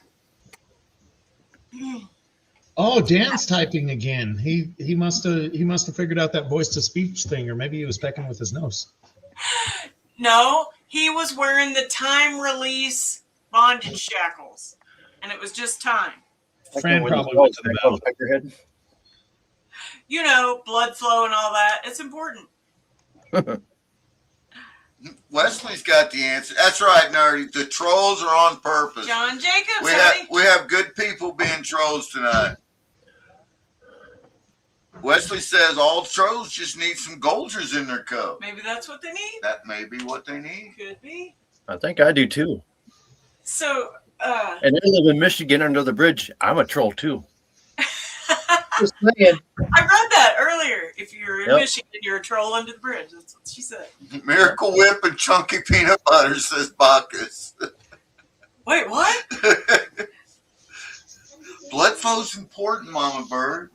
Oh, Dan's typing again. He must have figured out that voice to speech thing, or maybe he was pecking with his nose. No, he was wearing the time release bondage shackles, and it was just time. Fran probably went to the battle. Peckerhead. You know, blood flow and all that. It's important. Wesley's got the answer. That's right, Nerdy. The trolls are on purpose. John Jacobs, We honey. have good people being trolls tonight. Wesley says all trolls just need some Golgers in their cup. Maybe that's what they need. That may be what they need. Could be. I think I do too. So, And I live in Michigan under the bridge. I'm a troll too. Just saying. I read that earlier. If you're in Yep. Michigan, you're a troll under the bridge. That's what she said. Miracle Whip and chunky peanut butter, says Bacchus. Wait, what? Blood flow's important, Mama Bird.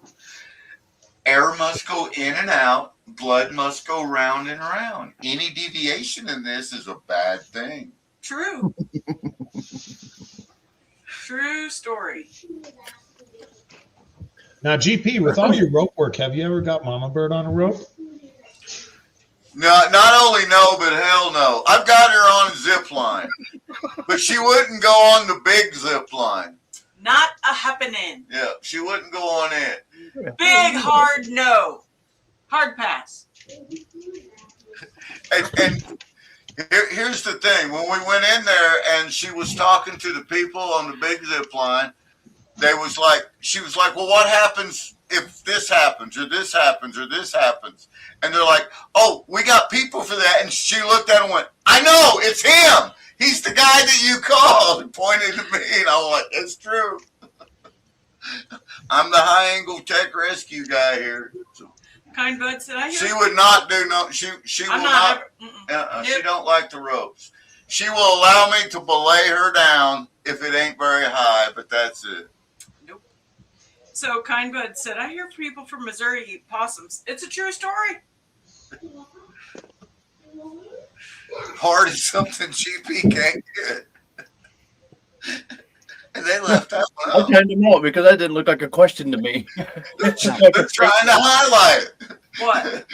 Air must go in and out. Blood must go round and round. Any deviation in this is a bad thing. True. True story. Now, GP, with all your rope work, have you ever got Mama Bird on a rope? No, not only no, but hell no. I've got her on a zip line, but she wouldn't go on the big zip line. Not a happening. Yeah, she wouldn't go on it. Big hard no. Hard pass. And here's the thing. When we went in there and she was talking to the people on the big zip line, she was like, well, what happens if this happens or this happens or this happens. And they're like, oh, we got people for that. And she looked at him and went, I know, it's him. He's the guy that you called, and pointed to me. And I was like, it's true. I'm the high angle tech rescue guy here. So Kind Bud said, I hear. she would not do no. She will I'm not. not. She don't like the ropes. She will allow me to belay her down if it ain't very high, but that's it. Nope. So Kind Bud said, I hear people from Missouri eat possums. It's a true story. Hard is something GP can't get. And they left that one I out. turned them out because that didn't look like a question to me. They're trying to highlight it. What?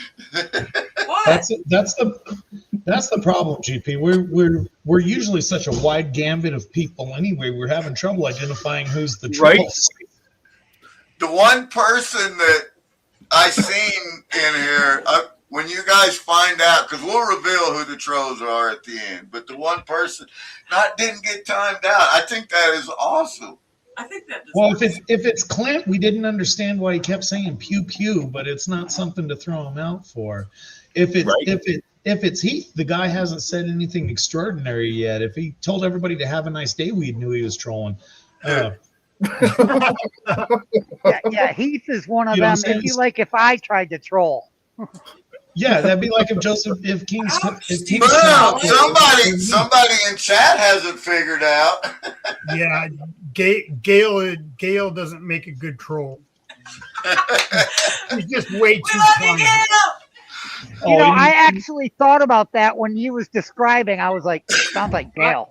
What? That's the problem, GP. We're usually such a wide gambit of people anyway. We're having trouble identifying who's the Right. trolls. The one person that I seen in here, when you guys find out, because we'll reveal who the trolls are at the end, but the one person didn't get timed out. I think that is awesome. I think that does. Well, if it's Clint, we didn't understand why he kept saying pew pew, but it's not something to throw him out for. If it's Heath, the guy hasn't said anything extraordinary yet. If he told everybody to have a nice day, we knew he was trolling. Yeah, Heath is one of You know what them. I'm saying? If I tried to troll. Yeah, that'd be like if King Boom! Somebody in chat hasn't figured out. Yeah, Gail doesn't make a good troll. He's just way We too love you, kind. Gail. You know, I actually thought about that when you was describing. I was like, sounds like Gail.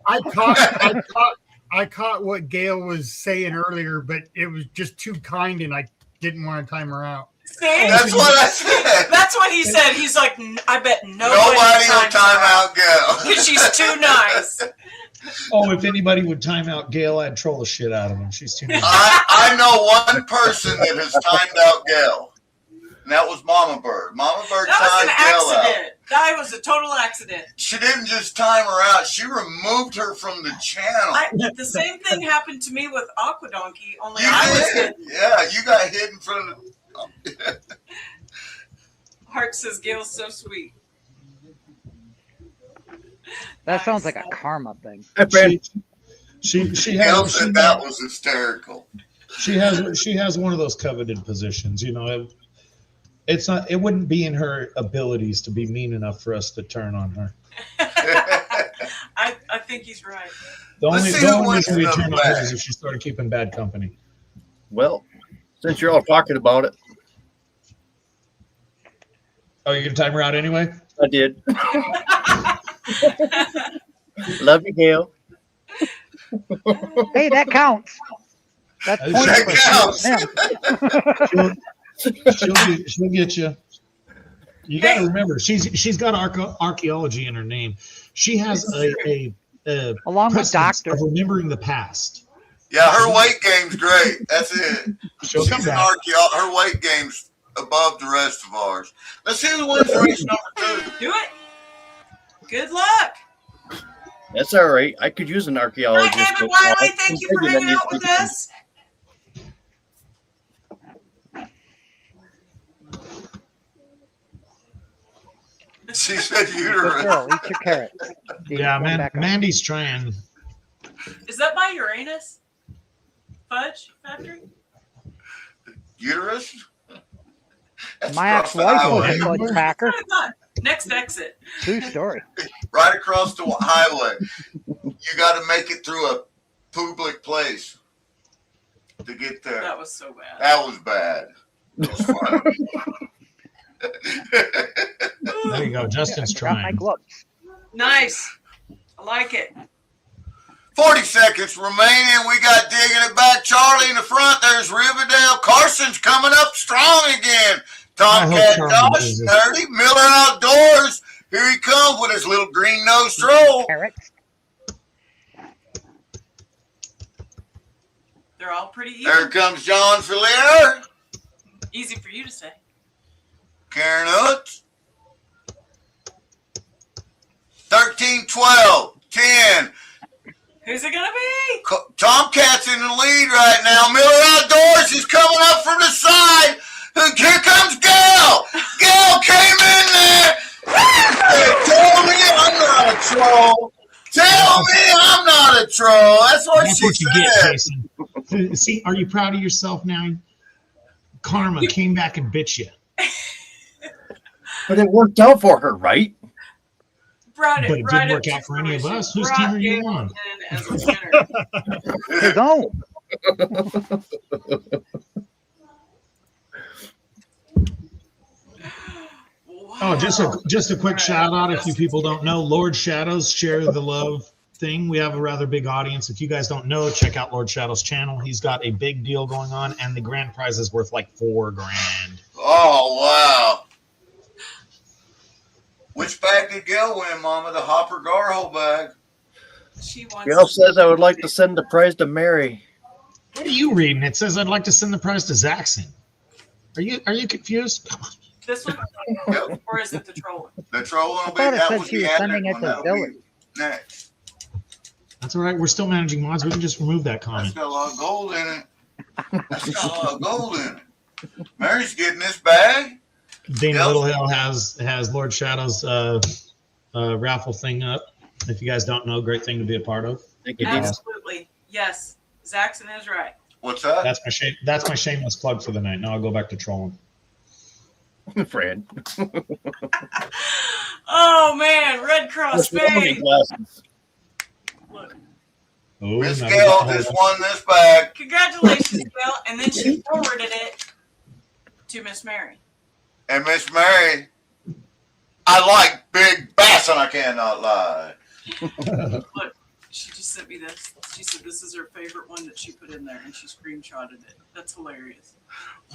I caught what Gail was saying earlier, but it was just too kind, and I didn't want to time her out. See? That's what I said. That's what he said. He's like, I bet Nobody will time out Gail. because she's too nice. Oh, if anybody would time out Gail, I'd troll the shit out of him. She's too nice. I know one person that has timed out Gail, and that was Mama Bird. Mama Bird That was timed an Gail out. accident. That was a total accident. She didn't just time her out; she removed her from the channel. The same thing happened to me with Aqua Donkey. Only You I was did. Yeah, you got hit in front of the. Hart says Gail's so sweet. That sounds like a karma thing. She Gail has said that was hysterical. she has one of those coveted positions. You know, it's not. It wouldn't be in her abilities to be mean enough for us to turn on her. I think he's right. The Let's only see who reason we wins the turn on her match. is if she started keeping bad company. Well, since you're all talking about it, Oh, you're gonna time her out anyway? I did. Love you, Gail. Hey, that counts. That's That points counts. She'll get you. You got to remember, she's got archaeology in her name. She has a Along with precedence doctor. of remembering the past. Yeah, her weight game's great. That's it. She'll come She's an back. her weight game's above the rest of ours. Let's see who wins race number 2. Do it. Good luck. That's all right. I could use an Hi, archaeologist. David but, Wiley. I'm Thank you for thinking hanging that out needs with to be- us. She said Good uterus. girl. Eat your carrots. Yeah, Going back on. Mandy's trying. Is that by Uranus? Fudge Factory? Uterus? That's My across the ex-wife highway. was a fudge packer. That's what I thought. Next exit. True story. Right across the highway. You got to make it through a public place to get there. That was so bad. That was bad. It was funny. There you go. Justin's I forgot my trying. gloves. Nice. I like it. 40 seconds remaining. We got digging it back. Charlie in the front. There's Riverdale. Carson's coming up strong again. Tomcat Charlie Josh, does it. 30. Miller Outdoors. Here he comes with his little green nose troll. Carrots. They're all pretty easy. There comes John Fillier. Easy for you to say. Karen Hoots. 13, 12, 10. Who's it gonna be? Tomcat's in the lead right now. Miller Outdoors is coming up from the side. Here comes Gal. Gal came in there. Hey, tell me I'm not a troll. Tell me I'm not a troll. That's what That's she what you said. get, Jason. See, are you proud of yourself now? Karma came back and bit you. But it worked out for her, right? Brought it But it right didn't up work to out for any of fruition. us. Whose Brought team are you Gale on? in as a winner. His own. Oh, just a quick shout out. If you people don't know, Lord Shadows Share the Love thing. We have a rather big audience. If you guys don't know, check out Lord Shadows' channel. He's got a big deal going on, and the grand prize is worth like $4,000. Oh, wow. Which bag did Gail win, Mama? The Hopper Garho bag. She wants. Gail says I would like to send the prize to Mary. What are you reading? It says I'd like to send the prize to Zaxxon. Are you confused? This one, Yep. or is it the troll? The troll I will be thought it that said was she the was added sending it one. to That'll be Billy. next. That's all right. We're still managing mods. We can just remove that That's comment. got a lot of gold in it. That's got a lot of gold in it. Mary's getting this bag. Dana Yep. Littlehill has Lord Shadow's raffle thing up. If you guys don't know, great thing to be a part of. Thank you, Yeah. Dean. Absolutely. Yes. Zaxxon is right. What's that? That's my shameless plug for the night. Now I'll go back to trolling. Fran. Oh man, Red Cross What's wrong with Bay. glasses? Look. Oh, Miss now Gail we got- just won this bag. Congratulations, Gail. And then she forwarded it to Miss Mary. And Miss Mary, I like big bass and I cannot lie. Look, she just sent me this. She said this is her favorite one that she put in there, and she screenshotted it. That's hilarious.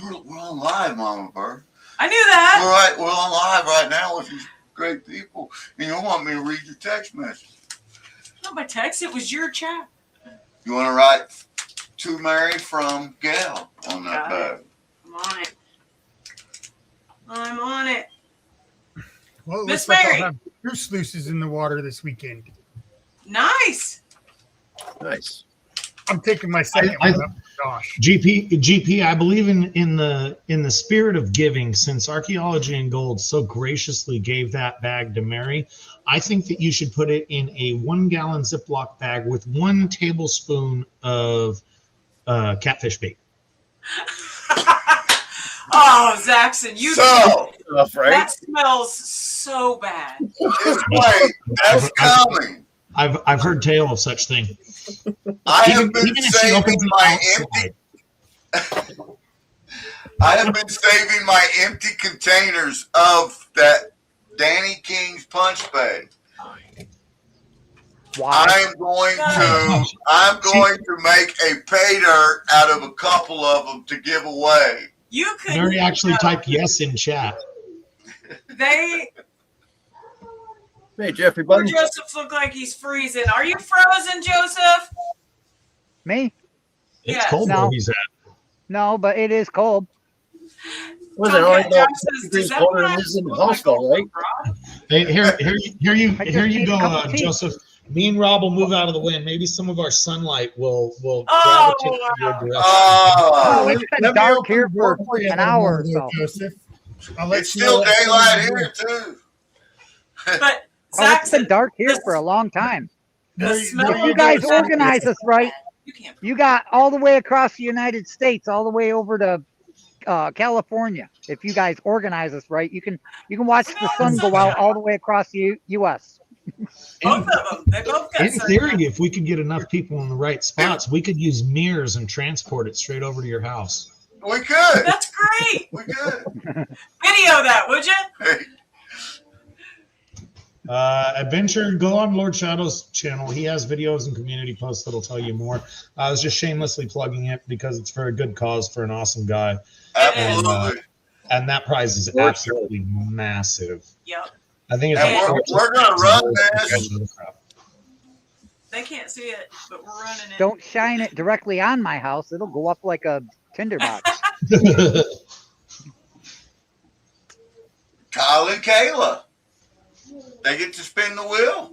We're on live, Mama Bird. I knew that. We're on live right now with these great people. And you want me to read your text message. Not by text. It was your chat. You want to write to Mary from Gail on that Got bag. I'm on it. I'm on it. Well, it Miss looks like Mary. I'll have goose sluices in the water this weekend. Nice. Nice. I'm taking my second I- one up. Gosh. GP, I believe in the spirit of giving, since Archaeology and Gold so graciously gave that bag to Mary, I think that you should put it in a 1-gallon Ziploc bag with 1 tablespoon of catfish bait. Oh, Zaxxon, you So, Tough, right? that smells so bad. just wait. That's coming. I've heard tale of such thing. I have Even been if she saving opens it my outside. empty. I have been saving my empty containers of that Danny King's punch bag. Why? I'm going to make a pay dirt out of a couple of them to give away. You could. Mary actually typed yes in chat. They. Hey, Jeffrey Poor Button. Joseph look like he's freezing. Are you frozen, Joseph? Me? It's Yes. cold No. where he's at. No, but it is cold. Was it Okay, only Josh about says, 2 does degrees that colder mean than I this in the look like house, though, right? abroad? Hey, here you I just need a cup go, of tea. Joseph. Me and Rob will move out of the way, and maybe some of our sunlight will Oh, gravitate in your direction. Oh, Oh, it's been Let me dark open here the door for you an a little hour more or there, so. Joseph. I'll let it's you know still what's daylight going on. here too. But Oh, it's been Zaxxon, dark here this- for a long time. the No, smell If no, you of guys your organize us right, You can't. you got all the way across the United States, all the way over to California. If you guys organize us right, you can watch the sun go out all the way across the U.S. Both of them. They both got In sunshine. theory, if we could get enough people in the right spots, we could use mirrors and transport it straight over to your house. We could. That's great. We could. Video that, would you? Hey, Adventure, go on Lord Shadow's channel. He has videos and community posts that'll tell you more. I was just shamelessly plugging it because it's for a good cause for an awesome guy. absolutely. And that prize is Sure. absolutely massive. Yep. I think it's And like we're gonna run this. They can't see it, but we're running it. Don't shine it directly on my house; it'll go up like a tinderbox. Kyle and Kayla. They get to spin the wheel.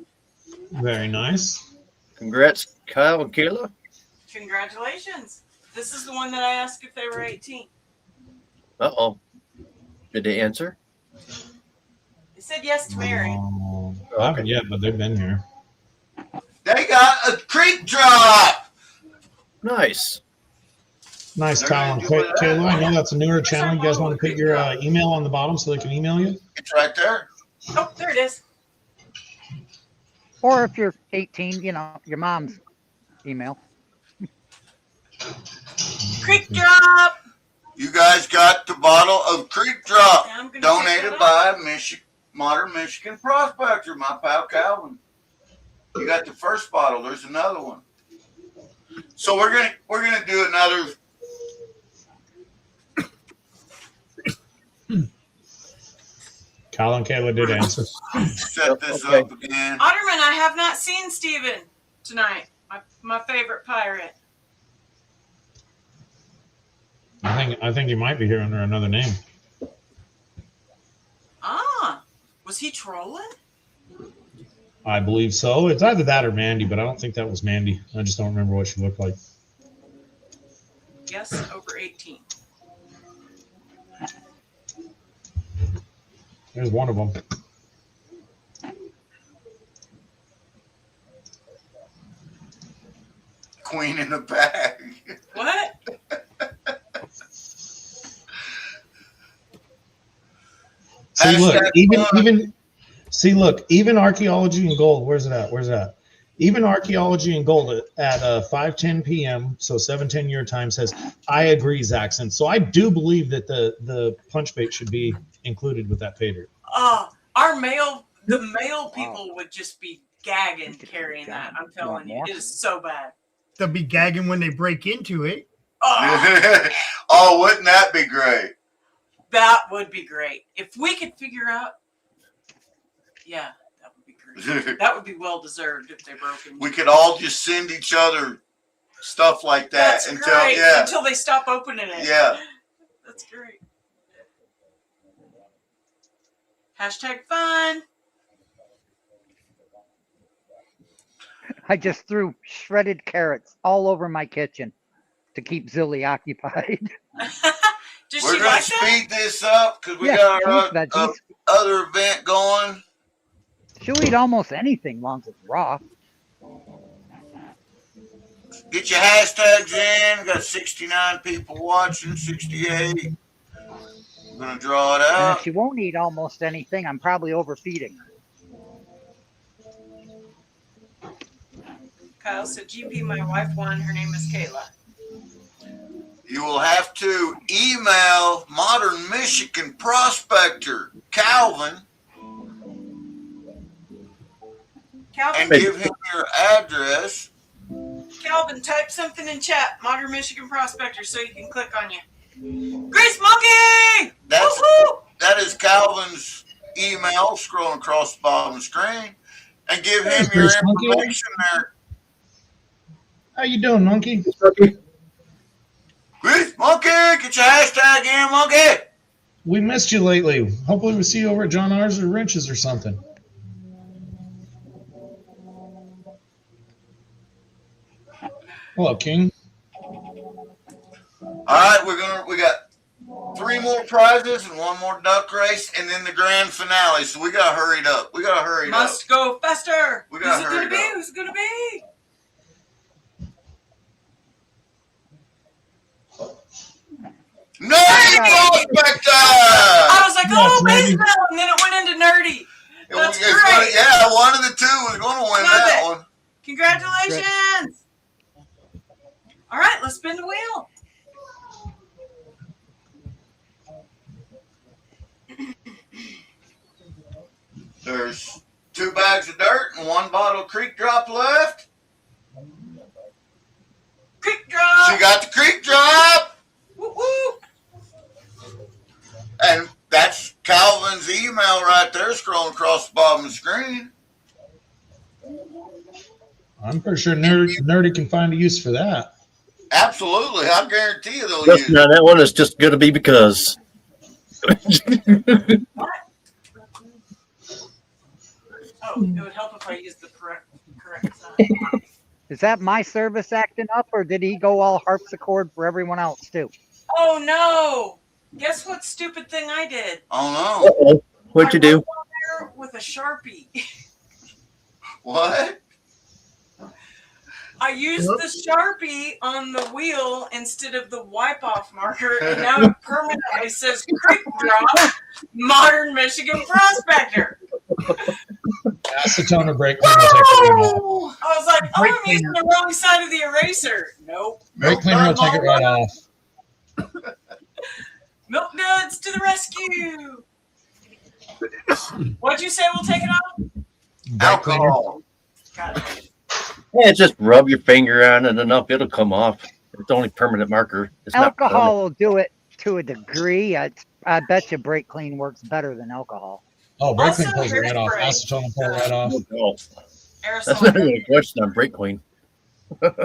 Very nice. Congrats, Kyle and Kayla? Congratulations. This is the one that I asked if they were 18. Uh-oh. Did they answer? They said yes to marry. I haven't yet, but they've been here. They got a creek drop. Nice. Nice, They're Kyle and gonna do it. Kayla. I know that's a newer channel. You guys want to put your Yeah. email on the bottom so they can email you? It's right there. Oh, there it is. Or if you're 18, you know, your mom's email. Creek drop. You guys got the bottle of creek drop I'm gonna donated pick by Modern Michigan Prospector, my pal Calvin. You got the first bottle. There's another one. So we're gonna do another. Kyle and Kayla did answer. Set this Okay. up again. Otterman, I have not seen Steven tonight. My favorite pirate. I think you might be here under another name. Ah, was he trolling? I believe so. It's either that or Mandy, but I don't think that was Mandy. I just don't remember what she looked like. Yes, over 18. There's one of them. Queen in the bag. What? See, look, Hashtag even archaeology and gold. Where's it at? Where's that? Even archaeology and gold at 5:10 p.m. So 7:10 your time says, "I agree, Zaxxon." So I do believe that the punch bait should be included with that pay dirt. The male people would just be gagging carrying that. I'm telling you, it is so bad. They'll be gagging when they break into it. Oh, Oh, wouldn't that be great? that would be great. If we could figure out, yeah, that would be great. That would be well deserved if they broke into We could all just send each other stuff like that That's until great. yeah. Until they stop opening it. Yeah. That's great. Hashtag fun. I just threw shredded carrots all over my kitchen to keep Zilly occupied. Does We're she gonna like that? speed this up because we Yeah, got our fruits, veggies. other event going. She'll eat almost anything long as it's raw. Get your hashtags in. Got 69 people watching, 68. I'm gonna draw it And out. if she won't eat almost anything, I'm probably overfeeding her. Kyle said, GP, my wife won. Her name is Kayla. You will have to email Modern Michigan Prospector Calvin and Calvin, give him your address. Calvin, type something in chat. Modern Michigan Prospector, so you can click on you. Grace Monkey! That's Woo-hoo! that is Calvin's email. Scrolling across the bottom of the screen, and give him Thanks, your Grace Monkey. information there. How you doing, monkey? Chris, monkey, get your hashtag in, monkey. We missed you lately. Hopefully we see you over at John R's or Wrenches or something. Hello, King. All right, we got 3 more prizes and 1 more duck race, and then the grand finale. So we gotta hurry it up. We gotta hurry it up. Must go faster. We Who's gotta it gonna hurry be? it up. Who's it gonna be? Nerdy Prospector! I was like, Yes, oh, maybe. baseball, and then it went into nerdy. That's It's gonna- great. yeah, one of the two was going to win Love that it. one. Congratulations. All right, let's spin the wheel. There's 2 bags of dirt and 1 bottle of creek drop left. Creek drop. She got the creek drop. Woo woo. And that's Calvin's email right there, scrolling across the bottom of the screen. I'm pretty sure Nerdy can find a use for that. Absolutely. I guarantee you they'll Just use now, it. that one is just going to be because. Oh, it would help if I used the correct sign. Is that my service acting up, or did he go all harpsichord for everyone else too? Oh no! Guess what stupid thing I did? Oh no. Uh-oh. What'd you I do? wrote on there with a Sharpie. What? I used the Sharpie on the wheel instead of the wipe-off marker, and now it permanently says Creek Drop Modern Michigan Prospector. Acetone or brake cleaner will take it right off. I was like, oh, Brake I'm using cleaner. the wrong side of the eraser. Nope. Brake cleaner will take it right off. Milk Duds to the rescue. What'd you say we'll take it off? Brake cleaner. Alcohol. Got it. Yeah, just rub your finger on it enough, it'll come off. It's only permanent marker. It's not Alcohol will do it to a degree. I bet you brake clean works better than alcohol. Oh, brake Also, clean pulls it right off. hairspray. Acetone will pull it right off. permanent. Oh, that's Aerosol. not even a question on brake clean.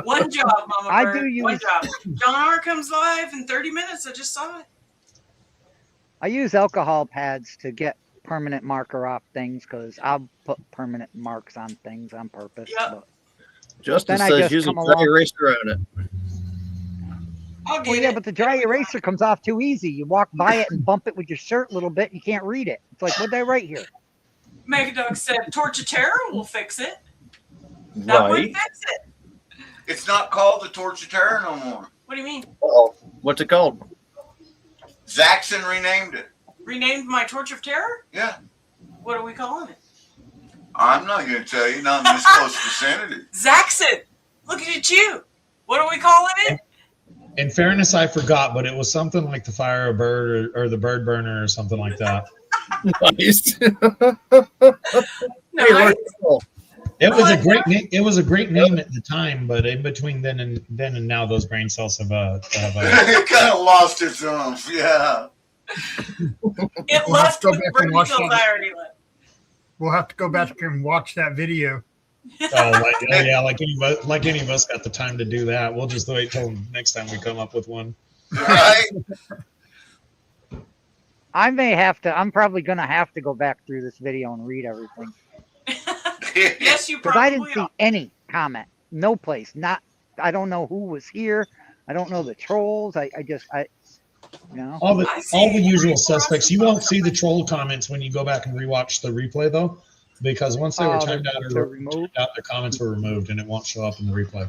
One job, Mama I Bird. do One use- job. John R. comes live in 30 minutes. I just saw it. I use alcohol pads to get permanent marker off things because I'll put permanent marks on things on purpose. Yep. But, Justin Then I says just use a come dry along- eraser on it. I'll well, get yeah, it. but the dry eraser comes off too easy. You walk by it and bump it with your shirt a little bit, you can't read it. It's like, what did I write here? Megadog said Torch of Terror will fix it. That would Right. fix it. It's not called the Torch of Terror no more. What do you mean? Uh-oh. What's it called? Zaxxon renamed it. Renamed my Torch of Terror? Yeah. What are we calling it? I'm not going to tell you, not in this close vicinity. Zaxxon. Look at you. What are we calling it? In fairness, I forgot, but it was something like the fire a bird or the bird burner or something like that. Nice. No, Hey, I, look. It was a like great name. It was a great name at the time, but in between then and now, those brain cells have It kind of lost its oomph, yeah. it We'll have left to go with back brain and watch cells that. I already left. We'll have to go back and watch that video. like any of us got the time to do that. We'll just wait till next time we come up with one. Right? I'm probably going to have to go back through this video and read everything. Yes, you Because probably I didn't see are. any comment. No place. I don't know who was here. I don't know the trolls. All the I see. all the usual suspects. You won't see the troll comments when you go back and rewatch the replay though, because once they were timed out, they're removed. the comments were removed and it won't show up in the replay.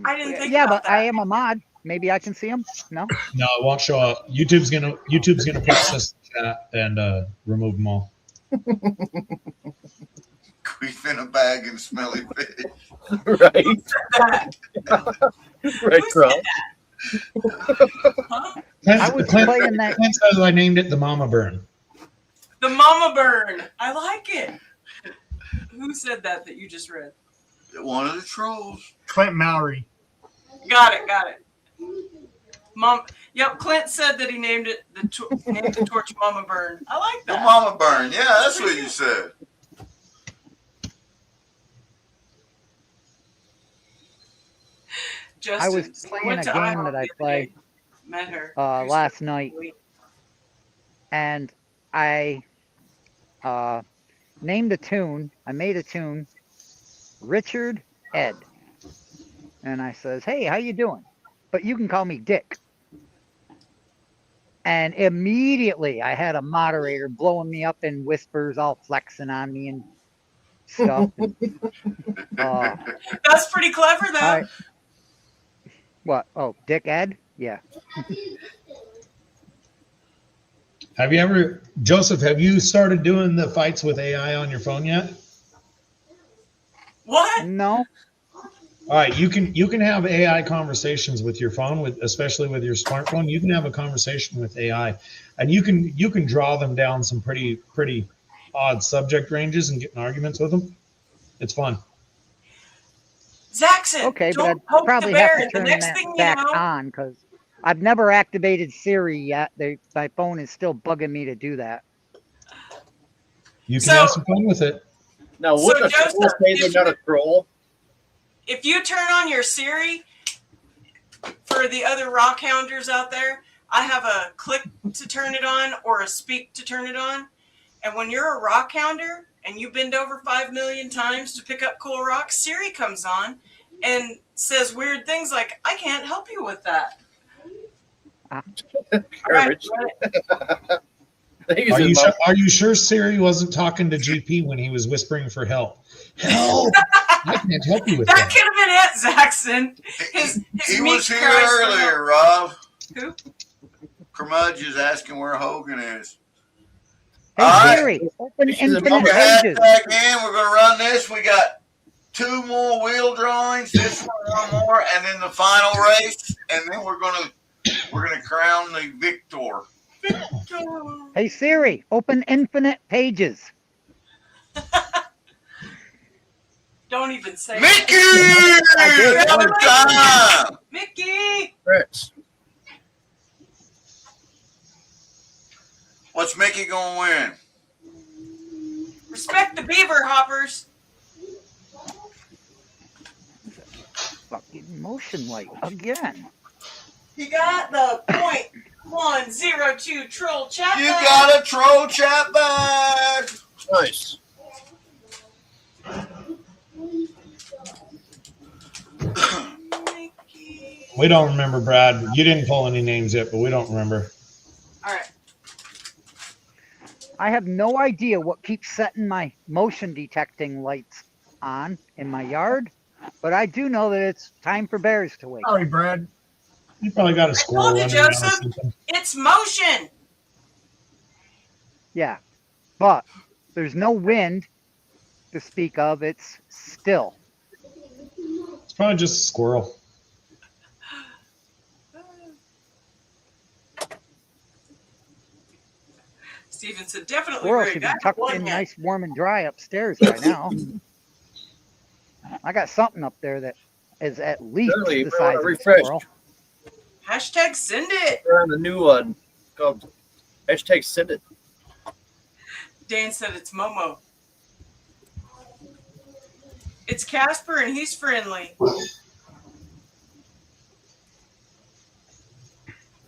I didn't think Yeah, about but I that. am a mod. Maybe I can see them. No. No, it won't show up. YouTube's gonna process the chat and remove them all. Queef in a bag and smelly fish. Right. Right, Who Cross. said that? Huh? I was playing that. Clint says I named it the Mama Burn. The Mama Burn. I like it. Who said that you just read? One of the trolls. Clint Mowry. Got it. Mom. Yep. Clint said that he named it named the torch Mama Burn. I like The that. Mama Burn. Yeah, that's what you said. Justin, I was so playing went a to game IHOP that I the other play day, met her last night, and I named a tune. I made a tune, Richard Ed, and I says, "Hey, how you doing? But you can call me Dick." And immediately I had a moderator blowing me up in whispers, all flexing on me and stuff. That's pretty clever, though. I, what? Oh, Dick Ed? Yeah. Have you ever, Joseph? Have you started doing the fights with AI on your phone yet? What? No. All right, you can have AI conversations with your phone, especially with your smartphone. You can have a conversation with AI, and you can draw them down some pretty odd subject ranges and get in arguments with them. It's fun. Zaxxon, Okay, but don't I'd poke probably the bear. have to And the turn next that thing you back know, on because I've never activated Siri yet. My phone is still bugging me to do that. You can So- have some fun with it. Now, So, wouldn't a Joseph, troll say they're not a troll? if you turn on your Siri, for the other rock hounders out there, I have a click to turn it on or a speak to turn it on. And when you're a rock hounder and you bend over 5 million times to pick up cool rocks, Siri comes on and says weird things like, I can't help you with that. All right, Garbage. I think he's Are in you my- sure, are you sure Siri wasn't talking to GP when he was whispering for help? Help! I can't help you with that that. could have been it, Zaxxon. His He meat was here cries for earlier, help. Rob. Who? Curmudge is asking where Hogan is. Hey All right. Siri, open She's in Put infinite your pages. hashtag in. We're going to run this. We got 2 more wheel drawings. This one more, and then the final race, and then we're gonna crown the victor. Hey Siri, open infinite pages. Don't even say Mickey! I did. Another time. Mickey! Rex. What's Mickey gonna win? Respect the beaver hoppers. Fucking motion light again. You got the .102 troll chat. You got a troll chat bag. Nice. Mickey. We don't remember, Brad. You didn't pull any names yet, but we don't remember. All right. I have no idea what keeps setting my motion detecting lights on in my yard, but I do know that it's time for bears to wake. Sorry, Brad. You probably got a squirrel told you, running around or Joseph. something. It's motion. Yeah, but there's no wind to speak of. It's still. It's probably just a squirrel. Steven said, definitely Squirrel very should be good. tucked in nice, warm, and dry upstairs by now. I got something up there that is at least Really, the you might size wanna of a refresh. squirrel. Hashtag send it. We're on the new one called hashtag send it. Dan said it's Momo. It's Casper and he's friendly.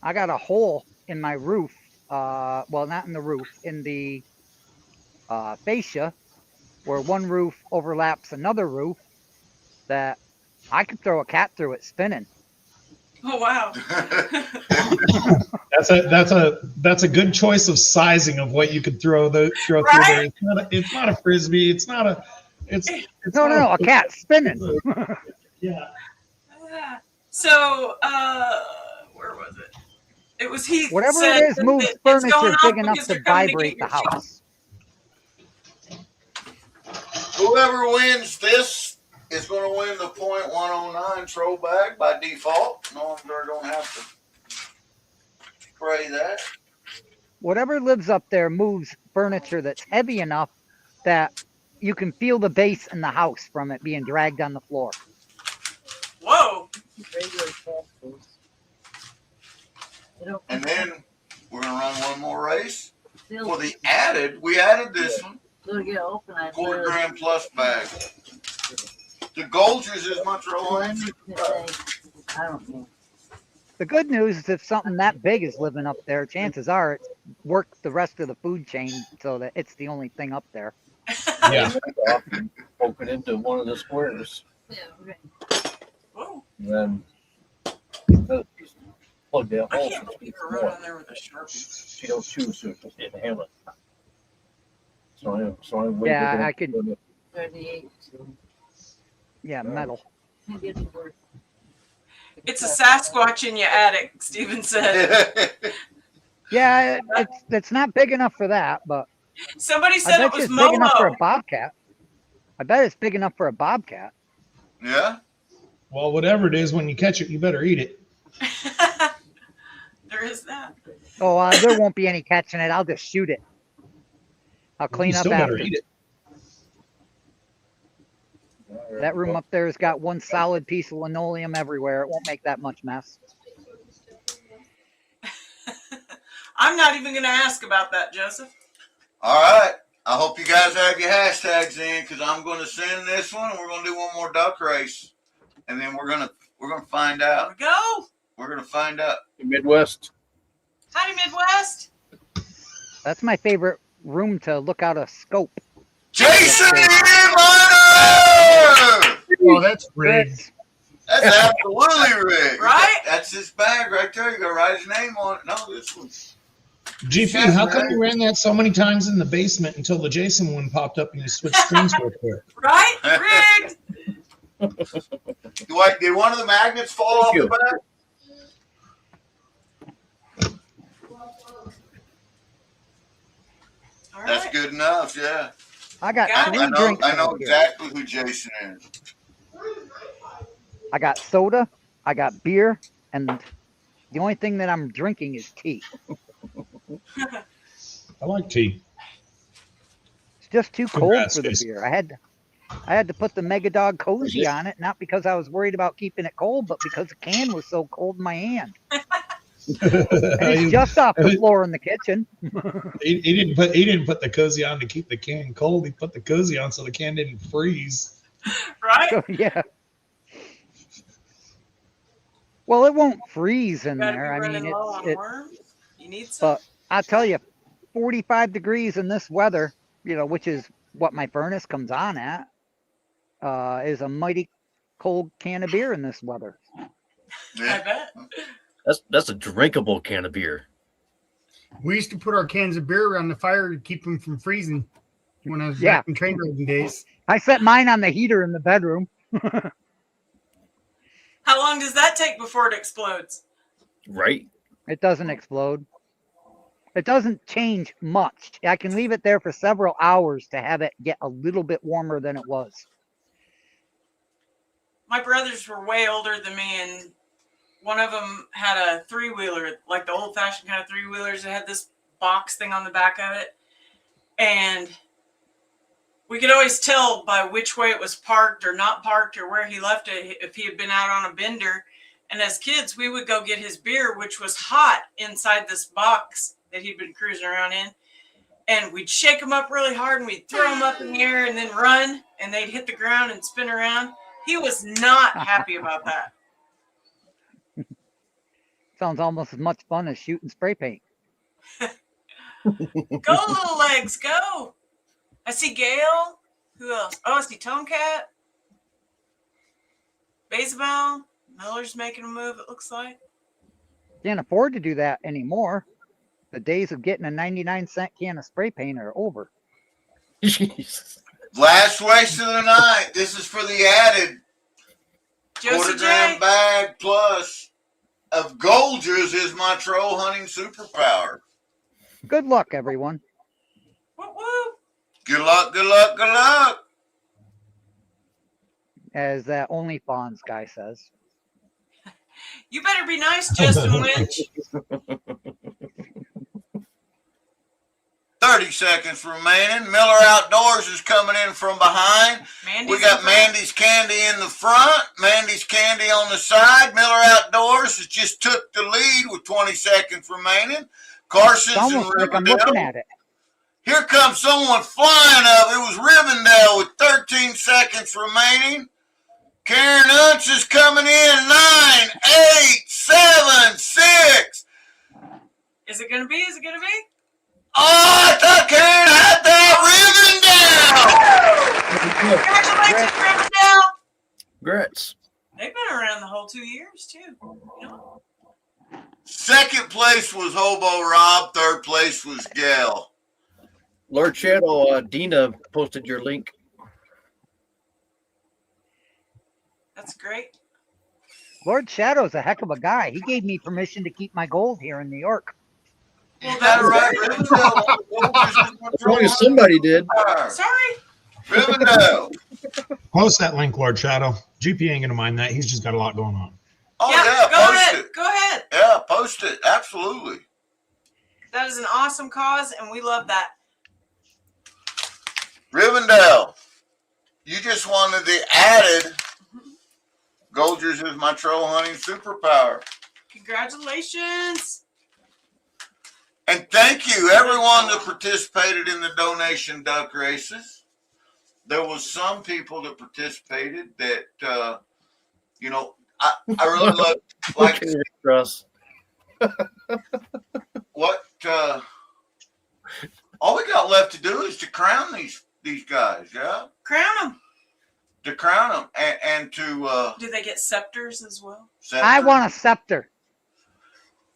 I got a hole in my roof. Well, not in the roof, in the fascia, where one roof overlaps another roof. That I could throw a cat through it spinning. Oh wow. That's a good choice of sizing of what you could throw through there. It's not a frisbee. It's not a. It's No, a cat spinning. Yeah. So where was it? It was Heath. Whatever said it is that moves it's going furniture off big enough because to they're coming vibrate get the your house. Whoever wins this is going to win the .109 troll bag by default. No one they're going to have to spray that. Whatever lives up there moves furniture that's heavy enough that you can feel the base in the house from it being dragged on the floor. Whoa. And then we're going to run one more race. For the we added this one. Quarter gram plus bag. The Golgers is much rolling. The good news is if something that big is living up there, chances are it's worked the rest of the food chain so that it's the only thing up there. Yeah. Poke it into one of the squares. Whoa. And then plug that I hole. can't believe I wrote on there with a Sharpie. She don't choose to inhale it. So I'm waiting. Yeah, I could. 38. Yeah, metal. It's a Sasquatch in your attic, Steven said. Yeah, it's not big enough for that, but Somebody I said bet it you was it's big enough for a Momo. bobcat. I bet it's big enough for a bobcat. Yeah? Well, whatever it is, when you catch it, you better eat it. There is that. Oh, there won't be any catching it. I'll just shoot it. I'll clean You up still better after. eat it. That room up there has got one solid piece of linoleum everywhere. It won't make that much mess. I'm not even going to ask about that, Joseph. All right. I hope you guys have your hashtags in because I'm going to send this one and we're going to do one more duck race. And then we're going to find Here out. we go. We're going to find out. Midwest. Howdy, Midwest. That's my favorite room to look out a scope. Jason Miner! Oh, that's rigged. That's absolutely rigged. Right? That's his bag right there. You gotta write his name on it. No, this one. GP, how come you ran that so many times in the basement until the Jason one popped up and you switched screens real quick? Right? Rigged. Wait, did one of the magnets fall off the back? All That's right. good enough, yeah. I got Got it. three I know drinks out here. exactly who Jason is. I got soda, I got beer, and the only thing that I'm drinking is tea. I like tea. It's just too cold Congrats, for the Jason. beer. I had to put the Mega Dog Cozy on it, not because I was worried about keeping it cold, but because the can was so cold in my hand. And it's just off the floor in the kitchen. He didn't put the cozy on to keep the can cold. He put the cozy on so the can didn't freeze. Right? So, yeah. Well, it won't freeze in Gotta there. be I running mean, low on it worms. You need some. but I'll tell you, 45 degrees in this weather, which is what my furnace comes on at, is a mighty cold can of beer in this weather. I Yeah. bet. That's a drinkable can of beer. We used to put our cans of beer around the fire to keep them from freezing when I was Yeah. back in train riding days. I set mine on the heater in the bedroom. How long does that take before it explodes? Right? It doesn't explode. It doesn't change much. I can leave it there for several hours to have it get a little bit warmer than it was. My brothers were way older than me, and one of them had a three-wheeler, like the old-fashioned kind of three-wheelers. It had this box thing on the back of it, and we could always tell by which way it was parked or not parked or where he left it if he had been out on a bender. And as kids, we would go get his beer, which was hot inside this box that he'd been cruising around in. And we'd shake them up really hard, and we'd throw them up in the air and then run, and they'd hit the ground and spin around. He was not happy about that. Sounds almost as much fun as shooting spray paint. Go, little legs, go. I see Gail. Who else? Oh, I see Tomcat. Baseball. Miller's making a move, it looks like. Can't afford to do that anymore. The days of getting a 99-cent can of spray paint are over. Jesus. Last waste of the night. This is for the added Josie quarter-gram J. bag plus of Golders is my troll hunting superpower. Good luck, everyone. Woo woo. Good luck, good luck, good luck. As that OnlyFans guy says. You better be nice, Justin Lynch. 30 seconds remaining. Miller Outdoors is coming in from behind. Mandy's We got in front. Mandy's Candy in the front, Mandy's Candy on the side. Miller Outdoors has just took the lead with 20 seconds remaining. Carson's It's in almost like I'm looking Rivendell. at it. Here comes someone flying up. It was Rivendell with 13 seconds remaining. Karen Unts is coming in. 9, 8, 7, 6. Is it going to be? Is it going to be? Oh, I thought Karen had that Congratulations, Rivendell. Grits. They've been around the whole 2 years, too. You know? Rivendell. Second place was Hobo Rob. Third place was Gail. Lord Shadow, Dina posted your link. That's great. Lord Shadow's a heck of a guy. He gave me permission to keep my gold here in New York. You got it right, Rivendell. As long as somebody did. Sorry. Rivendell. Post that link, Lord Shadow. GP ain't gonna mind that. He's just got a lot going on. Oh, Yeah, yeah, go post ahead. it. Go ahead. Yeah, post it. Absolutely. That is an awesome cause, and we love that. Rivendell, you just wanted the added Golders is my troll hunting superpower. Congratulations. And thank you, everyone that participated in the donation duck races. There was some people that participated that, I really love, like, Russ. what, all we got left to do is to crown these guys, yeah? Crown them. to crown them and to Do they get scepters as well? scepter. I want a scepter.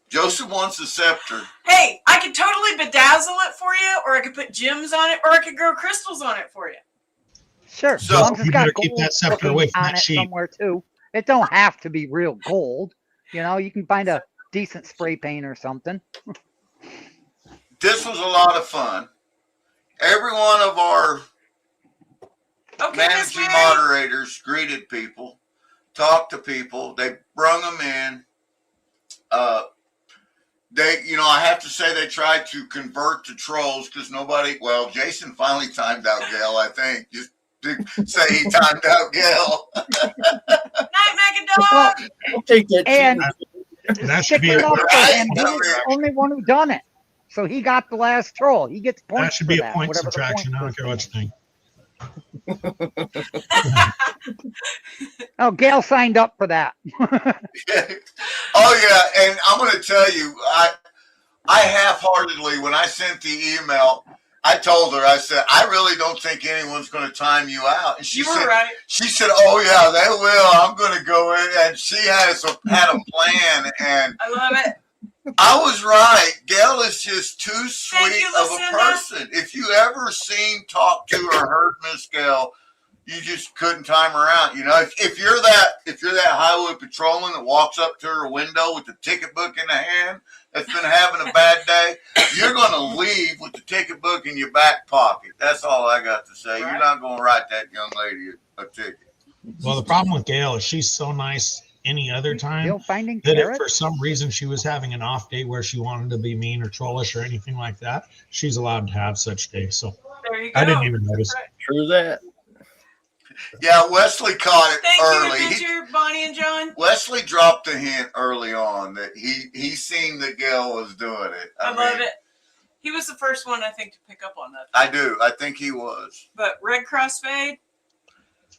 Joseph wants a scepter. Hey, I could totally bedazzle it for you, or I could put gems on it, or I could grow crystals on it for you. Sure. So, as long as it's you got better keep gold that scepter looking away from on that it sheep. somewhere too. It don't have to be real gold. You know, you can find a decent spray paint or something. This was a lot of fun. Every one of our Okay, Miss managing Mary. moderators greeted people, talked to people. They brung them in. I have to say they tried to convert to trolls because Jason finally timed out Gail, I think. Just to say he timed out Gail. Night, Megadog. Well, I'll take that. and That should be sticking a, up for Right. him, he was the only one who done it. So he got the last troll. He gets points that should for be a that, point whatever the subtraction. I point don't care what you think. Oh, Gail signed up for that. Oh yeah, and I'm going to tell you, I half-heartedly, when I sent the email, I told her, I said, I really don't think anyone's going to time you out. And You were right. She said, oh yeah, they will. I'm going to go in, and she had a plan, and I love it. I was right. Gail is just too sweet you, of a Lucinda. person. If you ever seen, talked to, or heard Miss Gail, you just couldn't time her out. You know, if you're that highway patrolman that walks up to her window with the ticket book in the hand, that's been having a bad day, you're going to leave with the ticket book in your back pocket. That's all I got to say. Right. You're not going to write that young lady a ticket. Well, the problem with Gail is she's so nice any other time Still finding that if carrots? for some reason she was having an off day where she wanted to be mean or trollish or anything like that, she's allowed to have such days. So There you go. I didn't even notice. Right. True that. Yeah, Wesley caught it Thank early. you, Adventure, Bonnie and John. Wesley dropped a hint early on that he seen that Gail was doing it. I love it. He was the first one, I think, to pick up on that. I do. I think he was. But Red Cross Fade,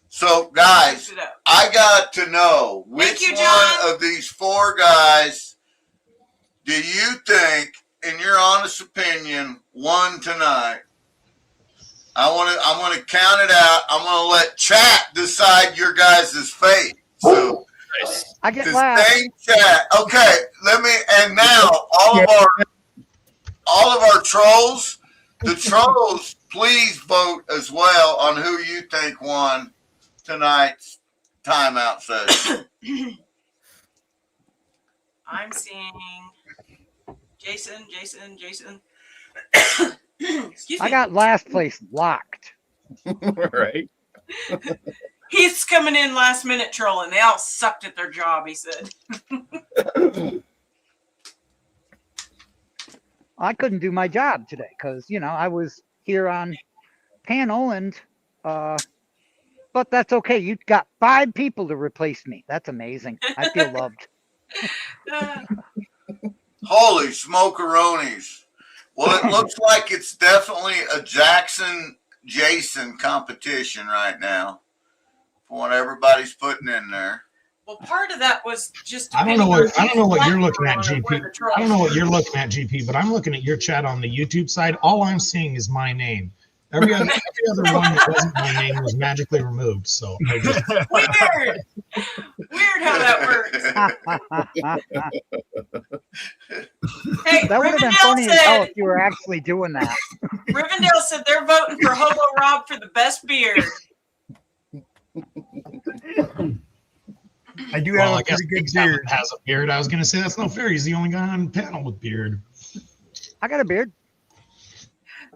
So, guys, fixed it up. I got to know which you, John. one of these four guys do you think, in your honest opinion, won tonight? I'm gonna count it out. I'm gonna let chat decide your guys' fate. So Nice. I get the last. same chat. Okay, and now all of our trolls, the trolls, please vote as well on who you think won tonight's timeout session. I'm seeing Jason. Excuse me. I got last place locked. Right. He's coming in last minute trolling. They all sucked at their job, he said. I couldn't do my job today because, I was here on panel and, but that's okay. You got 5 people to replace me. That's amazing. I feel loved. Holy smokeroonies. Well, it looks like it's definitely a Jackson-Jason competition right now from what everybody's putting in there. Well, part of that was just. I don't know what you're looking at, where GP. the trolls I don't know what you're looking at, GP, but I'm looking at your chat on the YouTube side. All I'm seeing is my name. Every other one that wasn't my name was magically removed. So I just, Weird. Weird how that works. Hey, That would have been Rivendell funny as hell said, if you were actually doing that. Rivendell said they're voting for Hobo Rob for the best beard. I do well, have I a guess pretty good Big Sam beard. has a beard. I was going to say that's no fair. He's the only guy on panel with beard. I got a beard.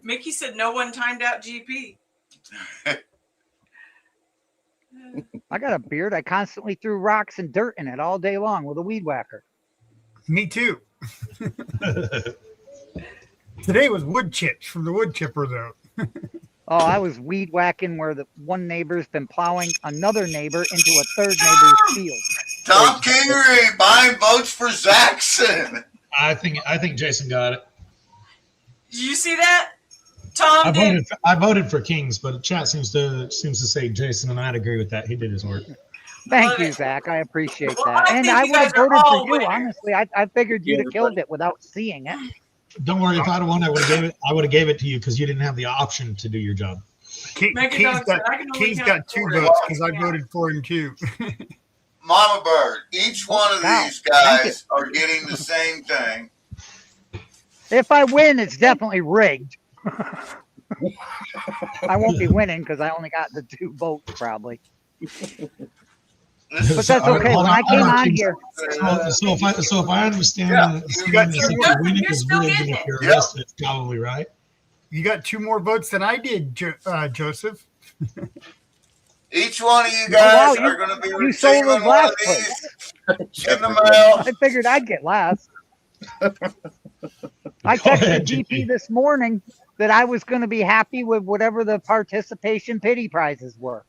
Mickey said no one timed out GP. I got a beard. I constantly threw rocks and dirt in it all day long with a weed whacker. Me too. Today was wood chips from the wood chipper, though. Oh, I was weed whacking where the one neighbor's been plowing another neighbor into a third neighbor's field. Tom Kingery buying votes for Zaxxon. I think Jason got it. Did you see that? Tom did. I voted for Kings, but chat seems to say Jason, and I'd agree with that. He did his work. Thank Love you, it. Zach. I appreciate Well, that. I And think I you would have guys are voted all for you, winners. honestly. I figured you'd have killed it without seeing it. Don't worry, if I'd have won, I would have gave it to you because you didn't have the option to do your job. Megadog said, I can only King's count got 2 four. votes because I Yeah. voted for him too. Mama Bird, each one of Wow. these Thank guys are getting the same thing. If I win, it's definitely rigged. I won't be winning because I only got the 2 votes probably. This But is that's okay. When I came on here, So if I understand Yeah. this, You got if two you more. win it You're is still rigged, getting and if you're it. arrested, it's probably right. You got 2 more votes than I did, Joseph. each one of you Oh, wow, guys are going to be you sold receiving us one last of place. these in the mail. I figured I'd get last. I Go ahead, texted GP GP. this morning that I was going to be happy with whatever the participation pity prizes were.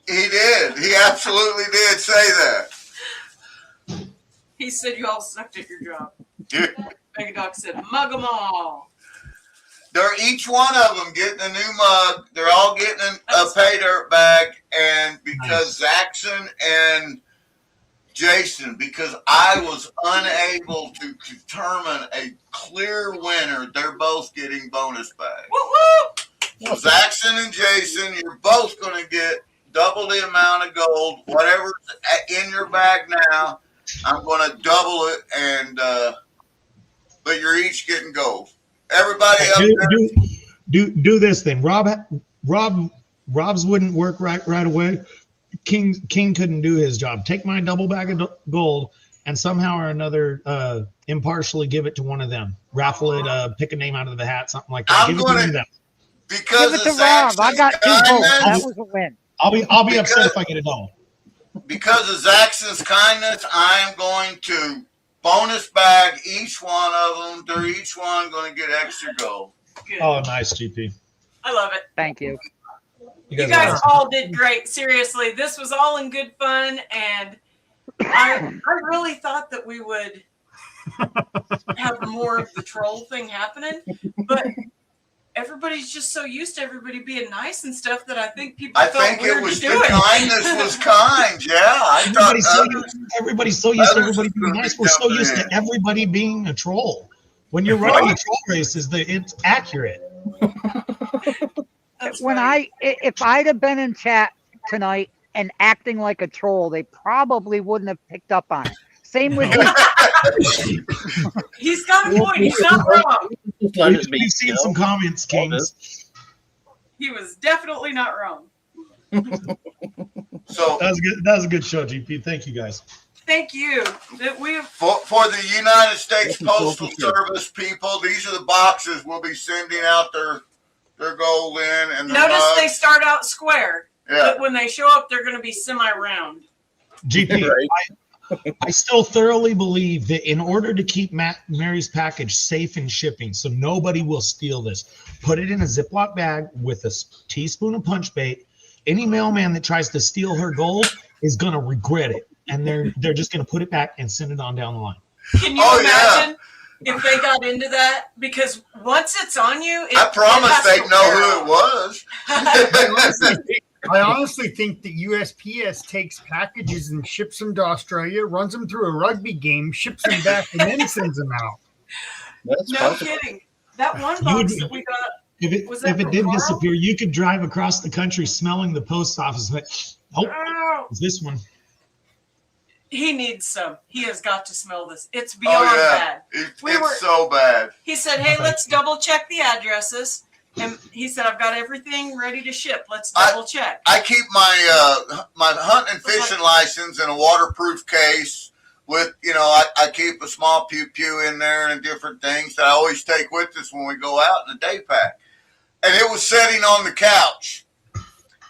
He did. He absolutely did say that. He said you all sucked at your job. Yeah. Megadog said, mug them all. They're each one of them getting a new mug. They're all getting a pay dirt bag. And because Zaxxon and Jason, because I was unable to determine a clear winner, they're both getting bonus bags. Woo-woo! So Zaxxon and Jason, you're both going to get double the amount of gold. Whatever's in your bag now, I'm going to double it, and but you're each getting gold. Everybody up there. Do this then. Rob's wouldn't work right away. King couldn't do his job. Take my double bag of gold and somehow or another impartially give it to one of them. Raffle it, pick a name out of the hat, something like that. I'm Give it to one gonna of them. because Give it to of Rob. I Zaxxon's got 2 votes. That kindness. was a win. I'll be upset if I get a double. Because of Zaxxon's kindness, I am going to bonus bag each one of them. They're each one going to get extra gold. Good. Oh, nice, GP. I love it. Thank you. You guys all did great. Seriously, this was all in good fun, and I really thought that we would have more of the troll thing happening, but everybody's just so used to everybody being nice and stuff that I think people I felt think weird it was to the do it. kindness was kind. Yeah, I thought Everybody's so used to others everybody was being gonna nice. be We're so jumping used in. to everybody being a troll. When you're running a troll race, it's accurate. That's When right. if I'd have been in chat tonight and acting like a troll, they probably wouldn't have picked up on it. Same with you. He's got a point. He's not wrong. Just let it be. We've seen you know? some comments, Kings. He was definitely not wrong. So That was good. That was a good show, GP. Thank you guys. Thank you. That we for the United States Welcome, Postal welcome. Service people, these are the boxes we'll be sending out their gold in and their notice they mugs. start out square, Yeah. but when they show up, they're going to be semi-round. GP, Right. I still thoroughly believe that in order to keep Mary's package safe in shipping, so nobody will steal this, put it in a Ziploc bag with a teaspoon of punch bait. Any mailman that tries to steal her gold is going to regret it, and they're just going to put it back and send it on down the line. Can you Oh, yeah. imagine if they got into that? Because once it's on you, I promise they'd know who it was. I honestly think that USPS takes packages and ships them to Australia, runs them through a rugby game, ships them back, and then sends them out. That's No possible. kidding. That one You box would- that we got. If Was it that if it from did Carl? disappear, you could drive across the country smelling the post office. But nope, Oh, it's this one. he needs some. He has got to smell this. It's beyond Oh yeah, bad. it's We were- so bad. He said, "Hey, let's double check the addresses." And he said, "I've got everything ready to ship. Let's double check." I keep my my hunting and fishing license in a waterproof case with, I keep a small pew in there and different things that I always take with us when we go out in the day pack. And it was sitting on the couch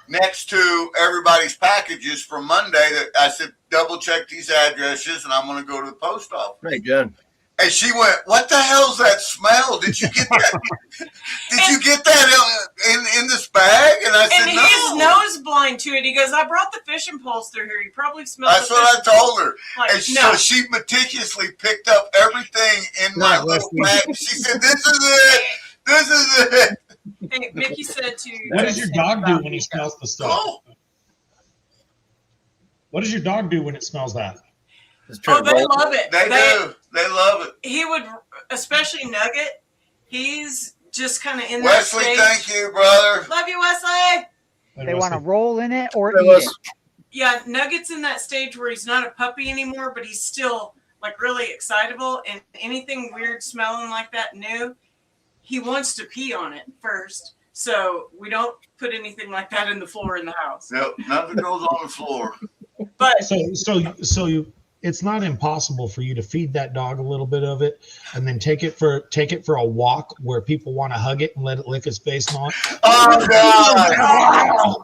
next to everybody's packages from Monday that I said, double check these addresses and I'm going to go to the post office. Right, John. And she went, "What the hell's that smell? Did you get that? Did you get that in this bag?" And I said, And "No." he's nose blind to it. He goes, "I brought the fishing poles through here. You probably smelled That's the what I fishing poles." told her. Like, And no. so she meticulously picked up everything in my Right, little Leslie. bag. She said, "This is it. This is it." Hey, Mickey said to. What does your dog do about when he Nico. smells the stuff? Oh, What does your dog do when it smells that? Just try Oh, to they roll. love it. they do. They love it. He would, especially Nugget. He's just kind of in Wesley, that stage. thank you, brother. Love you, Wesley. They want to roll in it or Hey, eat Wes. it. Yeah, Nugget's in that stage where he's not a puppy anymore, but he's still like really excitable, and anything weird smelling like that new, he wants to pee on it first. So we don't put anything like that in the floor in the house. Yep, nothing goes on the floor. But So you, it's not impossible for you to feed that dog a little bit of it, and then take it for a walk where people want to hug it and let it lick its face and all. Oh God!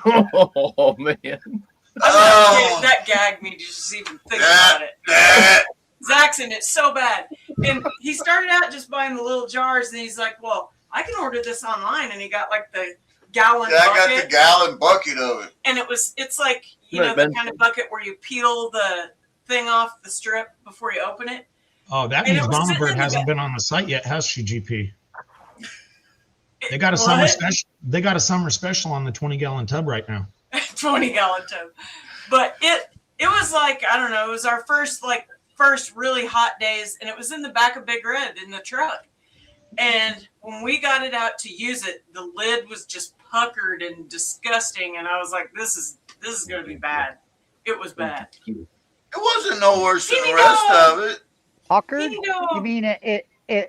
Oh man. that gagged me to just even think about it. Zach's in it so bad. And he started out just buying the little jars, and he's like, well, I can order this online. And he got like the gallon Yeah, I bucket. got the gallon bucket of it. And it's like, you Right, know, Ben. the kind of bucket where you peel the thing off the strip before you open it. Oh, that And means it was Mama sitting Bird in the hasn't ba- been on the site yet, has she, GP? They got a What? summer special. They got a summer special on the 20-gallon tub right now. 20-gallon tub. But it was like, I don't know, it was our first really hot days, and it was in the back of Big Red in the truck. And when we got it out to use it, the lid was just puckered and disgusting, and I was like, this is going to be bad. It was bad. It wasn't no worse than the Ding rest dong. of it. Puckered? Ding dong. You mean it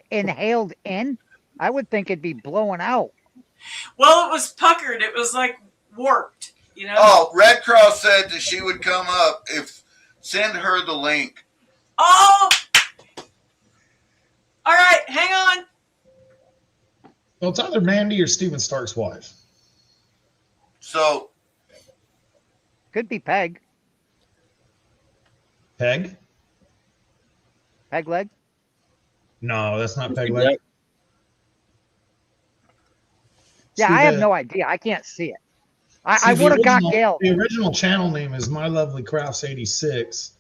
inhaled in? I would think it'd be blowing out. Well, it was puckered. It was like warped, you know? Oh, Red Cross said that she would come up if send her the link. Oh! All right, hang on. Well, it's either Mandy or Steven Stark's wife. So Could be Peg. Peg? Peg leg. No, that's not Peg Yeah. Leg. Yeah, See, I have the- no idea. I can't see it. see, I the would have got original- Gail. The original channel name is My Lovely Crafts 86.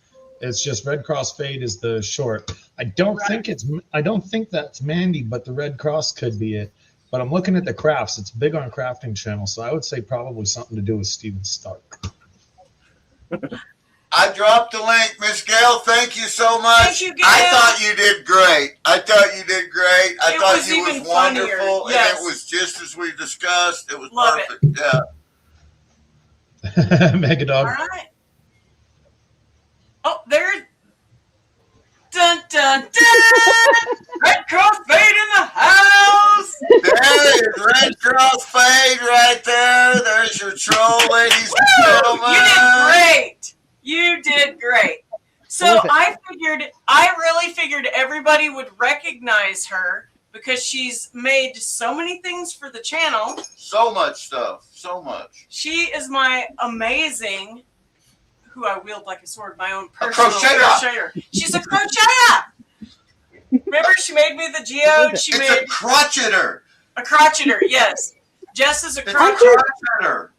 It's just Red Cross Fade is the short. I don't think that's Mandy, but the Red Cross could be it. But I'm looking at the crafts. It's big on crafting channel, so I would say probably something to do with Steven Stark. I dropped the link, Miss Gail. Thank you so much. Thank you, Gail. I thought you did great. I thought you It thought was you even was funnier, wonderful, yes. and it was just as we discussed. It was Love it. perfect. Yeah. Mega All Dog. right. Oh, there. Dun, dun, dun. Red Cross Fade in the house. There is Red Cross Fade right there. There's your troll, ladies and Woo! gentlemen. You did great. You did great. So What was I really figured everybody would recognize her because she's made so many things for the channel. So much stuff. So much. She is my amazing, who I wield like a sword, my own personal crocheter. crocheter. She's a crocheter. Remember, she made me the geode. She It's made a crotcheter. a crocheter. Yes, Jess is a It's a crocheter. crotcheter.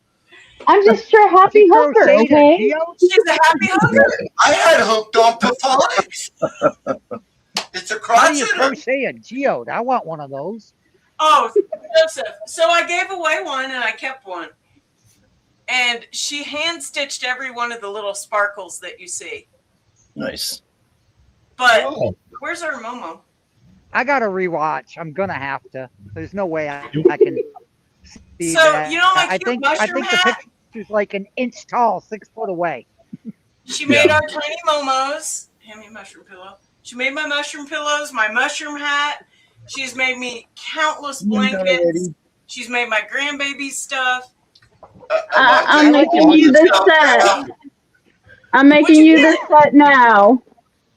I'm just your happy hooker, Crocheted okay? Geo? She's a happy hooker. I had hooked on Paphonics. It's a How do you crotcheter. crochet a geode? I want one of those. Oh, Joseph. So I gave away one and I kept one. And she hand stitched every one of the little sparkles that you see. Nice. But Oh, where's our Momo? I got to rewatch. I'm gonna have to. There's no way I can see So, that. you know my I cute think mushroom the hat? picture's like an inch tall, 6 foot away. She made our tiny Momos. Hand me a mushroom pillow. She made my mushroom pillows, my mushroom hat. She's made me countless blankets. She's made my grandbaby stuff. I'm making you this set. I'm making What'd you you this set now.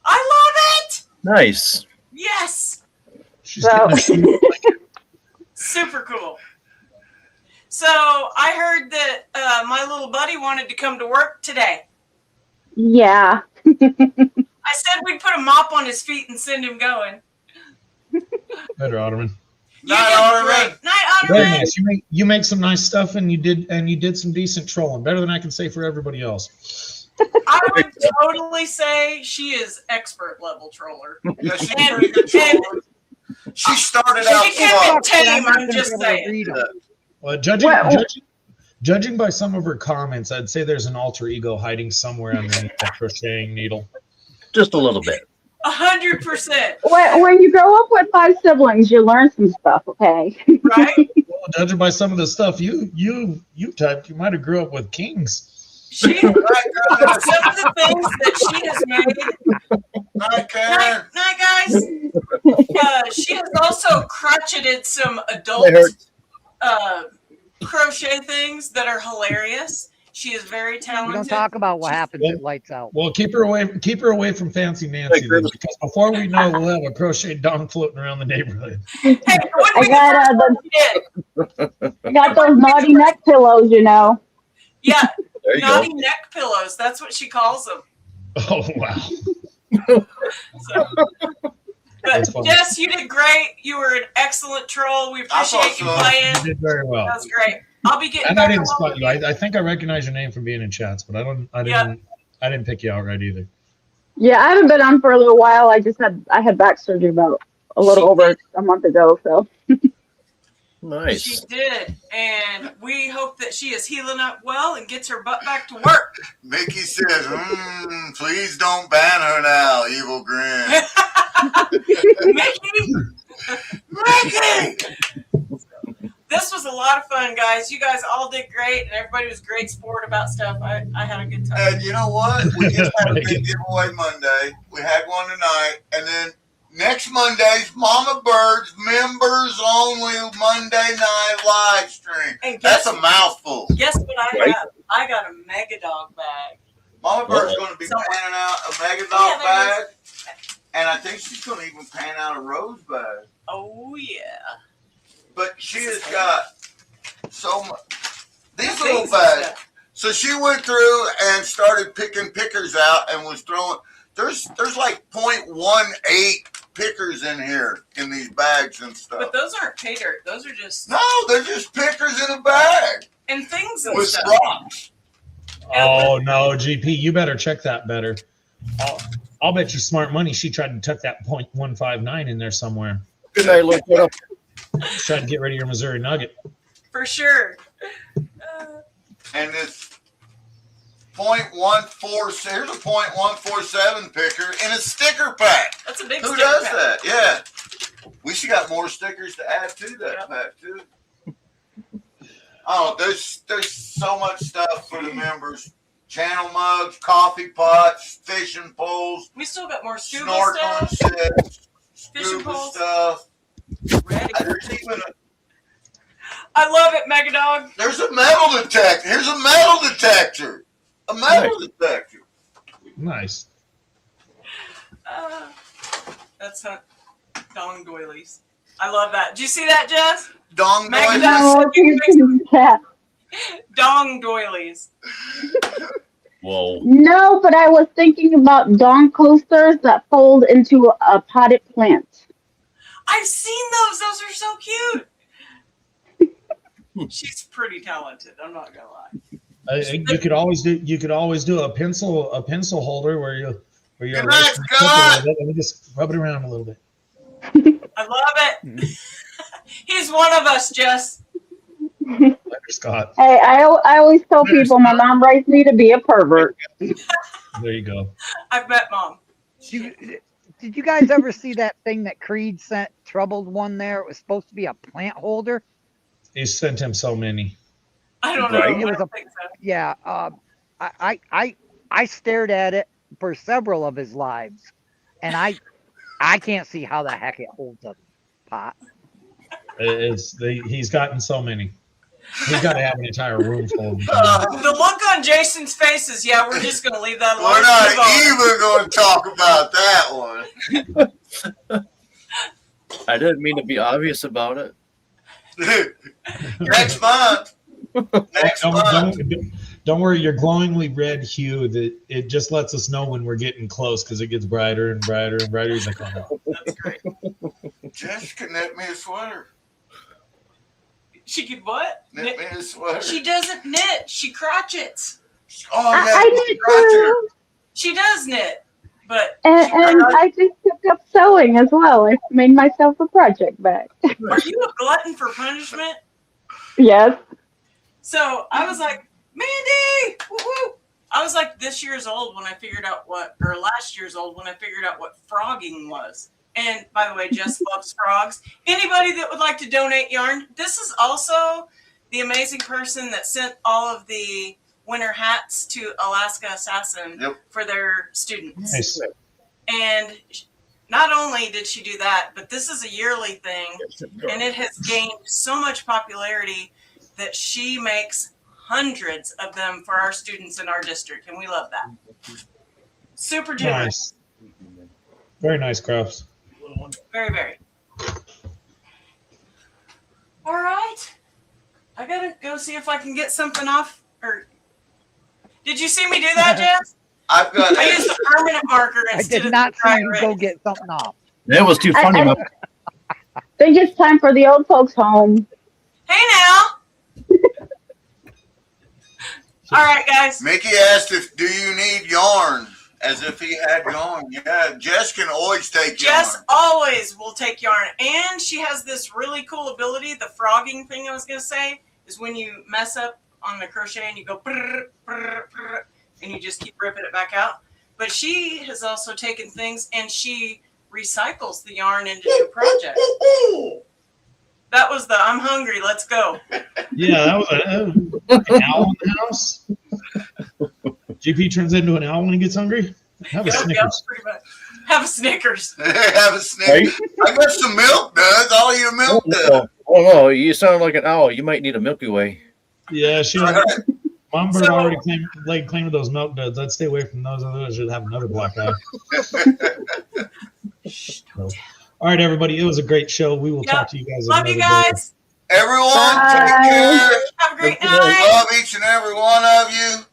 I love it. Nice. Yes. she's So, getting Super cool. So I heard that my little buddy wanted to come to work today. yeah. I said we'd put a mop on his feet and send him going. better, Otterman. You Night, did Otterman. great. Night, Very Otterman. nice. You make some nice stuff, and you did some decent trolling. Better than I can say for everybody else. I would totally say she is expert level troller. Yeah, she's And- pretty good troller. She started out She kept slow. it tame, But I'm not just gonna be able to saying. read 'em. Well, What- judging by some of her comments, I'd say there's an alter ego hiding somewhere underneath that crocheting needle. Just a little bit. 100%. When you grow up with 5 siblings, you learn some stuff, okay? Right? Well, judging by some of the stuff you typed, you might have grew up with kings. Some of the things that she has made. Night, Karen. Night, guys. She has also crocheted some adult crochet things that are hilarious. She is very talented. We don't talk about what happens at lights out. Well, keep her away from Fancy Nancy, then, because before we know, we'll have a crochet dong floating around the neighborhood. Hey, I got those naughty neck pillows, you know. Yeah, There you naughty go. neck pillows. That's what she calls them. Oh wow! So, but Jess, you did great. You were an excellent troll. We appreciate you playing. You did very well. That was great. I'll be getting. And back I didn't on spot you. I think I recognize your name from being in chats, but I didn't pick you out right either. Yeah, I haven't been on for a little while. I had back surgery about a little over a month ago, so. Nice. She did, and we hope that she is healing up well and gets her butt back to work. Mickey says, please don't ban her now, Evil Grin. Mickey! This was a lot of fun, guys. You guys all did great, and everybody was great sport about stuff. I had a good time. And you know what? We just had a big giveaway Monday. We had one tonight, and then next Monday's Mama Bird's members only Monday night live stream. And that's a mouthful. Guess what I have? I got a Mega Dog bag. Mama Bird's going to be panning out a Mega Dog bag, and I think she's going to even pan out a Rose bag. Oh, yeah. But she has got so much. These little bags. So she went through and started picking pickers out and was throwing. There's like 0.18 pickers in here in these bags and stuff. But those aren't pay dirt. Those are just. No, they're just pickers in a bag. And things and with stuff. rocks. Oh no, GP, you better check that better. I'll bet you smart money she tried to tuck that 0.159 in there somewhere. Good night, look it up. Trying to get rid of your Missouri Nugget. For sure. And it's 0.14. Here's a 0.147 picker in a sticker pack. That's a big Who sticker does pack. that? Yeah. We should got more stickers to add to that pack too. Oh, there's so much stuff for the members. Channel mugs, coffee pots, fishing poles. We still got more scuba snorkeling stuff. sets, Fishing scuba poles. stuff. Ready. There's even I love it, Mega Dog. there's a metal detector. Here's a metal detector. A metal detector. Nice. That's dong doilies. I love that. Did you see that, Jess? Dong Mega doilies. Dog. Dong doilies. Whoa. No, but I was thinking about dong coasters that fold into a potted plant. I've seen those. Those are so cute. She's pretty talented. I'm not gonna lie. You could always do a pencil holder where you're Good night, Scott. let me just rub it around a little bit. I love it. He's one of us, Jess. Scott. Hey, I always tell people my mom raised me to be a pervert. There you go. I've met Mom. Did you guys ever see that thing that Creed sent Troubled one there? It was supposed to be a plant holder. He sent him so many. I don't know. Right. I don't think so. Yeah. I stared at it for several of his lives, and I can't see how the heck it holds a pot. He's gotten so many. He's got to have an entire room full of them. The look on Jason's face is, yeah, we're just going to leave that alone. We're not even going to talk about that one. I didn't mean to be obvious about it. Next month. Next month. Don't worry, your glowingly red hue, that it just lets us know when we're getting close because it gets brighter and brighter and brighter. He's like, oh. That's great. Jessica knit me a sweater. She could what? Knit me a sweater. She doesn't knit. She crotchets. Oh, yeah, I knit too. She does knit, but And I just took up sewing as well. I made myself a project bag. are you a glutton for punishment? Yes. So I was like, Mandy, woo-woo. I was like this year's old when I figured out or last year's old when I figured out what frogging was. And by the way, Jess loves frogs. Anybody that would like to donate yarn, this is also the amazing person that sent all of the winter hats to Alaska Assassin for their students. Nice. And not only did she do that, but this is a yearly thing, and it has gained so much popularity that she makes hundreds of them for our students in our district, and we love that. Super generous. Nice. Very nice crafts. Very, very. All right. I gotta go see if I can get something off. Or did you see me do that, Jess? I've got. I used a permanent marker I instead did of not the see dry you go erase. get something off. That was too funny. I think it's time for the old folks home. Hey now. All right, guys. Mickey asked if do you need yarn, as if he had yarn. Yeah, Jess can always take Jess yarn. always will take yarn, and she has this really cool ability. The frogging thing I was gonna say is when you mess up on the crochet and you go brr, brr, brr, and you just keep ripping it back out. But she has also taken things and she recycles the yarn into new projects. That was the I'm hungry, let's go. Yeah, that was an owl in the house. GP turns into an owl when he gets hungry. Have a Yep, Snickers. pretty much. Have a Snickers. Have a snack. I got some milk, does. All your milk does. Oh no, you sound like an owl. You might need a Milky Way. Yeah, she. Right. Mom bird So- already laid claim to those milk duds. I'd stay away from those. Otherwise, you'd have another black eye. So, all right, everybody. It was a great show. We will talk to you guys. Love you another day. guys. Everyone, Bye. take care. Have a great night. Love each and every one of you.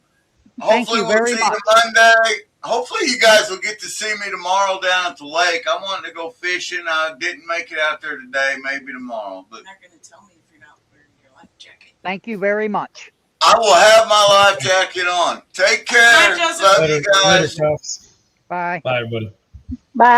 Thank Hopefully you we'll very see much. you Monday. Hopefully you guys will get to see me tomorrow down at the lake. I wanted to go fishing. I didn't make it out there today. Maybe tomorrow. But They're going to tell me if you're not wearing your life jacket. Thank you very much. I will have my life jacket on. Take care. Bye, Joseph. Love Later, you guys. later, Puffs. Bye. Bye, everybody. Bye.